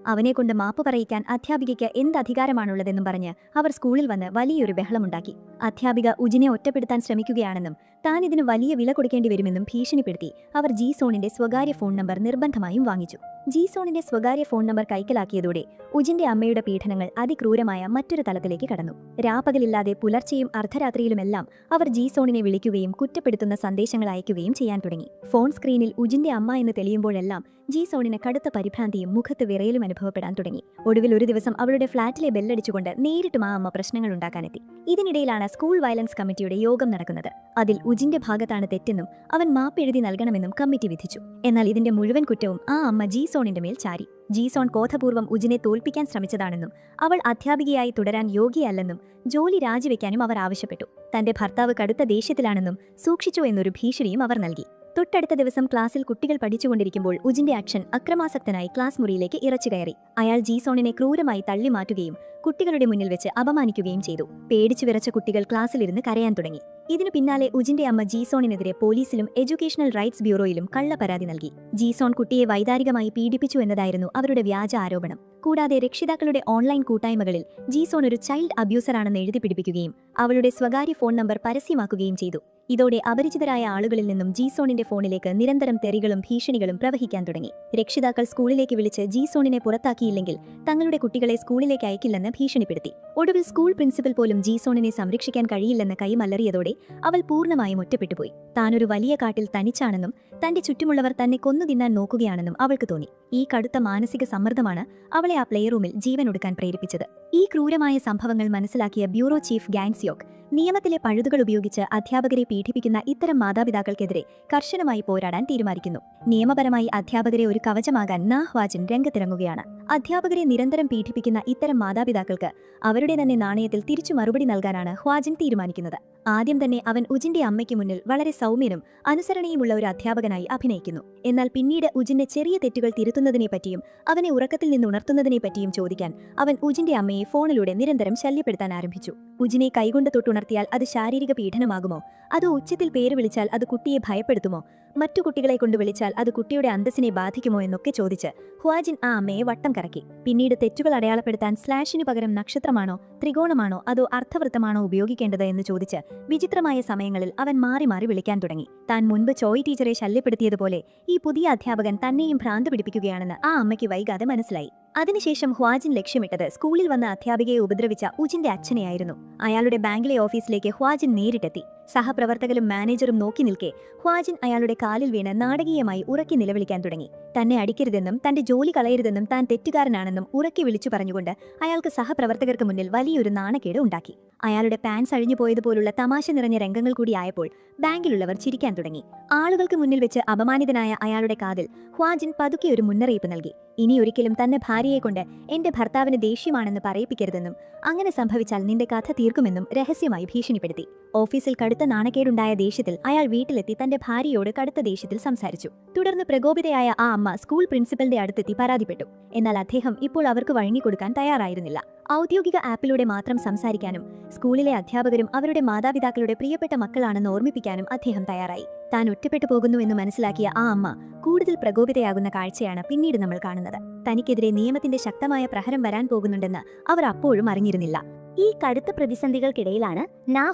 അവനെക്കൊണ്ട് മാപ്പ് പറയിക്കാൻ അധ്യാപികയ്ക്ക് എന്ത് അധികാരമാണുള്ളതെന്നും പറഞ്ഞ് അവർ സ്കൂളിൽ വന്ന് വലിയൊരു ബഹളമുണ്ടാക്കി. അധ്യാപിക ഉജിനെ ഒറ്റപ്പെടുത്താൻ ശ്രമിക്കുകയാണെന്നും താൻ ഇതിന് വലിയ വില കൊടുക്കേണ്ടി വരുമെന്നും ഭീഷണിപ്പെടുത്തി അവർ ജീസോണിന്റെ സ്വകാര്യ ഫോൺ നമ്പർ നിർബന്ധമായും വാങ്ങിച്ചു. ജീസോണിന്റെ സ്വകാര്യ ഫോൺ നമ്പർ കൈക്കലാക്കിയതോടെ ഉജിന്റെ അമ്മയുടെ പീഡനങ്ങൾ അതിക്രൂരമായ മറ്റൊരു തലത്തിലേക്ക് കടന്നു. രാപ്പകലില്ലാതെ പുലർച്ചെയും അർദ്ധരാത്രിയിലുമെല്ലാം അവർ ജീസോണിനെ വിളിക്കുകയും കുറ്റപ്പെടുത്തുന്ന സന്ദേശങ്ങൾ അയക്കുകയും ചെയ്യാൻ തുടങ്ങി. ഫോൺ സ്ക്രീനിൽ ഉജിന്റെ അമ്മ എന്ന് തെളിയുമ്പോഴെല്ലാം ജീസോണിന് കടുത്ത പരിഭ്രാന്തിയും മുഖത്ത് വിറയലും അനുഭവപ്പെടാൻ തുടങ്ങി. ഒടുവിൽ ഒരു ദിവസം അവളുടെ ഫ്ളാറ്റിലെ ബെല്ലടിച്ചുകൊണ്ട് നേരിട്ടും ആ അമ്മ പ്രശ്നങ്ങൾ ഉണ്ടാക്കാനെത്തി. ഇതിനിടയിലാണ് സ്കൂൾ വയലൻസ് കമ്മിറ്റിയുടെ യോഗം നടക്കുന്നത്. അതിൽ ഉജിന്റെ ഭാഗത്താണ് തെറ്റെന്നും അവൻ മാപ്പെഴുതി നൽകണമെന്നും കമ്മിറ്റി വിധിച്ചു. എന്നാൽ ഇതിന്റെ മുഴുവൻ കുറ്റവും ആ അമ്മ ജീസോണിന്റെ മേൽ ചാരി. ജീസോൺ ബോധപൂർവ്വം ഉജിനെ തോൽപ്പിക്കാൻ ശ്രമിച്ചതാണെന്നും അവൾ അധ്യാപികയായി തുടരാൻ യോഗ്യയല്ലെന്നും ജോലി രാജിവെക്കാനും അവർ ആവശ്യപ്പെട്ടു. തന്റെ ഭർത്താവ് കടുത്ത ദേഷ്യത്തിലാണെന്നും സൂക്ഷിച്ചോ എന്നൊരു ഭീഷണിയും അവർ നൽകി. തൊട്ടടുത്ത ദിവസം ക്ലാസ്സിൽ കുട്ടികൾ പഠിച്ചുകൊണ്ടിരിക്കുമ്പോൾ ഉജിന്റെ അച്ഛൻ അക്രമാസക്തനായി ക്ലാസ് മുറിയിലേക്ക് ഇറച്ചുകയറി. അയാൾ ജീസോണിനെ ക്രൂരമായി തള്ളിമാറ്റുകയും കുട്ടികളുടെ മുന്നിൽ വെച്ച് അപമാനിക്കുകയും ചെയ്തു. പേടിച്ചു വിറച്ച കുട്ടികൾ ക്ലാസ്സിലിരുന്ന് കരയാൻ തുടങ്ങി. ഇതിനു പിന്നാലെ ഉജിന്റെ അമ്മ ജീസോണിനെതിരെ പോലീസിലും എഡ്യൂക്കേഷണൽ റൈറ്റ്സ് ബ്യൂറോയിലും കള്ളപ്പരാതി നൽകി. ജീസോൺ കുട്ടിയെ വൈകാരികമായി പീഡിപ്പിച്ചു എന്നതായിരുന്നു അവരുടെ വ്യാജ ആരോപണം. കൂടാതെ രക്ഷിതാക്കളുടെ ഓൺലൈൻ കൂട്ടായ്മകളിൽ ജീസോൺ ഒരു ചൈൽഡ് അബ്യൂസറാണെന്ന് എഴുതി പിടിപ്പിക്കുകയും അവളുടെ സ്വകാര്യ ഫോൺ നമ്പർ പരസ്യമാക്കുകയും ചെയ്തു. ഇതോടെ അപരിചിതരായ ആളുകളിൽ നിന്നും ജീസോണിന്റെ ഫോണിലേക്ക് നിരന്തരം തെറികളും ഭീഷണികളും പ്രവഹിക്കാൻ തുടങ്ങി. രക്ഷിതാക്കൾ സ്കൂളിലേക്ക് വിളിച്ച് ജീസോണിനെ പുറത്താക്കിയില്ലെങ്കിൽ തങ്ങളുടെ കുട്ടികളെ സ്കൂളിലേക്ക് അയക്കില്ലെന്ന് ഭീഷണിപ്പെടുത്തി. ഒടുവിൽ സ്കൂൾ പ്രിൻസിപ്പൽ പോലും ജീസോണിനെ സംരക്ഷിക്കാൻ കഴിയില്ലെന്ന് കൈമലറിയതോടെ അവൾ പൂർണ്ണമായും ഒറ്റപ്പെട്ടുപോയി. താനൊരു വലിയ കാട്ടിൽ തനിച്ചാണെന്നും തന്റെ ചുറ്റുമുള്ളവർ തന്നെ കൊന്നു തിന്നാൻ നോക്കുകയാണെന്നും അവൾക്ക് തോന്നി. ഈ കടുത്ത മാനസിക സമ്മർദ്ദമാണ് അവളെ ആ പ്ലേ റൂമിൽ ജീവനൊടുക്കാൻ പ്രേരിപ്പിച്ചത്. ഈ ക്രൂരമായ സംഭവങ്ങൾ മനസ്സിലാക്കിയ ബ്യൂറോ ചീഫ് ഗാൻസിയോക് നിയമത്തിലെ പഴുതുകൾ ഉപയോഗിച്ച് അധ്യാപകരെ പീഡിപ്പിക്കുന്ന ഇത്തരം മാതാപിതാക്കൾക്കെതിരെ കർശനമായി പോരാടാൻ തീരുമാനിക്കുന്നു. നിയമപരമായി അധ്യാപകരെ ഒരു കവചമാകാൻ ഹ്വാജിൻ രംഗത്തിറങ്ങുകയാണ്. അധ്യാപകരെ നിരന്തരം പീഡിപ്പിക്കുന്ന ഇത്തരം മാതാപിതാക്കൾക്ക് അവരുടെ തന്നെ നാണയത്തിൽ തിരിച്ചു മറുപടി നൽകാനാണ് ഹ്വാജിൻ തീരുമാനിക്കുന്നത്. ആദ്യം തന്നെ അവൻ ഉജിന്റെ അമ്മയ്ക്ക് മുന്നിൽ വളരെ സൗമ്യനും അനുസരണയുമുള്ള ഒരു അധ്യാപകനായി അഭിനയിക്കുന്നു. എന്നാൽ പിന്നീട് ഉജിന്റെ ചെറിയ തെറ്റുകൾ തിരുത്തുന്നതിനെപ്പറ്റിയും അവനെ ഉറക്കത്തിൽ നിന്ന് ഉണർത്തുന്നതിനെപ്പറ്റിയും ചോദിക്കാൻ അവൻ ഉജിന്റെ അമ്മയെ ഫോണിലൂടെ നിരന്തരം ശല്യപ്പെടുത്താൻ ആരംഭിച്ചു. ഉജിനെ കൈകൊണ്ട് തൊട്ടുണർത്തിയാൽ അത് ശാരീരിക പീഡനമാകുമോ, അതോ ഉച്ചത്തിൽ പേര് വിളിച്ചാൽ അത് കുട്ടിയെ ഭയപ്പെടുത്തുമോ, മറ്റു കുട്ടികളെ കൊണ്ട് വിളിച്ചാൽ അത് കുട്ടിയുടെ അന്തസ്സിനെ ബാധിക്കുമോ എന്നൊക്കെ ചോദിച്ച് ഹ്വാജിൻ ആ അമ്മയെ വട്ടം കറക്കി. പിന്നീട് തെറ്റുകൾ അടയാളപ്പെടുത്താൻ സ്ലാഷിനു പകരം നക്ഷത്രമാണോ, ത്രികോണമാണോ, അതോ അർത്ഥവൃത്തമാണോ ഉപയോഗിക്കേണ്ടത് എന്ന് ചോദിച്ച് വിചിത്രമായ സമയങ്ങളിൽ അവൻ മാറി മാറി വിളിക്കാൻ തുടങ്ങി. താൻ മുൻപ് ചോയ് ടീച്ചറെ ശല്യപ്പെടുത്തിയതുപോലെ ഈ പുതിയ അധ്യാപകൻ തന്നെയും ഭ്രാന്ത് പിടിപ്പിക്കുകയാണെന്ന് ആ അമ്മയ്ക്ക് വൈകാതെ മനസ്സിലായി. അതിനുശേഷം ഹ്വാജിൻ ലക്ഷ്യമിട്ടത് സ്കൂളിൽ വന്ന അധ്യാപികയെ ഉപദ്രവിച്ച ഉജിന്റെ അച്ഛനെയായിരുന്നു. അയാളുടെ ബാങ്കിലെ ഓഫീസിലേക്ക് ഹ്വാജിൻ നേരിട്ടെത്തി. സഹപ്രവർത്തകരും മാനേജറും നോക്കി നിൽക്കെ ഹ്വാജിൻ അയാളുടെ കാലിൽ വീണ് നാടകീയമായി ഉറക്കി നിലവിളിക്കാൻ തുടങ്ങി. തന്നെ അടിക്കരുതെന്നും തന്റെ ജോലി കളയരുതെന്നും താൻ തെറ്റുകാരനാണെന്നും ഉറക്കി വിളിച്ചു പറഞ്ഞുകൊണ്ട് അയാൾക്ക് സഹപ്രവർത്തകർക്ക് മുന്നിൽ വലിയൊരു നാണക്കേട് ഉണ്ടാക്കി. അയാളുടെ പാൻസ് അഴിഞ്ഞു പോയതുപോലുള്ള തമാശ നിറഞ്ഞ രംഗങ്ങൾ കൂടിയായപ്പോൾ ബാങ്കിലുള്ളവർ ചിരിക്കാൻ തുടങ്ങി. ആളുകൾക്ക് മുന്നിൽ വെച്ച് അപമാനിതനായ അയാളുടെ കാതിൽ ഹ്വാജിൻ പതുക്കെ ഒരു മുന്നറിയിപ്പ് നൽകി. ഇനിയൊരിക്കലും തന്നെ ഭാര്യയെക്കൊണ്ട് എന്റെ ഭർത്താവിന് ദേഷ്യമാണെന്ന് പറയിപ്പിക്കരുതെന്നും അങ്ങനെ സംഭവിച്ചാൽ നിന്റെ കഥ തീർക്കുമെന്നും രഹസ്യമായി ഭീഷണിപ്പെടുത്തി. ഓഫീസിൽ കടുത്ത നാണക്കേടുണ്ടായ ദേഷ്യത്തിൽ അയാൾ വീട്ടിലെത്തി തന്റെ ഭാര്യയോട് കടുത്ത ദേഷ്യത്തിൽ സംസാരിച്ചു. തുടർന്ന് പ്രകോപിതയായ ആ അമ്മ സ്കൂൾ പ്രിൻസിപ്പലിന്റെ അടുത്തെത്തി പരാതിപ്പെട്ടു. എന്നാൽ അദ്ദേഹം ഇപ്പോൾ അവർക്ക് വഴങ്ങിക്കൊടുക്കാൻ തയ്യാറായിരുന്നില്ല. ഔദ്യോഗിക ആപ്പിലൂടെ മാത്രം സംസാരിക്കാനും സ്കൂളിലെ അധ്യാപകരും അവരുടെ മാതാപിതാക്കളുടെ പ്രിയപ്പെട്ട മക്കളാണെന്ന് ഓർമ്മിപ്പിക്കാനും അദ്ദേഹം തയ്യാറായി. താൻ ഒറ്റപ്പെട്ടു പോകുന്നു എന്ന് മനസ്സിലാക്കിയ ആ അമ്മ കൂടുതൽ പ്രകോപിതയാകുന്ന കാഴ്ചയാണ് പിന്നീട് നമ്മൾ കാണുന്നത്. തനിക്കെതിരെ നിയമത്തിന്റെ ശക്തമായ പ്രഹരം വരാൻ പോകുന്നുണ്ടെന്ന് അവർ അപ്പോഴും അറിഞ്ഞിരുന്നില്ല. ഈ കടുത്ത പ്രതിസന്ധികൾക്കിടയിലാണ്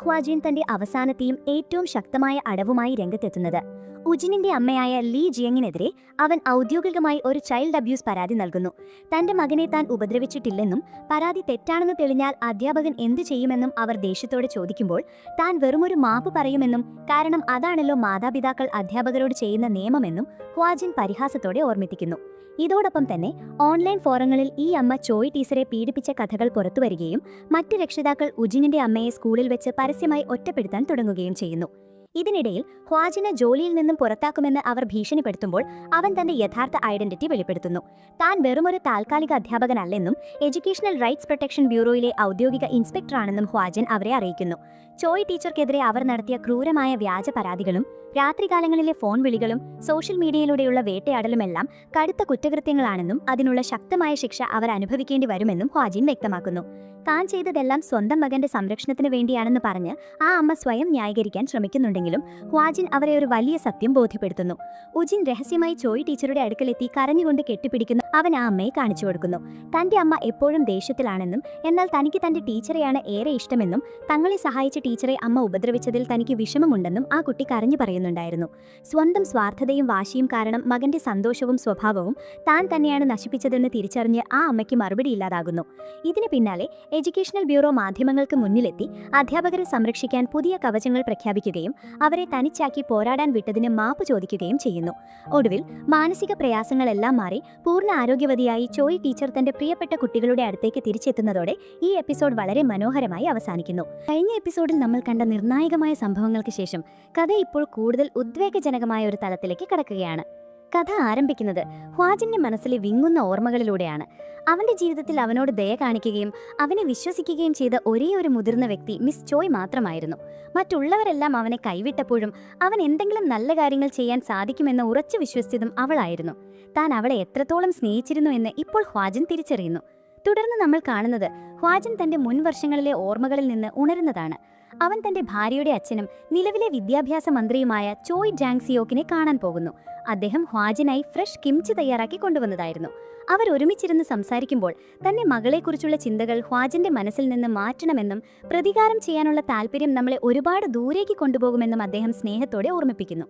ഹ്വാജിൻ തന്റെ അവസാനത്തെയും ഏറ്റവും ശക്തമായ അടവുമായി രംഗത്തെത്തുന്നത്. ഉജിനിന്റെ അമ്മയായ ലീ ജിയങ്ങിനെതിരെ അവൻ ഔദ്യോഗികമായി ഒരു ചൈൽഡ് അബ്യൂസ് പരാതി നൽകുന്നു. തന്റെ മകനെ താൻ ഉപദ്രവിച്ചിട്ടില്ലെന്നും പരാതി തെറ്റാണെന്ന് തെളിഞ്ഞാൽ അധ്യാപകൻ എന്തു ചെയ്യുമെന്നും അവർ ദേഷ്യത്തോടെ ചോദിക്കുമ്പോൾ താൻ വെറുമൊരു മാപ്പ് പറയുമെന്നും, കാരണം അതാണല്ലോ മാതാപിതാക്കൾ അധ്യാപകരോട് ചെയ്യുന്ന നിയമമെന്നും ഹ്വാജിൻ പരിഹാസത്തോടെ ഓർമ്മിപ്പിക്കുന്നു. ഇതോടൊപ്പം തന്നെ ഓൺലൈൻ ഫോറങ്ങളിൽ ഈ അമ്മ ചോയ് ടീച്ചറെ പീഡിപ്പിച്ച കഥകൾ പുറത്തുവരികയും മറ്റ് രക്ഷിതാക്കൾ ഉജിനിന്റെ അമ്മയെ സ്കൂളിൽ വെച്ച് പരസ്യമായി ഒറ്റപ്പെടുത്താൻ തുടങ്ങുകയും ചെയ്യുന്നു. ഇതിനിടയിൽ ഹ്വാജിനെ ജോലിയിൽ നിന്നും പുറത്താക്കുമെന്ന് അവർ ഭീഷണിപ്പെടുത്തുമ്പോൾ അവൻ തന്റെ യഥാർത്ഥ ഐഡന്റിറ്റി വെളിപ്പെടുത്തുന്നു. താൻ വെറുമൊരു താൽക്കാലിക അധ്യാപകനല്ലെന്നും എഡ്യൂക്കേഷണൽ റൈറ്റ്സ് പ്രൊട്ടക്ഷൻ ബ്യൂറോയിലെ ഔദ്യോഗിക ഇൻസ്പെക്ടറാണെന്നും ഹ്വാജിൻ അവരെ അറിയിക്കുന്നു. ചോയ് ടീച്ചർക്കെതിരെ അവർ നടത്തിയ ക്രൂരമായ വ്യാജ പരാതികളും രാത്രികാലങ്ങളിലെ ഫോൺ വിളികളും സോഷ്യൽ മീഡിയയിലൂടെയുള്ള വേട്ടയാടലുമെല്ലാം കടുത്ത കുറ്റകൃത്യങ്ങളാണെന്നും അതിനുള്ള ശക്തമായ ശിക്ഷ അവർ അനുഭവിക്കേണ്ടി വരുമെന്നും ഹ്വാജിൻ വ്യക്തമാക്കുന്നു. താൻ ചെയ്തതെല്ലാം സ്വന്തം മകന്റെ സംരക്ഷണത്തിന് വേണ്ടിയാണെന്ന് പറഞ്ഞ് ആ അമ്മ സ്വയം ന്യായീകരിക്കാൻ ശ്രമിക്കുന്നുണ്ടെങ്കിലും കഴിയുമെങ്കിലും ഹ്വാജിൻ അവരെ ഒരു വലിയ സത്യം ബോധ്യപ്പെടുത്തുന്നു. ഉജിൻ രഹസ്യമായി ചോയ് ടീച്ചറുടെ അടുക്കലെത്തി കരഞ്ഞുകൊണ്ട് കെട്ടിപ്പിടിക്കുന്നു. അവൻ ആ അമ്മയെ കാണിച്ചു കൊടുക്കുന്നു. തന്റെ അമ്മ എപ്പോഴും ദേഷ്യത്തിലാണെന്നും എന്നാൽ തനിക്ക് തന്റെ ടീച്ചറെയാണ് ഏറെ ഇഷ്ടമെന്നും തങ്ങളെ സഹായിച്ച ടീച്ചറെ അമ്മ ഉപദ്രവിച്ചതിൽ തനിക്ക് വിഷമമുണ്ടെന്നും ആ കുട്ടി കരഞ്ഞു പറയുന്നുണ്ടായിരുന്നു. സ്വന്തം സ്വാർത്ഥതയും വാശിയും കാരണം മകന്റെ സന്തോഷവും സ്വഭാവവും താൻ തന്നെയാണ് നശിപ്പിച്ചതെന്ന് തിരിച്ചറിഞ്ഞ് ആ അമ്മയ്ക്ക് മറുപടിയില്ലാതാകുന്നു. ഇതിന് പിന്നാലെ എഡ്യൂക്കേഷണൽ ബ്യൂറോ മാധ്യമങ്ങൾക്ക് മുന്നിലെത്തി അധ്യാപകരെ സംരക്ഷിക്കാൻ പുതിയ കവചങ്ങൾ പ്രഖ്യാപിക്കുകയും അവരെ തനിച്ചാക്കി പോരാടാൻ വിട്ടതിന് മാപ്പ് ചോദിക്കുകയും ചെയ്യുന്നു. ഒടുവിൽ മാനസിക പ്രയാസങ്ങളെല്ലാം മാറി പൂർണ്ണ ആരോഗ്യവതിയായി ചോയ് ടീച്ചർ തന്റെ പ്രിയപ്പെട്ട കുട്ടികളുടെ അടുത്തേക്ക് തിരിച്ചെത്തുന്നതോടെ ഈ എപ്പിസോഡ് വളരെ മനോഹരമായി അവസാനിക്കുന്നു. കഴിഞ്ഞ എപ്പിസോഡിൽ നമ്മൾ കണ്ട നിർണായകമായ സംഭവങ്ങൾക്ക് ശേഷം കഥ ഇപ്പോൾ കൂടുതൽ ഉദ്വേഗജനകമായ ഒരു തലത്തിലേക്ക് കടക്കുകയാണ്. കഥ ആരംഭിക്കുന്നത് ഹ്വാജിന്റെ മനസ്സിലെ വിങ്ങുന്ന ഓർമ്മകളിലൂടെയാണ്. അവന്റെ ജീവിതത്തിൽ അവനോട് ദയ കാണിക്കുകയും അവനെ വിശ്വസിക്കുകയും ചെയ്ത ഒരേയൊരു മുതിർന്ന വ്യക്തി മിസ് ചോയ് മാത്രമായിരുന്നു. മറ്റുള്ളവരെല്ലാം അവനെ കൈവിട്ടപ്പോഴും അവൻ എന്തെങ്കിലും നല്ല കാര്യങ്ങൾ ചെയ്യാൻ സാധിക്കുമെന്ന് ഉറച്ചു വിശ്വസിച്ചതും അവളായിരുന്നു. താൻ അവളെ എത്രത്തോളം സ്നേഹിച്ചിരുന്നു എന്ന് ഇപ്പോൾ ഹ്വാജിൻ തിരിച്ചറിയുന്നു. തുടർന്ന് നമ്മൾ കാണുന്നത് ഹ്വാജിൻ തന്റെ മുൻ വർഷങ്ങളിലെ ഓർമ്മകളിൽ നിന്ന് ഉണരുന്നതാണ്. അവൻ തന്റെ ഭാര്യയുടെ അച്ഛനും നിലവിലെ വിദ്യാഭ്യാസ മന്ത്രിയുമായ ചോയ് ജാങ് സിയോക്കിനെ കാണാൻ പോകുന്നു. അദ്ദേഹം ഹ്വാജിനായി ഫ്രഷ് കിംചി തയ്യാറാക്കി കൊണ്ടുവന്നതായിരുന്നു. അവർ ഒരുമിച്ചിരുന്ന് സംസാരിക്കുമ്പോൾ തന്റെ മകളെക്കുറിച്ചുള്ള ചിന്തകൾ ഹ്വാജിന്റെ മനസ്സിൽ നിന്ന് മാറ്റണമെന്നും പ്രതികാരം ചെയ്യാനുള്ള താല്പര്യം നമ്മളെ ഒരുപാട് ദൂരേക്ക് കൊണ്ടുപോകുമെന്നും അദ്ദേഹം സ്നേഹത്തോടെ ഓർമ്മിപ്പിക്കുന്നു.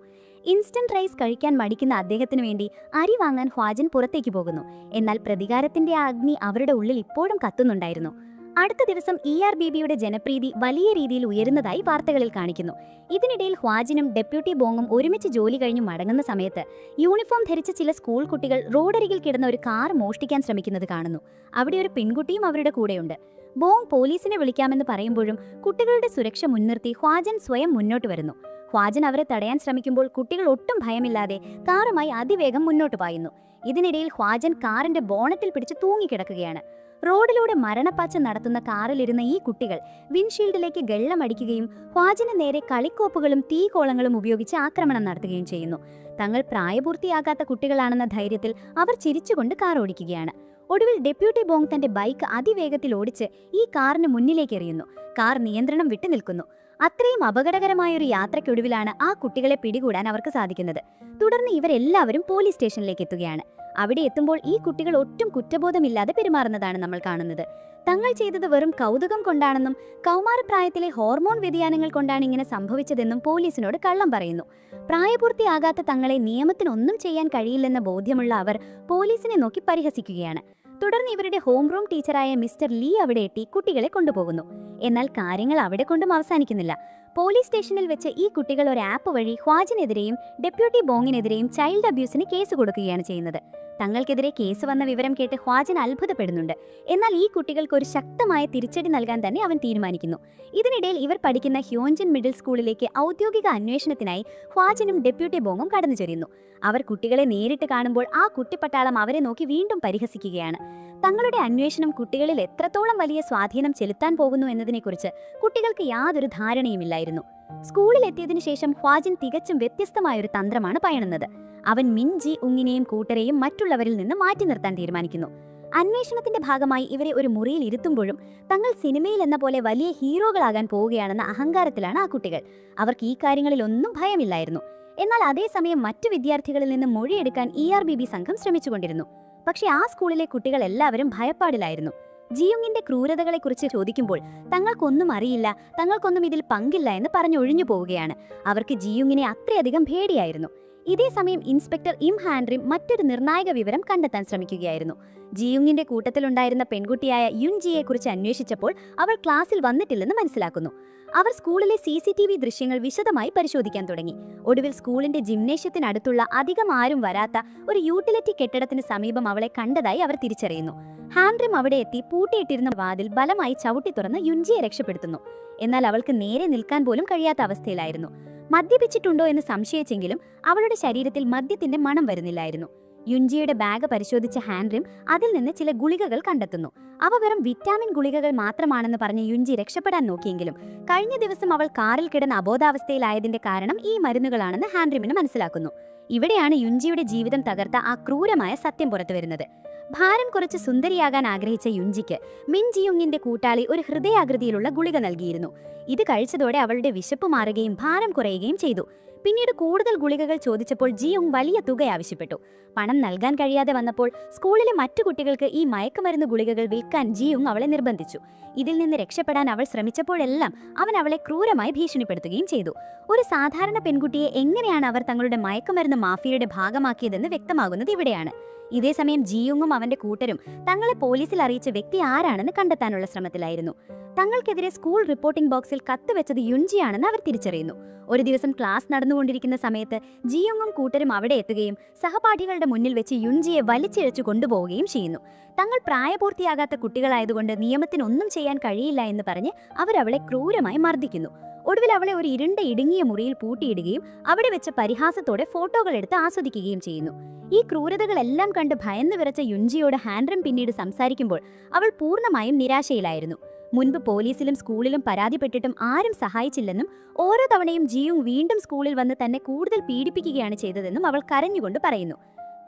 ഇൻസ്റ്റന്റ് റൈസ് കഴിക്കാൻ മടിക്കുന്ന അദ്ദേഹത്തിനു വേണ്ടി അരി വാങ്ങാൻ ഹ്വാജിൻ പുറത്തേക്ക് പോകുന്നു. എന്നാൽ പ്രതികാരത്തിന്റെ ആ അഗ്നി അവരുടെ ഉള്ളിൽ ഇപ്പോഴും കത്തുന്നുണ്ടായിരുന്നു. അടുത്ത ദിവസം ERBBയുടെ ജനപ്രീതി വലിയ രീതിയിൽ ഉയരുന്നതായി വാർത്തകളിൽ കാണിക്കുന്നു. ഇതിനിടയിൽ ഹ്വാജിനും ഡെപ്യൂട്ടി ബോങ്ങും ഒരുമിച്ച് ജോലി കഴിഞ്ഞു മടങ്ങുന്ന സമയത്ത് യൂണിഫോം ധരിച്ച ചില സ്കൂൾ കുട്ടികൾ റോഡരികിൽ കിടന്ന ഒരു കാർ മോഷ്ടിക്കാൻ ശ്രമിക്കുന്നത് കാണുന്നു. അവിടെ ഒരു പെൺകുട്ടിയും അവരുടെ കൂടെയുണ്ട്. ബോങ് പോലീസിനെ വിളിക്കാമെന്ന് പറയുമ്പോഴും കുട്ടികളുടെ സുരക്ഷ മുൻനിർത്തി ഹ്വാജൻ സ്വയം മുന്നോട്ട് വരുന്നു. ഹ്വാജൻ അവരെ തടയാൻ ശ്രമിക്കുമ്പോൾ കുട്ടികൾ ഒട്ടും ഭയമില്ലാതെ കാറുമായി അതിവേഗം മുന്നോട്ട് പായുന്നു. ഇതിനിടയിൽ ഹ്വാജൻ കാറിന്റെ ബോണറ്റിൽ പിടിച്ച് തൂങ്ങിക്കിടക്കുകയാണ്. റോഡിലൂടെ മരണപ്പാച്ച നടത്തുന്ന കാറിലിരുന്ന ഈ കുട്ടികൾ വിൻഷീൽഡിലേക്ക് വെള്ളമടിക്കുകയും ഹ്വാജിന് നേരെ കളിക്കോപ്പുകളും തീകോളങ്ങളും ഉപയോഗിച്ച് ആക്രമണം നടത്തുകയും ചെയ്യുന്നു. തങ്ങൾ പ്രായപൂർത്തിയാകാത്ത കുട്ടികളാണെന്ന ധൈര്യത്തിൽ അവർ ചിരിച്ചുകൊണ്ട് കാർ ഓടിക്കുകയാണ്. ഒടുവിൽ ഡെപ്യൂട്ടി ബോങ് തന്റെ ബൈക്ക് അതിവേഗത്തിൽ ഓടിച്ച് ഈ കാറിന് മുന്നിലേക്ക് എറിയുന്നു. കാർ നിയന്ത്രണം വിട്ടു നിൽക്കുന്നു. അത്രയും അപകടകരമായൊരു യാത്രയ്ക്കൊടുവിലാണ് ആ കുട്ടികളെ പിടികൂടാൻ അവർക്ക് സാധിക്കുന്നത്. തുടർന്ന് ഇവരെല്ലാവരും പോലീസ് സ്റ്റേഷനിലേക്ക് എത്തുകയാണ്. അവിടെ എത്തുമ്പോൾ ഈ കുട്ടികൾ ഒട്ടും കുറ്റബോധമില്ലാതെ പെരുമാറുന്നതാണ് നമ്മൾ കാണുന്നത്. തങ്ങൾ ചെയ്തത് വെറും കൗതുകം കൊണ്ടാണെന്നും കൗമാരപ്രായത്തിലെ ഹോർമോൺ വ്യതിയാനങ്ങൾ കൊണ്ടാണ് ഇങ്ങനെ സംഭവിച്ചതെന്നും പോലീസിനോട് കള്ളം പറയുന്നു. പ്രായപൂർത്തിയാകാത്ത തങ്ങളെ നിയമത്തിനൊന്നും ചെയ്യാൻ കഴിയില്ലെന്ന ബോധ്യമുള്ള അവർ പോലീസിനെ നോക്കി പരിഹസിക്കുകയാണ്. തുടർന്ന് ഇവരുടെ ഹോം റൂം ടീച്ചറായ മിസ്റ്റർ ലീ അവിടെ എത്തി കുട്ടികളെ കൊണ്ടുപോകുന്നു. എന്നാൽ കാര്യങ്ങൾ അവിടെ കൊണ്ടും അവസാനിക്കുന്നില്ല. പോലീസ് സ്റ്റേഷനിൽ വെച്ച് ഈ കുട്ടികൾ ഒരു ആപ്പ് വഴി ഹ്വാജിനെതിരെയും ഡെപ്യൂട്ടി ബോങ്ങിനെതിരെയും ചൈൽഡ് അബ്യൂസിന് കേസ് കൊടുക്കുകയാണ് ചെയ്യുന്നത്. തങ്ങൾക്കെതിരെ കേസ് വന്ന വിവരം കേട്ട് ഹ്വാജിൻ അത്ഭുതപ്പെടുന്നുണ്ട്. എന്നാൽ ഈ കുട്ടികൾക്ക് ഒരു ശക്തമായ തിരിച്ചടി നൽകാൻ തന്നെ അവൻ തീരുമാനിക്കുന്നു. ഇതിനിടയിൽ ഇവർ പഠിക്കുന്ന ഹ്യോൻജിൻ മിഡിൽ സ്കൂളിലേക്ക് ഔദ്യോഗിക അന്വേഷണത്തിനായി ഹ്വാജിനും ഡെപ്യൂട്ടി ബോങ്ങും കടന്നു ചെല്ലുന്നു. അവർ കുട്ടികളെ നേരിട്ട് കാണുമ്പോൾ ആ കുട്ടിപ്പട്ടാളം അവരെ നോക്കി വീണ്ടും പരിഹസിക്കുകയാണ്. തങ്ങളുടെ അന്വേഷണം കുട്ടികളിൽ എത്രത്തോളം വലിയ സ്വാധീനം ചെലുത്താൻ പോകുന്നു എന്നതിനെക്കുറിച്ച് കുട്ടികൾക്ക് യാതൊരു ധാരണയുമില്ലായിരുന്നു. സ്കൂളിലെത്തിയതിനു ശേഷം ഹ്വാജിൻ തികച്ചും വ്യത്യസ്തമായൊരു തന്ത്രമാണ് പയണുന്നത്. അവൻ മിൻ ജി ഉങ്ങിനെയും കൂട്ടരെയും മറ്റുള്ളവരിൽ നിന്ന് മാറ്റി നിർത്താൻ തീരുമാനിക്കുന്നു. അന്വേഷണത്തിന്റെ ഭാഗമായി ഇവരെ ഒരു മുറിയിൽ ഇരുത്തുമ്പോഴും തങ്ങൾ സിനിമയിൽ എന്ന പോലെ വലിയ ഹീറോകളാകാൻ പോവുകയാണെന്ന അഹങ്കാരത്തിലാണ് ആ കുട്ടികൾ. അവർക്ക് ഈ കാര്യങ്ങളിലൊന്നും ഭയമില്ലായിരുന്നു. എന്നാൽ അതേസമയം മറ്റു വിദ്യാർത്ഥികളിൽ നിന്ന് മൊഴിയെടുക്കാൻ ERBB സംഘം ശ്രമിച്ചുകൊണ്ടിരുന്നു. പക്ഷേ ആ സ്കൂളിലെ കുട്ടികൾ എല്ലാവരും ഭയപ്പാടിലായിരുന്നു. ജിയുങ്ങിന്റെ ക്രൂരതകളെക്കുറിച്ച് ചോദിക്കുമ്പോൾ തങ്ങൾക്കൊന്നും അറിയില്ല, തങ്ങൾക്കൊന്നും ഇതിൽ പങ്കില്ല എന്ന് പറഞ്ഞൊഴിഞ്ഞു പോവുകയാണ്. അവർക്ക് ജിയുങ്ങിനെ അത്രയധികം പേടിയായിരുന്നു. ഇതേസമയം ഇൻസ്പെക്ടർ ഇം ഹാൻഡ്രിം മറ്റൊരു നിർണായക വിവരം കണ്ടെത്താൻ ശ്രമിക്കുകയായിരുന്നു. ജിയുങ്ങിന്റെ കൂട്ടത്തിലുണ്ടായിരുന്ന പെൺകുട്ടിയായ യുൻജിയെക്കുറിച്ച് അന്വേഷിച്ചപ്പോൾ അവൾ ക്ലാസ്സിൽ വന്നിട്ടില്ലെന്ന് മനസ്സിലാക്കുന്നു. അവർ സ്കൂളിലെ CCTV ദൃശ്യങ്ങൾ വിശദമായി പരിശോധിക്കാൻ തുടങ്ങി. ഒടുവിൽ സ്കൂളിന്റെ ജിംനേഷ്യത്തിനടുത്തുള്ള അധികം ആരും വരാത്ത ഒരു യൂട്ടിലിറ്റി കെട്ടിടത്തിന് സമീപം അവളെ കണ്ടതായി അവർ തിരിച്ചറിയുന്നു. ഹാൻഡ്രിം അവിടെ എത്തി പൂട്ടിയിട്ടിരുന്ന വാതിൽ ബലമായി ചവിട്ടി തുറന്ന് യുൻജിയെ രക്ഷപ്പെടുത്തുന്നു. എന്നാൽ അവൾക്ക് നേരെ നിൽക്കാൻ പോലും കഴിയാത്ത അവസ്ഥയിലായിരുന്നു. മദ്യപിച്ചിട്ടുണ്ടോ എന്ന് സംശയിച്ചെങ്കിലും അവളുടെ ശരീരത്തിൽ മദ്യത്തിന്റെ മണം വരുന്നില്ലായിരുന്നു. യുൻജിയുടെ ബാഗ് പരിശോധിച്ച ഹാൻഡ്രിം അതിൽ നിന്ന് ചില ഗുളികകൾ കണ്ടെത്തുന്നു. അവ വെറും വിറ്റാമിൻ ഗുളികകൾ മാത്രമാണെന്ന് പറഞ്ഞ് യുൻജി രക്ഷപ്പെടാൻ നോക്കിയെങ്കിലും കഴിഞ്ഞ ദിവസം അവൾ കാറിൽ കിടന്ന് അബോധാവസ്ഥയിലായതിന്റെ കാരണം ഈ മരുന്നുകളാണെന്ന് ഹാൻഡ്രിമിന് മനസ്സിലാക്കുന്നു. ഇവിടെയാണ് യുൻജിയുടെ ജീവിതം തകർത്ത ആ ക്രൂരമായ സത്യം പുറത്തുവരുന്നത്. ഭാരം കുറച്ച് സുന്ദരിയാകാൻ ആഗ്രഹിച്ച യുഞ്ചിക്ക് മിൻ ജിയുങ്ങിന്റെ കൂട്ടാളി ഒരു ഹൃദയാകൃതിയിലുള്ള ഗുളിക നൽകിയിരുന്നു. ഇത് കഴിച്ചതോടെ അവളുടെ വിശപ്പ് മാറുകയും ഭാരം കുറയുകയും ചെയ്തു. പിന്നീട് കൂടുതൽ ഗുളികകൾ ചോദിച്ചപ്പോൾ ജിയുങ് വലിയ തുക ആവശ്യപ്പെട്ടു. പണം നൽകാൻ കഴിയാതെ വന്നപ്പോൾ സ്കൂളിലെ മറ്റു കുട്ടികൾക്ക് ഈ മയക്കുമരുന്ന് ഗുളികകൾ വിൽക്കാൻ ജിയുങ് അവളെ നിർബന്ധിച്ചു. ഇതിൽ നിന്ന് രക്ഷപ്പെടാൻ അവൾ ശ്രമിച്ചപ്പോഴെല്ലാം അവൻ അവളെ ക്രൂരമായി ഭീഷണിപ്പെടുത്തുകയും ചെയ്തു. ഒരു സാധാരണ പെൺകുട്ടിയെ എങ്ങനെയാണ് അവർ തങ്ങളുടെ മയക്കുമരുന്ന് മാഫിയയുടെ ഭാഗമാക്കിയതെന്ന് വ്യക്തമാകുന്നത് ഇവിടെയാണ്. ഇതേസമയം ജിയുങ്ങും അവന്റെ കൂട്ടരും തങ്ങളെ പോലീസിൽ അറിയിച്ച വ്യക്തി ആരാണെന്ന് കണ്ടെത്താനുള്ള ശ്രമത്തിലായിരുന്നു. തങ്ങൾക്കെതിരെ സ്കൂൾ റിപ്പോർട്ടിംഗ് ബോക്സിൽ കത്ത് വെച്ചത് യുഞ്ചിയാണെന്ന് അവർ തിരിച്ചറിയുന്നു. ഒരു ദിവസം ക്ലാസ് നടന്നുകൊണ്ടിരിക്കുന്ന സമയത്ത് ജിയുങ്ങും കൂട്ടരും അവിടെ എത്തുകയും സഹപാഠികളുടെ മുന്നിൽ വെച്ച് യുഞ്ചിയെ വലിച്ചിഴച്ചു കൊണ്ടുപോവുകയും ചെയ്യുന്നു. തങ്ങൾ പ്രായപൂർത്തിയാകാത്ത കുട്ടികളായതുകൊണ്ട് നിയമത്തിനൊന്നും ചെയ്യാൻ കഴിയില്ല എന്ന് പറഞ്ഞ് അവരവളെ ക്രൂരമായി മർദ്ദിക്കുന്നു. ഒടുവിൽ അവളെ ഒരു ഇരുണ്ട ഇടുങ്ങിയ മുറിയിൽ പൂട്ടിയിടുകയും അവിടെ വെച്ച് പരിഹാസത്തോടെ ഫോട്ടോകൾ എടുത്ത് ആസ്വദിക്കുകയും ചെയ്യുന്നു. ഈ ക്രൂരതകളെല്ലാം കണ്ട് ഭയന്നു വിറച്ച യുഞ്ചിയോട് ഹാൻഡ്രം പിന്നീട് സംസാരിക്കുമ്പോൾ അവൾ പൂർണ്ണമായും നിരാശയിലായിരുന്നു. മുൻപ് പോലീസിലും സ്കൂളിലും പരാതിപ്പെട്ടിട്ടും ആരും സഹായിച്ചില്ലെന്നും ഓരോ തവണയും ജിയുങ് വീണ്ടും സ്കൂളിൽ വന്ന് തന്നെ കൂടുതൽ പീഡിപ്പിക്കുകയാണ് ചെയ്തതെന്നും അവൾ കരഞ്ഞുകൊണ്ട് പറയുന്നു.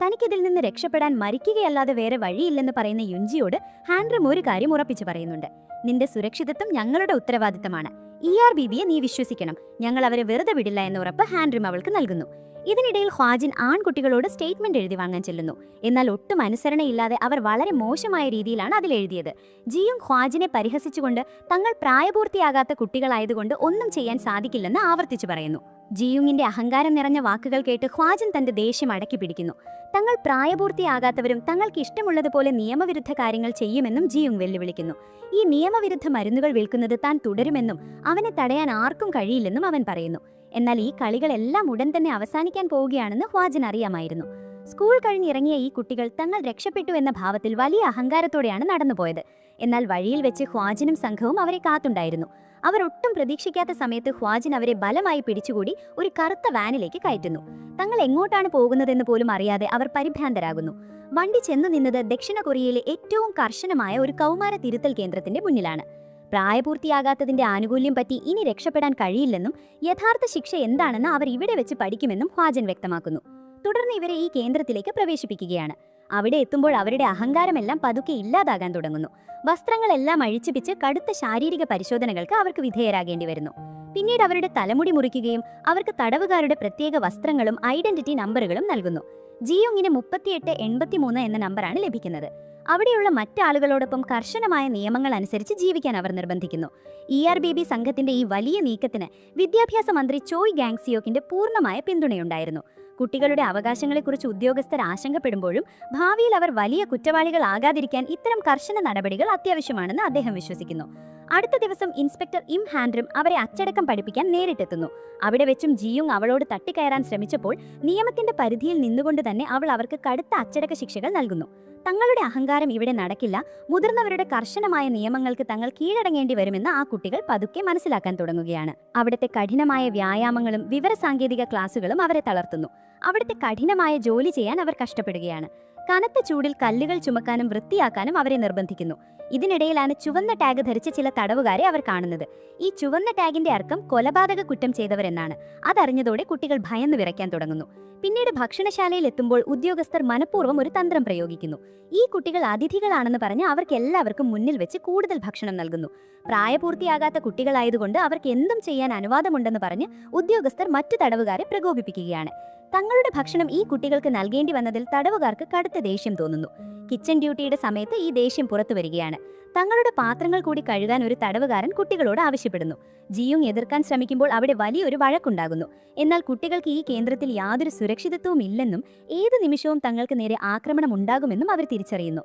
തനിക്കിതിൽ നിന്ന് രക്ഷപ്പെടാൻ മരിക്കുകയല്ലാതെ വേറെ വഴിയില്ലെന്ന് പറയുന്ന യുഞ്ചിയോട് ഹാൻഡ്രം ഒരു കാര്യം ഉറപ്പിച്ചു പറയുന്നുണ്ട്. നിന്റെ സുരക്ഷിതത്വം ഞങ്ങളുടെ ഉത്തരവാദിത്തമാണ്. ERBBയെ നീ വിശ്വസിക്കണം. ഞങ്ങൾ അവരെ വെറുതെ വിടില്ല എന്ന ഉറപ്പ് ഹാൻഡ്രം അവൾക്ക് നൽകുന്നു. ഇതിനിടയിൽ ഖ്വാജിൻ ആൺകുട്ടികളോട് സ്റ്റേറ്റ്മെന്റ് എഴുതി വാങ്ങാൻ ചെല്ലുന്നു. എന്നാൽ ഒട്ടും അനുസരണയില്ലാതെ അവർ വളരെ മോശമായ രീതിയിലാണ് അതിൽ എഴുതിയത്. ജിയുങ് ഖ്വാജിനെ പരിഹസിച്ചുകൊണ്ട് തങ്ങൾ പ്രായപൂർത്തിയാകാത്ത കുട്ടികളായതുകൊണ്ട് ഒന്നും ചെയ്യാൻ സാധിക്കില്ലെന്ന് ആവർത്തിച്ചു പറയുന്നു. ജിയുങ്ങിന്റെ അഹങ്കാരം നിറഞ്ഞ വാക്കുകൾ കേട്ട് ഖ്വാജിൻ തന്റെ ദേഷ്യം അടക്കി പിടിക്കുന്നു. തങ്ങൾ പ്രായപൂർത്തിയാകാത്തവരും തങ്ങൾക്ക് ഇഷ്ടമുള്ളതുപോലെ നിയമവിരുദ്ധ കാര്യങ്ങൾ ചെയ്യുമെന്നും ജിയുങ് വെല്ലുവിളിക്കുന്നു. ഈ നിയമവിരുദ്ധ മരുന്നുകൾ വിൽക്കുന്നത് താൻ തുടരുമെന്നും അവനെ തടയാൻ ആർക്കും കഴിയില്ലെന്നും അവൻ പറയുന്നു. എന്നാൽ ഈ കളികളെല്ലാം ഉടൻ തന്നെ അവസാനിക്കാൻ പോവുകയാണെന്ന് ഖ്വാജിൻ അറിയാമായിരുന്നു. സ്കൂൾ കഴിഞ്ഞിറങ്ങിയ ഈ കുട്ടികൾ തങ്ങൾ രക്ഷപ്പെട്ടു എന്ന ഭാവത്തിൽ വലിയ അഹങ്കാരത്തോടെയാണ് നടന്നുപോയത്. എന്നാൽ വഴിയിൽ വെച്ച് ഖ്വാജിനും സംഘവും അവരെ കാത്തുണ്ടായിരുന്നു. അവർ ഒട്ടും പ്രതീക്ഷിക്കാത്ത സമയത്ത് ഖ്വാജിൻ അവരെ ബലമായി പിടിച്ചുകൂടി ഒരു കറുത്ത വാനിലേക്ക് കയറ്റുന്നു. തങ്ങൾ എങ്ങോട്ടാണ് പോകുന്നതെന്ന് പോലും അറിയാതെ അവർ പരിഭ്രാന്തരാകുന്നു. വണ്ടി ചെന്നു നിന്നത് ദക്ഷിണ കൊറിയയിലെ ഏറ്റവും കർശനമായ ഒരു കൗമാര തിരുത്തൽ കേന്ദ്രത്തിന്റെ മുന്നിലാണ്. പ്രായപൂർത്തിയാകാത്തതിന്റെ ആനുകൂല്യം പറ്റി ഇനി രക്ഷപ്പെടാൻ കഴിയില്ലെന്നും യഥാർത്ഥ ശിക്ഷ എന്താണെന്ന് അവർ ഇവിടെ വെച്ച് പഠിക്കുമെന്നും ഖ്വാജിൻ വ്യക്തമാക്കുന്നു. തുടർന്ന് ഇവരെ ഈ കേന്ദ്രത്തിലേക്ക് പ്രവേശിപ്പിക്കുകയാണ്. അവിടെ എത്തുമ്പോൾ അവരുടെ അഹങ്കാരമെല്ലാം പതുക്കെ ഇല്ലാതാകാൻ തുടങ്ങുന്നു. വസ്ത്രങ്ങളെല്ലാം അഴിച്ചുപിച്ച് കടുത്ത ശാരീരിക പരിശോധനകൾക്ക് അവർക്ക് വിധേയരാകേണ്ടി വരുന്നു. പിന്നീട് അവരുടെ തലമുടി മുറിക്കുകയും അവർക്ക് തടവുകാരുടെ പ്രത്യേക വസ്ത്രങ്ങളും ഐഡന്റിറ്റി നമ്പറുകളും നൽകുന്നു. ജിയുങ്ങിന് 3883 എന്ന നമ്പറാണ് ലഭിക്കുന്നത്. അവിടെയുള്ള മറ്റാളുകളോടൊപ്പം കർശനമായ നിയമങ്ങൾ അനുസരിച്ച് ജീവിക്കാൻ അവർ നിർബന്ധിക്കുന്നു. ERBB സംഘത്തിന്റെ ഈ വലിയ നീക്കത്തിന് വിദ്യാഭ്യാസ മന്ത്രി ചോയ് ഗാങ്സിയോക്കിന്റെ പൂർണ്ണമായ പിന്തുണയുണ്ടായിരുന്നു. കുട്ടികളുടെ അവകാശങ്ങളെക്കുറിച്ച് ഉദ്യോഗസ്ഥർ ആശങ്കപ്പെടുമ്പോഴും ഭാവിയിൽ അവർ വലിയ കുറ്റവാളികളാകാതിരിക്കാൻ ഇത്തരം കർശന നടപടികൾ അത്യാവശ്യമാണെന്ന് അദ്ദേഹം വിശ്വസിക്കുന്നു. അടുത്ത ദിവസം ഇൻസ്പെക്ടർ ഇം ഹാൻഡ്രം അവരെ അച്ചടക്കം പഠിപ്പിക്കാൻ നേരിട്ടെത്തുന്നു. അവിടെ വെച്ചും ജിയുങ് അവളോട് തട്ടിക്കയറാൻ ശ്രമിച്ചപ്പോൾ നിയമത്തിന്റെ പരിധിയിൽ നിന്നുകൊണ്ട് തന്നെ അവൾ അവർക്ക് കടുത്ത അച്ചടക്ക ശിക്ഷകൾ നൽകുന്നു. തങ്ങളുടെ അഹങ്കാരം ഇവിടെ നടക്കില്ല, മുതിർന്നവരുടെ കർശനമായ നിയമങ്ങൾക്ക് തങ്ങൾ കീഴടങ്ങേണ്ടി വരുമെന്ന് ആ കുട്ടികൾ പതുക്കെ മനസ്സിലാക്കാൻ തുടങ്ങുകയാണ്. അവിടുത്തെ കഠിനമായ വ്യായാമങ്ങളും വിവരസാങ്കേതിക ക്ലാസുകളും അവരെ തളർത്തുന്നു. അവിടുത്തെ കഠിനമായ ജോലി ചെയ്യാൻ അവർ കഷ്ടപ്പെടുകയാണ്. കനത്ത ചൂടിൽ കല്ലുകൾ ചുമക്കാനും വൃത്തിയാക്കാനും അവരെ നിർബന്ധിക്കുന്നു. ഇതിനിടയിലാണ് ചുവന്ന ടാഗ് ധരിച്ച ചില തടവുകാരെ അവർ കാണുന്നത്. ഈ ചുവന്ന ടാഗിന്റെ അർത്ഥം കൊലപാതക കുറ്റം ചെയ്തവരെന്നാണ്. അതറിഞ്ഞതോടെ കുട്ടികൾ ഭയന്നു വിറയ്ക്കാൻ തുടങ്ങുന്നു. പിന്നീട് ഭക്ഷണശാലയിൽ എത്തുമ്പോൾ ഉദ്യോഗസ്ഥർ മനഃപൂർവ്വം ഒരു തന്ത്രം പ്രയോഗിക്കുന്നു. ഈ കുട്ടികൾ അതിഥികളാണെന്ന് പറഞ്ഞ് അവർക്ക് എല്ലാവർക്കും മുന്നിൽ വെച്ച് കൂടുതൽ ഭക്ഷണം നൽകുന്നു. പ്രായപൂർത്തിയാകാത്ത കുട്ടികളായതുകൊണ്ട് അവർക്ക് എന്തും ചെയ്യാൻ അനുവാദമുണ്ടെന്ന് പറഞ്ഞ് ഉദ്യോഗസ്ഥർ മറ്റു തടവുകാരെ പ്രകോപിപ്പിക്കുകയാണ്. തങ്ങളുടെ ഭക്ഷണം ഈ കുട്ടികൾക്ക് നൽകേണ്ടി വന്നതിൽ തടവുകാർക്ക് കടുത്ത ദേഷ്യം തോന്നുന്നു. കിച്ചൺ ഡ്യൂട്ടിയുടെ സമയത്ത് ഈ ദേഷ്യം പുറത്തു വരികയാണ്. തങ്ങളുടെ പാത്രങ്ങൾ കൂടി കഴുകാൻ ഒരു തടവുകാരൻ കുട്ടികളോട് ആവശ്യപ്പെടുന്നു. ജിയുങ് എതിർക്കാൻ ശ്രമിക്കുമ്പോൾ അവിടെ വലിയൊരു വഴക്കുണ്ടാകുന്നു. എന്നാൽ കുട്ടികൾക്ക് ഈ കേന്ദ്രത്തിൽ യാതൊരു സുരക്ഷിതത്വവും ഇല്ലെന്നും ഏത് നിമിഷവും തങ്ങൾക്ക് നേരെ ആക്രമണം ഉണ്ടാകുമെന്നും അവർ തിരിച്ചറിയുന്നു.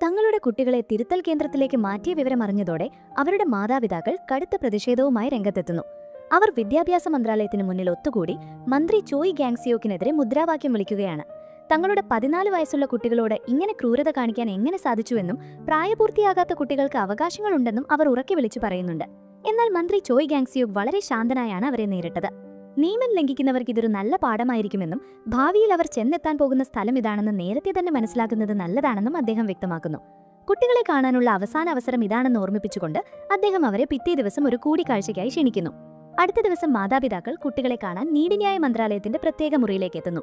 തങ്ങളുടെ കുട്ടികളെ തിരുത്തൽ കേന്ദ്രത്തിലേക്ക് മാറ്റിയ വിവരം അറിഞ്ഞതോടെ അവരുടെ മാതാപിതാക്കൾ കടുത്ത പ്രതിഷേധവുമായി രംഗത്തെത്തുന്നു. അവർ വിദ്യാഭ്യാസ മന്ത്രാലയത്തിന് മുന്നിൽ ഒത്തുകൂടി മന്ത്രി ചോയ് ഗാങ്സിയോക്കിനെതിരെ മുദ്രാവാക്യം വിളിക്കുകയാണ്. തങ്ങളുടെ 14 വയസ്സുള്ള കുട്ടികളോട് ഇങ്ങനെ ക്രൂരത കാണിക്കാൻ എങ്ങനെ സാധിച്ചുവെന്നും പ്രായപൂർത്തിയാകാത്ത കുട്ടികൾക്ക് അവകാശങ്ങളുണ്ടെന്നും അവർ ഉറക്കെ വിളിച്ചു പറയുന്നുണ്ട്. എന്നാൽ മന്ത്രി ചോയ് ഗാങ്സിയോക് വളരെ ശാന്തനായാണ് അവരെ നേരിട്ടത്. നിയമം ലംഘിക്കുന്നവർക്ക് ഇതൊരു നല്ല പാഠമായിരിക്കുമെന്നും ഭാവിയിൽ അവർ ചെന്നെത്താൻ പോകുന്ന സ്ഥലം ഇതാണെന്ന് നേരത്തെ തന്നെ മനസ്സിലാക്കുന്നത് നല്ലതാണെന്നും അദ്ദേഹം വ്യക്തമാക്കുന്നു. കുട്ടികളെ കാണാനുള്ള അവസാന അവസരം ഇതാണെന്ന് ഓർമ്മിപ്പിച്ചുകൊണ്ട് അദ്ദേഹം അവരെ പിറ്റേ ദിവസം ഒരു കൂടിക്കാഴ്ചയ്ക്കായി ക്ഷണിക്കുന്നു. അടുത്ത ദിവസം മാതാപിതാക്കൾ കുട്ടികളെ കാണാൻ നീതിന്യായ മന്ത്രാലയത്തിന്റെ പ്രത്യേക മുറിയിലേക്ക് എത്തുന്നു.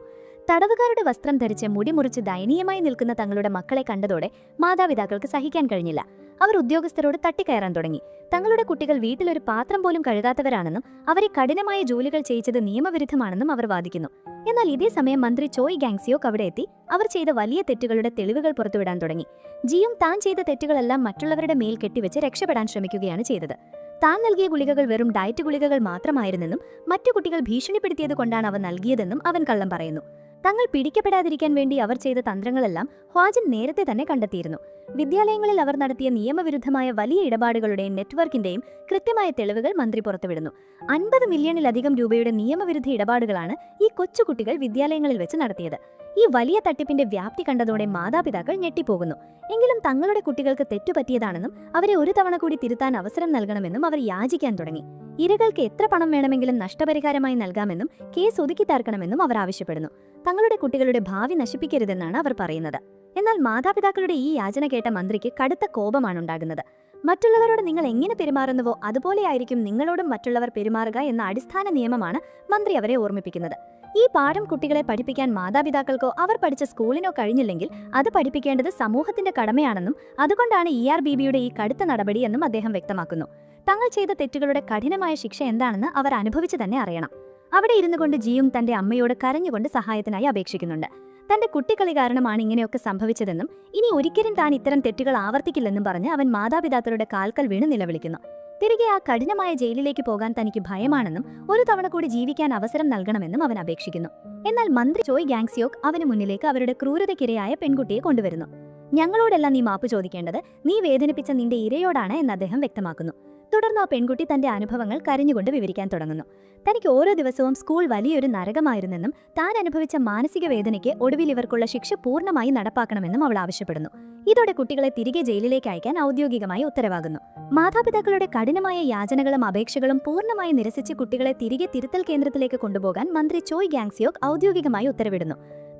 തടവുകാരുടെ വസ്ത്രം ധരിച്ച് മുടി മുറിച്ച് ദയനീയമായി നിൽക്കുന്ന തങ്ങളുടെ മക്കളെ കണ്ടതോടെ മാതാപിതാക്കൾക്ക് സഹിക്കാൻ കഴിഞ്ഞില്ല. അവർ ഉദ്യോഗസ്ഥരോട് തട്ടിക്കയറാൻ തുടങ്ങി. തങ്ങളുടെ കുട്ടികൾ വീട്ടിലൊരു പാത്രം പോലും കഴുകാത്തവരാണെന്നും അവരെ കഠിനമായ ജോലികൾ ചെയ്യിച്ചത് നിയമവിരുദ്ധമാണെന്നും അവർ വാദിക്കുന്നു. എന്നാൽ ഇതേ സമയം മന്ത്രി ചോയ് ഗാങ്സിയോക് അവിടെ എത്തി അവർ ചെയ്ത വലിയ തെറ്റുകളുടെ തെളിവുകൾ പുറത്തുവിടാൻ തുടങ്ങി. ജിയും താൻ ചെയ്ത തെറ്റുകളെല്ലാം മറ്റുള്ളവരുടെ മേൽ കെട്ടിവെച്ച് രക്ഷപ്പെടാൻ ശ്രമിക്കുകയാണ് ചെയ്തത്. താൻ നൽകിയ ഗുളികകൾ വെറും ഡയറ്റ് ഗുളികകൾ മാത്രമായിരുന്നെന്നും മറ്റു കുട്ടികൾ ഭീഷണിപ്പെടുത്തിയത് കൊണ്ടാണ് അവ നൽകിയതെന്നും അവൻ കള്ളം പറയുന്നു. തങ്ങൾ പിടിക്കപ്പെടാതിരിക്കാൻ വേണ്ടി അവർ ചെയ്ത തന്ത്രങ്ങളെല്ലാം ഹ്വാജിൻ നേരത്തെ തന്നെ കണ്ടെത്തിയിരുന്നു. വിദ്യാലയങ്ങളിൽ അവർ നടത്തിയ നിയമവിരുദ്ധമായ വലിയ ഇടപാടുകളുടെയും നെറ്റ്വർക്കിന്റെയും കൃത്യമായ തെളിവുകൾ മന്ത്രി പുറത്തുവിടുന്നു. 50 മില്യണിലധികം രൂപയുടെ നിയമവിരുദ്ധ ഇടപാടുകളാണ് ഈ കൊച്ചുകുട്ടികൾ വിദ്യാലയങ്ങളിൽ വെച്ച് നടത്തിയത്. ഈ വലിയ തട്ടിപ്പിന്റെ വ്യാപ്തി കണ്ടതോടെ മാതാപിതാക്കൾ ഞെട്ടിപ്പോകുന്നു. എങ്കിലും തങ്ങളുടെ കുട്ടികൾക്ക് തെറ്റുപറ്റിയതാണെന്നും അവരെ ഒരു തവണ കൂടി തിരുത്താൻ അവസരം നൽകണമെന്നും അവർ യാചിക്കാൻ തുടങ്ങി. ഇരകൾക്ക് എത്ര പണം വേണമെങ്കിലും നഷ്ടപരിഹാരമായി നൽകാമെന്നും കേസ് ഒതുക്കി തീർക്കണമെന്നും അവർ ആവശ്യപ്പെടുന്നു. തങ്ങളുടെ കുട്ടികളുടെ ഭാവി നശിപ്പിക്കരുതെന്നാണ് അവർ പറയുന്നത്. എന്നാൽ മാതാപിതാക്കളുടെ ഈ യാചന കേട്ട മന്ത്രിക്ക് കടുത്ത കോപമാണുണ്ടാകുന്നത്. മറ്റുള്ളവരോട് നിങ്ങൾ എങ്ങനെ പെരുമാറുന്നുവോ അതുപോലെയായിരിക്കും നിങ്ങളോടും മറ്റുള്ളവർ പെരുമാറുക എന്ന അടിസ്ഥാന നിയമമാണ് മന്ത്രി അവരെ ഓർമ്മിപ്പിക്കുന്നത്. ഈ പാഠം കുട്ടികളെ പഠിപ്പിക്കാൻ മാതാപിതാക്കൾക്കോ അവർ പഠിച്ച സ്കൂളിനോ കഴിഞ്ഞില്ലെങ്കിൽ അത് പഠിപ്പിക്കേണ്ടത് സമൂഹത്തിന്റെ കടമയാണെന്നും അതുകൊണ്ടാണ് ERBBയുടെ ഈ കടുത്ത നടപടിയെന്നും അദ്ദേഹം വ്യക്തമാക്കുന്നു. തങ്ങൾ ചെയ്ത തെറ്റുകളുടെ കഠിനമായ ശിക്ഷ എന്താണെന്ന് അവർ അനുഭവിച്ചു തന്നെ അറിയണം. അവിടെ ഇരുന്നു കൊണ്ട് ജിയും തന്റെ അമ്മയോട് കരഞ്ഞുകൊണ്ട് സഹായത്തിനായി അപേക്ഷിക്കുന്നുണ്ട്. തന്റെ കുട്ടിക്കളി കാരണമാണ് ഇങ്ങനെയൊക്കെ സംഭവിച്ചതെന്നും ഇനി ഒരിക്കലും താൻ ഇത്തരം തെറ്റുകൾ ആവർത്തിക്കില്ലെന്നും പറഞ്ഞ് അവൻ മാതാപിതാക്കളുടെ കാൽക്കൽ വീണ് നിലവിളിക്കുന്നു. തിരികെ ആ കഠിനമായ ജയിലിലേക്ക് പോകാൻ തനിക്ക് ഭയമാണെന്നും ഒരു തവണ കൂടി ജീവിക്കാൻ അവസരം നൽകണമെന്നും അവൻ അപേക്ഷിക്കുന്നു. എന്നാൽ മന്ത്രി ചോയ് ഗാങ്സിയോക് അവന് മുന്നിലേക്ക് അവരുടെ ക്രൂരതയ്ക്കിരയായ പെൺകുട്ടിയെ കൊണ്ടുവരുന്നു. ഞങ്ങളോടെല്ലാം നീ മാപ്പ് ചോദിക്കേണ്ടത് നീ വേദനിപ്പിച്ച നിന്റെ ഇരയോടാണ് എന്ന് അദ്ദേഹം വ്യക്തമാക്കുന്നു. തുടർന്ന് ആ പെൺകുട്ടി തന്റെ അനുഭവങ്ങൾ കരഞ്ഞുകൊണ്ട് വിവരിക്കാൻ തുടങ്ങുന്നു. തനിക്ക് ഓരോ ദിവസവും സ്കൂൾ വലിയൊരു നരകമായിരുന്നെന്നും താൻ അനുഭവിച്ച മാനസിക വേദനയ്ക്ക് ഒടുവിൽ ഇവർക്കുള്ള ശിക്ഷ പൂർണ്ണമായി നടപ്പാക്കണമെന്നും അവൾ ആവശ്യപ്പെടുന്നു. ഇതോടെ കുട്ടികളെ തിരികെ ജയിലിലേക്ക് അയക്കാൻ ഔദ്യോഗികമായി ഉത്തരവാകുന്നു. മാതാപിതാക്കളുടെ കഠിനമായ യാചനകളും അപേക്ഷകളും പൂർണ്ണമായി നിരസിച്ച് കുട്ടികളെ തിരികെ തിരുത്തൽ കേന്ദ്രത്തിലേക്ക് കൊണ്ടുപോകാൻ മന്ത്രി ചോയ് ഗാങ്സിയോക് ഔദ്യോഗികമായി ഉത്തരവിടുന്നു.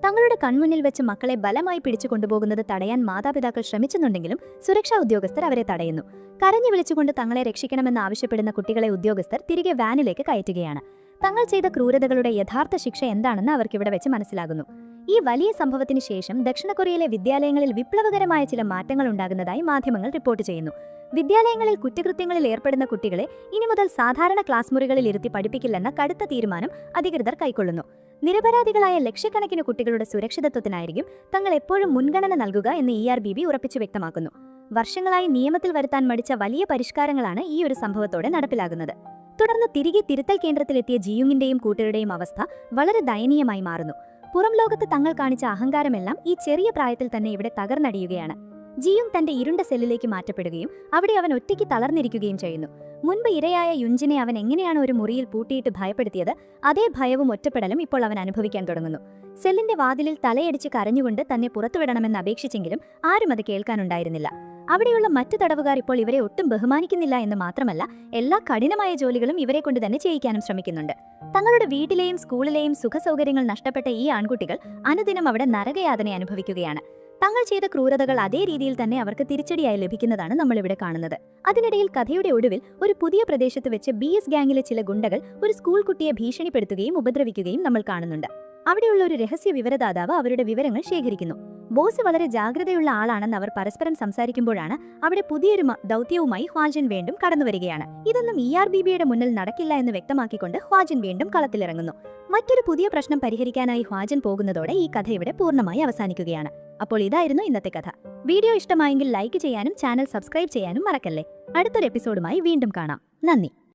തങ്ങളുടെ കൺമുന്നിൽ വെച്ച് മക്കളെ ബലമായി പിടിച്ചു കൊണ്ടുപോകുന്നത് തടയാൻ മാതാപിതാക്കൾ ശ്രമിക്കുന്നുണ്ടെങ്കിലും സുരക്ഷാ ഉദ്യോഗസ്ഥർ അവരെ തടയുന്നു. കരഞ്ഞു വിളിച്ചുകൊണ്ട് തങ്ങളെ രക്ഷിക്കണമെന്ന് ആവശ്യപ്പെടുന്ന കുട്ടികളെ ഉദ്യോഗസ്ഥർ തിരികെ വാനിലേക്ക് കയറ്റുകയാണ്. തങ്ങൾ ചെയ്ത ക്രൂരതകളുടെ യഥാർത്ഥ ശിക്ഷ എന്താണെന്ന് അവർക്കിവിടെ വെച്ച് മനസ്സിലാകുന്നു. ഈ വലിയ സംഭവത്തിന് ശേഷം ദക്ഷിണ കൊറിയയിലെ വിദ്യാലയങ്ങളിൽ വിപ്ലവകരമായ ചില മാറ്റങ്ങൾ ഉണ്ടാകുന്നതായി മാധ്യമങ്ങൾ റിപ്പോർട്ട് ചെയ്യുന്നു. വിദ്യാലയങ്ങളിൽ കുറ്റകൃത്യങ്ങളിൽ ഏർപ്പെടുന്ന കുട്ടികളെ ഇനി മുതൽ സാധാരണ ക്ലാസ് മുറികളിൽ ഇരുത്തി പഠിപ്പിക്കില്ലെന്ന കടുത്ത തീരുമാനം അധികൃതർ കൈക്കൊള്ളുന്നു. നിരപരാധികളായ ലക്ഷക്കണക്കിന് കുട്ടികളുടെ സുരക്ഷിതത്വത്തിനായിരിക്കും തങ്ങൾ എപ്പോഴും മുൻഗണന നൽകുക എന്ന് ERBB ഉറപ്പിച്ചു വ്യക്തമാക്കുന്നു. വർഷങ്ങളായി നിയമത്തിൽ വരുത്താൻ മടിച്ച വലിയ പരിഷ്കാരങ്ങളാണ് ഈ ഒരു സംഭവത്തോടെ നടപ്പിലാകുന്നത്. തുടർന്ന് തിരികെ തിരുത്തൽ കേന്ദ്രത്തിലെത്തിയ ജിയുങ്ങിന്റെയും കൂട്ടരുടെയും അവസ്ഥ വളരെ ദയനീയമായി മാറുന്നു. പുറം ലോകത്ത് തങ്ങൾ കാണിച്ച അഹങ്കാരമെല്ലാം ഈ ചെറിയ പ്രായത്തിൽ തന്നെ ഇവിടെ തകർന്നടിയുകയാണ്. ജിയുങ് തന്റെ ഇരുണ്ട സെല്ലിലേക്ക് മാറ്റപ്പെടുകയും അവിടെ അവൻ ഒറ്റയ്ക്ക് തളർന്നിരിക്കുകയും ചെയ്യുന്നു. മുൻപ് ഇരയായ യുഞ്ചിനെ അവൻ എങ്ങനെയാണ് ഒരു മുറിയിൽ പൂട്ടിയിട്ട് ഭയപ്പെടുത്തിയത്, അതേ ഭയവും ഒറ്റപ്പെടലും ഇപ്പോൾ അവൻ അനുഭവിക്കാൻ തുടങ്ങുന്നു. സെല്ലിന്റെ വാതിലിൽ തലയടിച്ച് കരഞ്ഞുകൊണ്ട് തന്നെ പുറത്തുവിടണമെന്ന് അപേക്ഷിച്ചെങ്കിലും ആരും അത് കേൾക്കാനുണ്ടായിരുന്നില്ല. അവിടെയുള്ള മറ്റു തടവുകാർ ഇപ്പോൾ ഇവരെ ഒട്ടും ബഹുമാനിക്കുന്നില്ല എന്ന് മാത്രമല്ല എല്ലാ കഠിനമായ ജോലികളും ഇവരെ കൊണ്ട് തന്നെ ചെയ്യിക്കാനും ശ്രമിക്കുന്നുണ്ട്. തങ്ങളുടെ വീട്ടിലെയും സ്കൂളിലെയും സുഖസൗകര്യങ്ങൾ നഷ്ടപ്പെട്ട ഈ ആൺകുട്ടികൾ അനുദിനം അവിടെ നരകയാതന അനുഭവിക്കുകയാണ്. തങ്ങൾ ചെയ്ത ക്രൂരതകൾ അതേ രീതിയിൽ തന്നെ അവർക്ക് തിരിച്ചടിയായി ലഭിക്കുന്നതാണ് നമ്മളിവിടെ കാണുന്നത്. അതിനിടയിൽ കഥയുടെ ഒടുവിൽ ഒരു പുതിയ പ്രദേശത്ത് വെച്ച് BS ഗാങ്ങിലെ ചില ഗുണ്ടകൾ ഒരു സ്കൂൾ കുട്ടിയെ ഭീഷണിപ്പെടുത്തുകയും ഉപദ്രവിക്കുകയും നമ്മൾ കാണുന്നുണ്ട്. അവിടെയുള്ള ഒരു രഹസ്യ വിവരദാതാവ് അവരുടെ വിവരങ്ങൾ ശേഖരിക്കുന്നു. ബോസ് വളരെ ജാഗ്രതയുള്ള ആളാണെന്ന് അവർ പരസ്പരം സംസാരിക്കുമ്പോഴാണ് അവിടെ പുതിയൊരു ദൗത്യവുമായി ഹ്വാജിൻ വീണ്ടും കടന്നുവരികയാണ്. ഇതൊന്നും ERBBയുടെ മുന്നിൽ നടക്കില്ല എന്ന് വ്യക്തമാക്കിക്കൊണ്ട് ഹ്വാജിൻ വീണ്ടും കളത്തിലിറങ്ങുന്നു. മറ്റൊരു പുതിയ പ്രശ്നം പരിഹരിക്കാനായി ഹ്വാജിൻ പോകുന്നതോടെ ഈ കഥ ഇവിടെ പൂർണ്ണമായി അവസാനിക്കുകയാണ്. അപ്പോൾ ഇതായിരുന്നു ഇന്നത്തെ കഥ. വീഡിയോ ഇഷ്ടമായെങ്കിൽ ലൈക്ക് ചെയ്യാനും ചാനൽ സബ്സ്ക്രൈബ് ചെയ്യാനും മറക്കല്ലേ. അടുത്തൊരു എപ്പിസോഡുമായി വീണ്ടും കാണാം. നന്ദി.